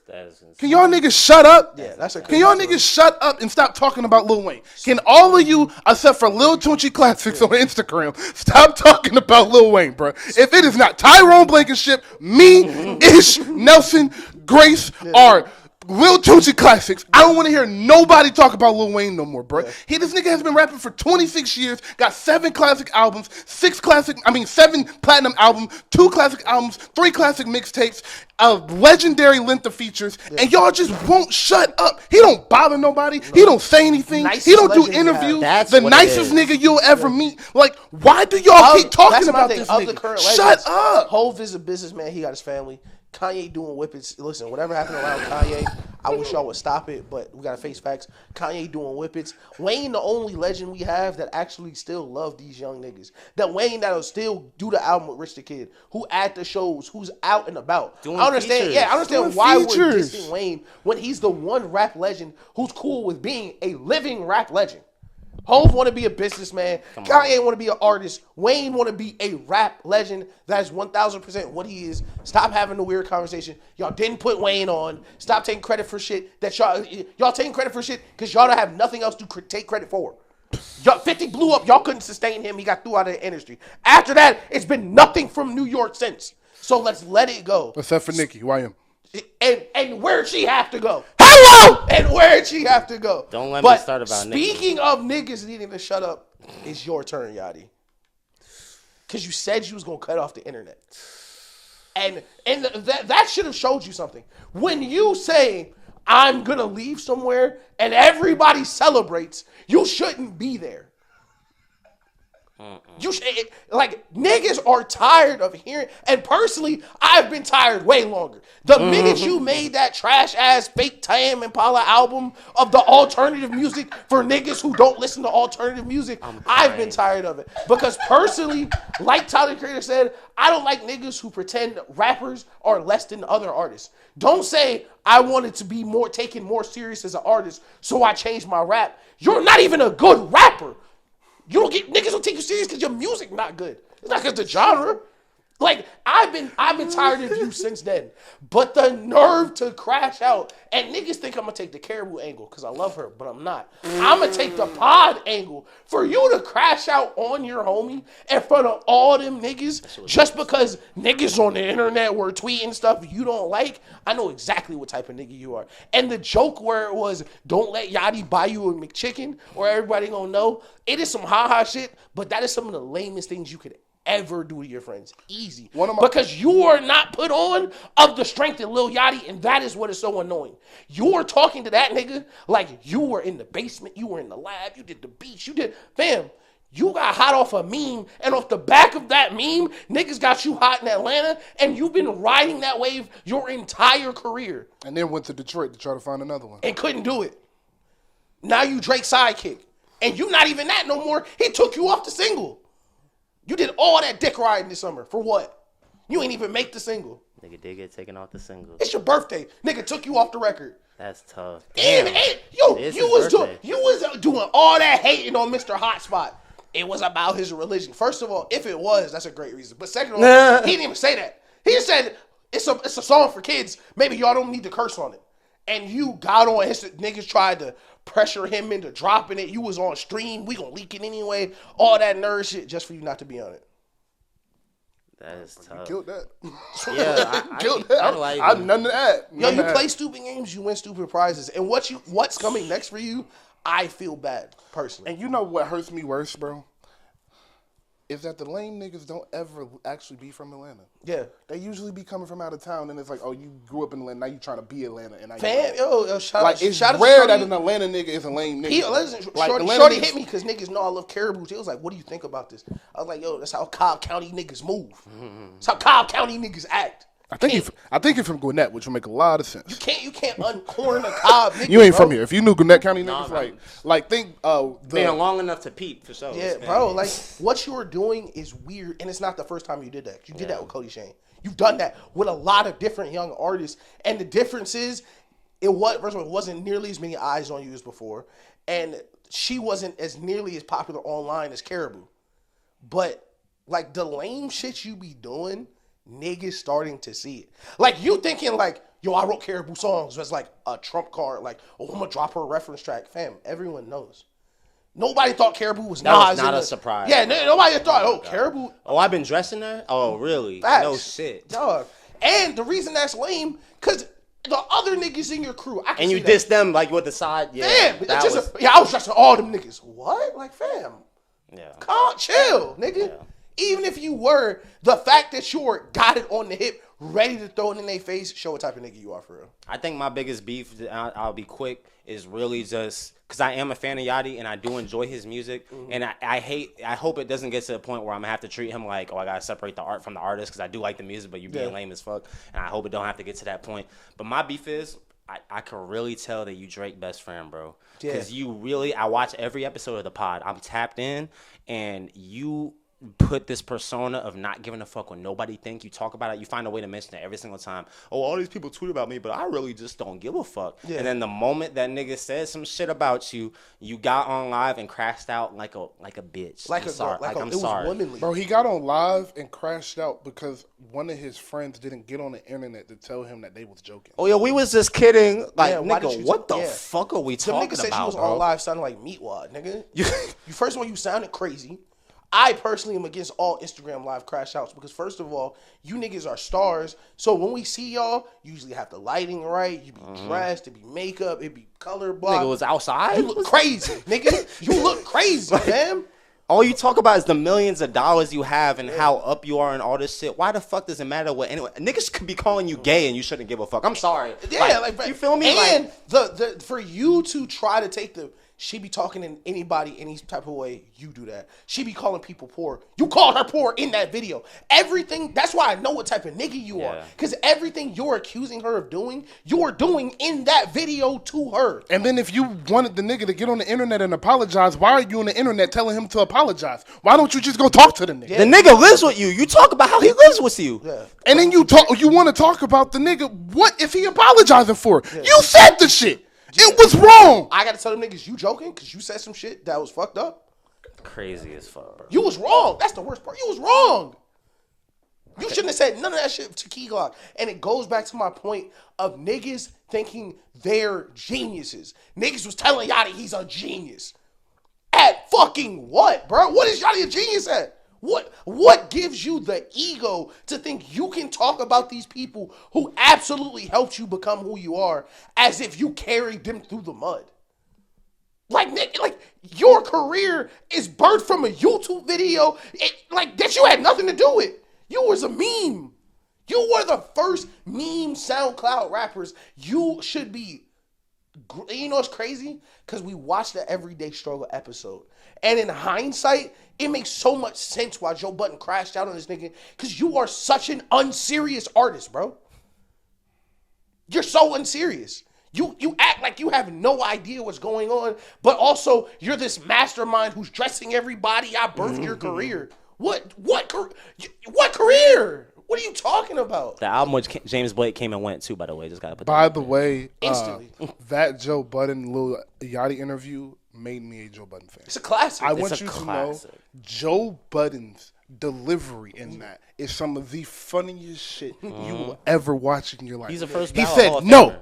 Can y'all niggas shut up? Yeah, that's a crazy Can y'all niggas shut up and stop talking about Lil Wayne? Can all of you, except for Lil Tunechi Classics on Instagram, stop talking about Lil Wayne, bro? If it is not Tyrone Blankenship, me, Ish, Nelson, Grace, or Lil Tunechi Classics, I don't want to hear nobody talk about Lil Wayne no more, bro. Yeah. This nigga has been rapping for 26 years, got 7 classic albums, 7 platinum albums, 2 classic albums, 3 classic mixtapes, a legendary length of features, and y'all just won't shut up. He don't bother nobody. No. He don't say anything. He don't do interviews. The nicest nigga you'll ever meet. Like, why do y'all keep talking about this nigga? The current Shut up. Hov is a businessman. He got his family. Kanye doing whippets. Listen, whatever happened around Kanye, I wish y'all would stop it, but we got to face facts. Kanye doing whippets. Wayne, the only legend we have that actually still love these young niggas. That Wayne that'll still do the album with Rich the Kid, who at the shows, who's out and about. Doing I understand. features. Yeah, I understand Doing why features. we're dissing Wayne when he's the one rap legend who's cool with being a living rap legend. Hov want to be a businessman. Kanye want to be an artist. Wayne want to be a rap legend. That's 1,000% what he is. Stop having the weird conversation. Y'all didn't put Wayne on. Stop taking credit for shit that y'all taking credit for shit because y'all don't have nothing else to take credit for. Y'all 50 blew up. Y'all couldn't sustain him. He got through out of the industry. After that, it's been nothing from New York since. So let's let it go. Except for Nicki, YM. And where'd she have to go? Hello! And where'd she have to go? Don't let me start about Nicki. Speaking of niggas needing to shut up, it's your turn, Yachty. Because you said you was going to cut off the internet. And that should have showed you something. When you say, I'm going to leave somewhere and everybody celebrates, you shouldn't be there. You should, like, niggas are tired of hearing, and personally, I've been tired way longer. The minute you made that trash ass fake Tame Impala album of the alternative music for niggas who don't listen to alternative music, I've been tired of it. Because personally, like Tyler Creator said, I don't like niggas who pretend rappers are less than other artists. Don't say I wanted to be taken more serious as an artist, so I changed my rap. You're not even a good rapper. You don't get niggas don't take you serious because your music not good. It's not because the genre. Like I've been tired of you since then. But the nerve to crash out and niggas think I'm gonna take the Caribou angle because I love her, but I'm not. I'm gonna take the pod angle for you to crash out on your homie in front of all them niggas just because niggas on the internet were tweeting stuff you don't like. I know exactly what type of nigga you are. And the joke where it was, don't let Yachty buy you a McChicken or everybody gonna know. It is some ha-ha shit, but that is some of the lamest things you could ever do to your friends. Easy. Because you are not put on of the strength in Lil Yachty, and that is what is so annoying. You are talking to that nigga like you were in the basement, you were in the lab, you did the beats, fam, you got hot off a meme, and off the back of that meme, niggas got you hot in Atlanta, and you've been riding that wave your entire career. And then went to Detroit to try to find another one. And couldn't do it. Now you Drake's sidekick. And you not even that no more. He took you off the single. You did all that dick riding this summer. For what? You ain't even make the single. Nigga did get taken off the single. It's your birthday. Nigga took you off the record. That's tough. And you was doing all that hating on Mr. Hotspot. It was about his religion. First of all, if it was, that's a great reason. But second of all, he didn't even say that. He just said, it's a song for kids. Maybe y'all don't need to curse on it. And you got on his niggas tried to pressure him into dropping it. You was on stream. We gonna leak it anyway. All that nerd shit just for you not to be on it. That is tough. You killed that. Yeah, I killed that. I nothing to add. Yo, you play stupid games, you win stupid prizes, and what's coming next for you? I feel bad personally. And you know what hurts me worse, bro? Is that the lame niggas don't ever actually be from Atlanta. Yeah. They usually be coming from out of town, and it's like, oh, you grew up in Atlanta, now you trying to be Atlanta. And shout rare that an Atlanta nigga is a lame nigga. Shorty hit me because niggas know I love caribou. He was like, what do you think about this? I was like, yo, that's how Cobb County niggas move. That's how Cobb County niggas act. I think you're from Gwinnett, which will make a lot of sense. You can't uncorn a Cobb nigga. You ain't from here. If you knew Gwinnett County niggas, think been long enough to peep for sure. Yeah, bro. Like what you are doing is weird, and it's not the first time you did that. You did that with Cody Shane. You've done that with a lot of different young artists, and the difference is, first of all, it wasn't nearly as many eyes on you as before, and she wasn't as nearly as popular online as Caribou. But like the lame shit you be doing, niggas starting to see it. Like you thinking like, yo, I wrote Caribou songs. It's like a trump card. Like, oh, I'm gonna drop her a reference track. Fam, everyone knows. Nobody thought Caribou was Nas. That was not a surprise. Yeah, nobody thought, oh, Caribou. Oh, I've been dressing her? Oh, really? Facts. No shit. Dog. And the reason that's lame, because the other niggas in your crew, I can and see you diss them like with the side? Yeah. Fam, I was dressing all them niggas. What? Like, fam. Yeah. Calm, chill, nigga. Yeah. Even if you were, the fact that you're got it on the hip, ready to throw it in their face, show what type of nigga you are for real. I think my biggest beef, I'll be quick, is really just because I am a fan of Yachty and I do enjoy his music. Mm-hmm. And I hope it doesn't get to the point where I'm going to have to treat him like, oh, I got to separate the art from the artist because I do like the music, but you're being lame as fuck. And I hope it don't have to get to that point. But my beef is, I can really tell that you Drake best friend, bro. Because I watch every episode of the pod. I'm tapped in, and you put this persona of not giving a fuck what nobody think. You talk about it. You find a way to mention it every single time. Oh, all these people tweet about me, but I really just don't give a fuck. Yeah. And then the moment that nigga said some shit about you, you got on live and crashed out like a bitch. I'm sorry. Bro, he got on live and crashed out because one of his friends didn't get on the internet to tell him that they was joking. Oh, yeah, we was just kidding. Like, nigga, what the fuck are we talking about, The nigga said you was on live sounding like Meatwad, nigga. First of all, you sounded crazy. I personally am against all Instagram live crash outs because first of all, you niggas are stars. So when we see y'all, you usually have the lighting right. You be dressed, it be makeup, it be color block. Nigga was outside. You look crazy, nigga. You look crazy, man. All you talk about is the millions of dollars you have and how up you are and all this shit. Why the fuck does it matter what anyone? Niggas could be calling you gay and you shouldn't give a fuck. I'm sorry. Yeah, you feel me? And the for you to try to take she be talking in anybody any type of way, you do that. She be calling people poor. You called her poor in that video. Everything, that's why I know what type of nigga you are. Because everything you're accusing her of doing, you're doing in that video to her. And then if you wanted the nigga to get on the internet and apologize, why are you on the internet telling him to apologize? Why don't you just go talk to the nigga? Yeah. The nigga lives with you. You talk about how he lives with you. Yeah. And then you want to talk about the nigga, what is he apologizing for? Yeah. You said the shit. It was wrong. I gotta tell them niggas you joking because you said some shit that was fucked up. Crazy as fuck, bro. You was wrong. That's the worst part. You was wrong. You shouldn't have said none of that shit to Key Glock. And it goes back to my point of niggas thinking they're geniuses. Niggas was telling Yachty he's a genius. At fucking what, bro? What is Yachty a genius at? What gives you the ego to think you can talk about these people who absolutely helped you become who you are as if you carried them through the mud? Like your career is birthed from a YouTube video that you had nothing to do with. You was a meme. You were the first meme SoundCloud rappers. You should be. You know what's crazy? Because we watched the Everyday Struggle episode. And in hindsight, it makes so much sense why Joe Budden crashed out on this nigga. Because you are such an unserious artist, bro. You're so unserious. You act like you have no idea what's going on. But also, you're this mastermind who's dressing everybody. I birthed your career. What career? What are you talking about? The album which James Blake came and went too, by the way. Just gotta put. By the way, instantly, that Joe Budden Lil Yachty interview made me a Joe Budden fan. It's a classic. I want you to know Joe Budden's delivery in that is some of the funniest shit you will ever watch in your life. He's the first. He said no.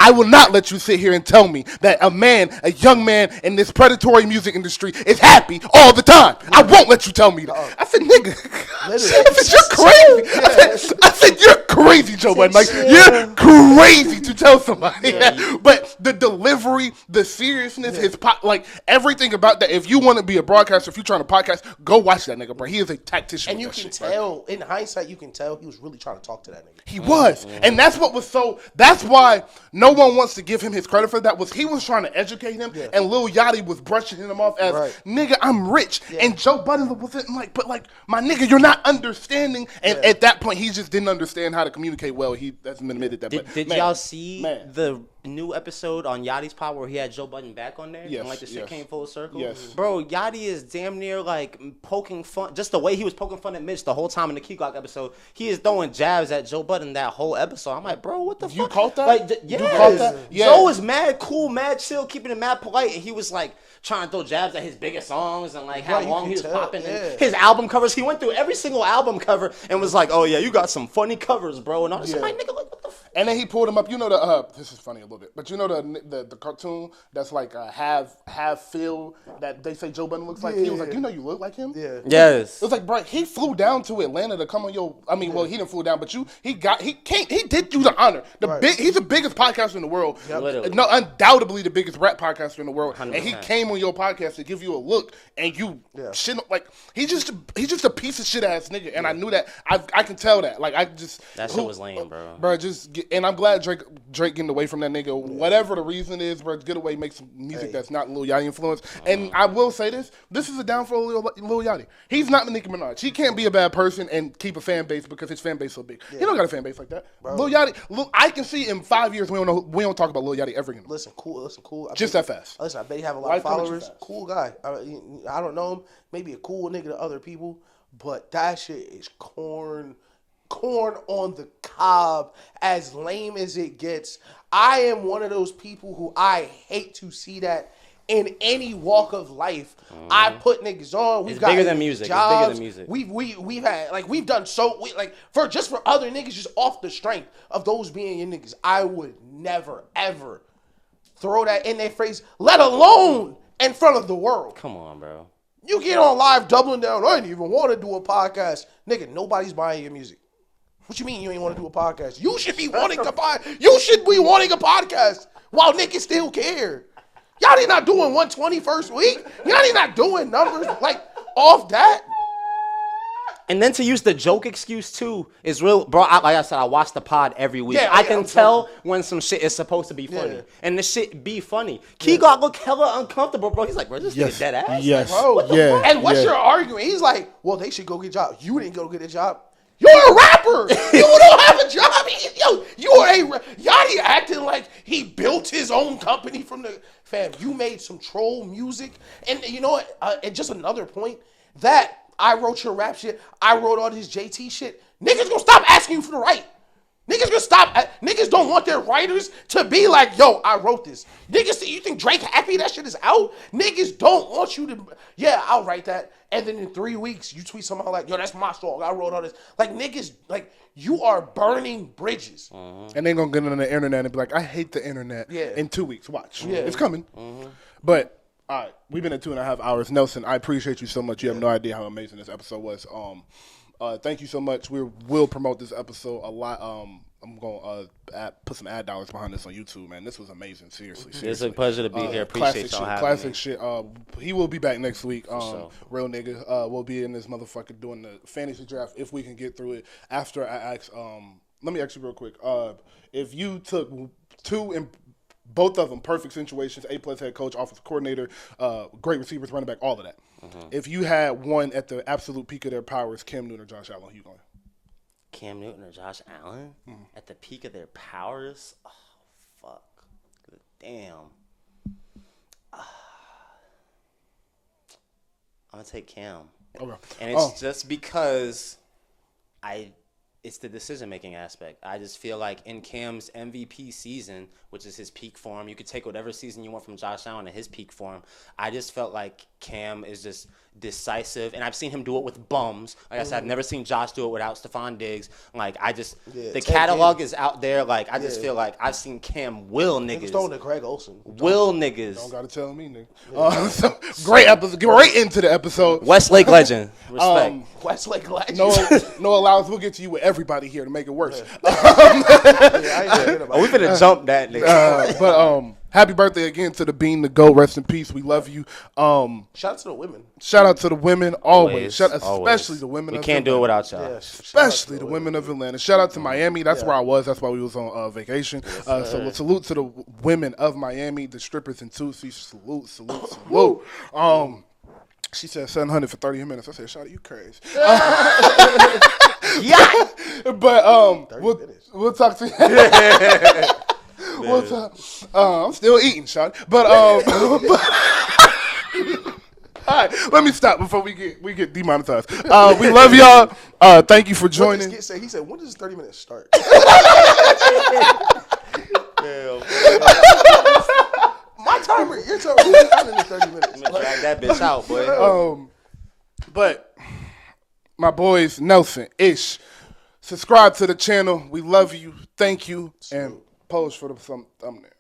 I will not let you sit here and tell me that a young man in this predatory music industry is happy all the time. I won't let you tell me that. I said, nigga. I said, you're crazy. I said, you're crazy, Joe Budden. Like, you're crazy to tell somebody that. But the delivery, the seriousness, like everything about that. If you want to be a broadcaster, if you're trying to podcast, go watch that nigga, bro. He is a tactician. And you can tell, in hindsight, you can tell he was really trying to talk to that nigga. He was. And that's what was so, that's why no one wants to give him his credit for that. Was he was trying to educate him, and Lil Yachty was brushing him off as, nigga, I'm rich. And Joe Budden wasn't like, but like, my nigga, you're not understanding. And at that point, he just didn't understand how to communicate well. He hasn't admitted that. Did y'all see the new episode on Yachty's pod where he had Joe Budden back on there? Yes. And like the shit came full circle? Yes. Bro, Yachty is damn near like poking fun. Just the way he was poking fun at Mitch the whole time in the Key Glock episode. He is throwing jabs at Joe Budden that whole episode. I'm like, bro, what the fuck? You caught that? Like, you caught that? Yeah. Joe was mad cool, mad chill, keeping it mad polite. And he was like trying to throw jabs at his biggest songs and like how long he was popping. And his album covers. He went through every single album cover and was like, oh yeah, you got some funny covers, bro. And I was like, nigga, like, what the fuck? And then he pulled him up. You know this is funny a little bit, but you know the cartoon that's like have Phil that they say Joe Budden looks like. He was like, you know, you look like him. Yeah. Yes. It was like, bro, he flew down to Atlanta to come on your. I mean, well, he didn't flew down, but he did you the honor. He's the biggest podcaster in the world. Literally. No, undoubtedly the biggest rap podcaster in the world. 100%. And he came on your podcast to give you a look, and you shit like he's just a piece of shit ass nigga. And I knew that. I can tell that. Like I just that shit was lame, bro. Bro, and I'm glad Drake getting away from that nigga. Whatever the reason is, bro, get away, make some music that's not Lil Yachty influence. And I will say this is a downfall of Lil Yachty. He's not Nicki Minaj. He can't be a bad person and keep a fan base because his fan base is so big. He don't got a fan base like that. Bro. Lil Yachty, I can see in 5 years we don't talk about Lil Yachty ever again. Listen, cool. Just that fast. Listen, I bet he have a lot of followers. Cool guy. I don't know him. Maybe a cool nigga to other people, but that shit is corn on the cob, as lame as it gets. I am one of those people who I hate to see that in any walk of life. I put niggas on. We've got bigger than music. Jobs. It's bigger than music. We've had we've done for other niggas just off the strength of those being your niggas. I would never ever throw that in their face, let alone in front of the world. Come on, bro. You get on live doubling down. I didn't even want to do a podcast, nigga. Nobody's buying your music. What you mean you ain't want to do a podcast? You should be wanting to buy. You should be wanting a podcast while niggas still care. Y'all ain't not doing 120 first week. Y'all ain't not doing numbers like off that. And then to use the joke excuse too is real, bro. Like I said, I watch the pod every week. Yeah, I can tell when some shit is supposed to be funny, and the shit be funny. Key Glock look hella uncomfortable, bro. He's like, bro, this nigga dead ass. Yes. Like, Bro, and what's your argument? He's like, well, they should go get a job. You didn't go get a job. You're a rapper. You don't have a job. You are Yachty acting like he built his own company from the fam. You made some troll music, and you know what? And just another point that I wrote your rap shit. I wrote all this JT shit. Niggas gonna stop asking you for the right. Niggas gonna stop. Niggas don't want their writers to be like, yo, I wrote this. Niggas, you think Drake happy that shit is out? Niggas don't want you to, yeah, I'll write that. And then in 3 weeks, you tweet somehow like, yo, that's my song. I wrote all this. Like, niggas, like, you are burning bridges. And they're gonna get on the internet and be like, I hate the internet. Yeah. In 2 weeks, watch. Yeah. It's coming. But, all right, we've been at 2.5 hours. Nelson, I appreciate you so much. You have no idea how amazing this episode was. Thank you so much. We will promote this episode a lot. I'm going to put some ad dollars behind this on YouTube, man. This was amazing. Seriously. It's a pleasure to be here. Appreciate y'all having me. Classic shit. He will be back next week. Real nigga. We'll be in this motherfucker doing the fantasy draft if we can get through it. After I ask, let me ask you real quick. If you took two and both of them perfect situations, A+ head coach, offensive coordinator, great receivers, running back, all of that. If you had one at the absolute peak of their powers, Cam Newton or Josh Allen, who you going? Cam Newton or Josh Allen at the peak of their powers? Oh, fuck. Damn. I'm going to take Cam. Okay. And it's just because it's the decision-making aspect. I just feel like in Cam's MVP season, which is his peak form, you could take whatever season you want from Josh Allen to his peak form. I just felt like Cam is just decisive, and I've seen him do it with bums. Like I said, I've never seen Josh do it without Stephon Diggs. Like the catalog is out there. Like I just feel like I've seen Cam will niggas. Throwing to Greg Olsen. Will niggas. Don't gotta tell me, nigga. So, great episode. Get right into the episode. Westlake legend. Respect. Westlake legend. No allowance. We'll get to you with everybody here to make it worse. We finna jump that nigga. But happy birthday again to the Bean the Goat. Rest in peace. We love you. Shout out to the women. Shout out to the women always. Especially the women. We can't do it without y'all. Yeah, especially the women of Atlanta. Shout out to Miami. That's where I was. That's why we was on vacation. So salute to the women of Miami, the strippers in Tootsie. Salute. She said 700 for 30 minutes. I said, shout out, you crazy. Yeah. But we'll talk to you. We'll talk. I'm still eating, shot. But all right, let me stop before we get demonetized. We love y'all. Thank you for joining. He said, when does 30 minutes start? My timer, your timer. We're done in the 30 minutes. I'm gonna drag that bitch out, boy. But my boys, Nelson, Ish, subscribe to the channel. We love you. Thank you. And pose for the thumbnail.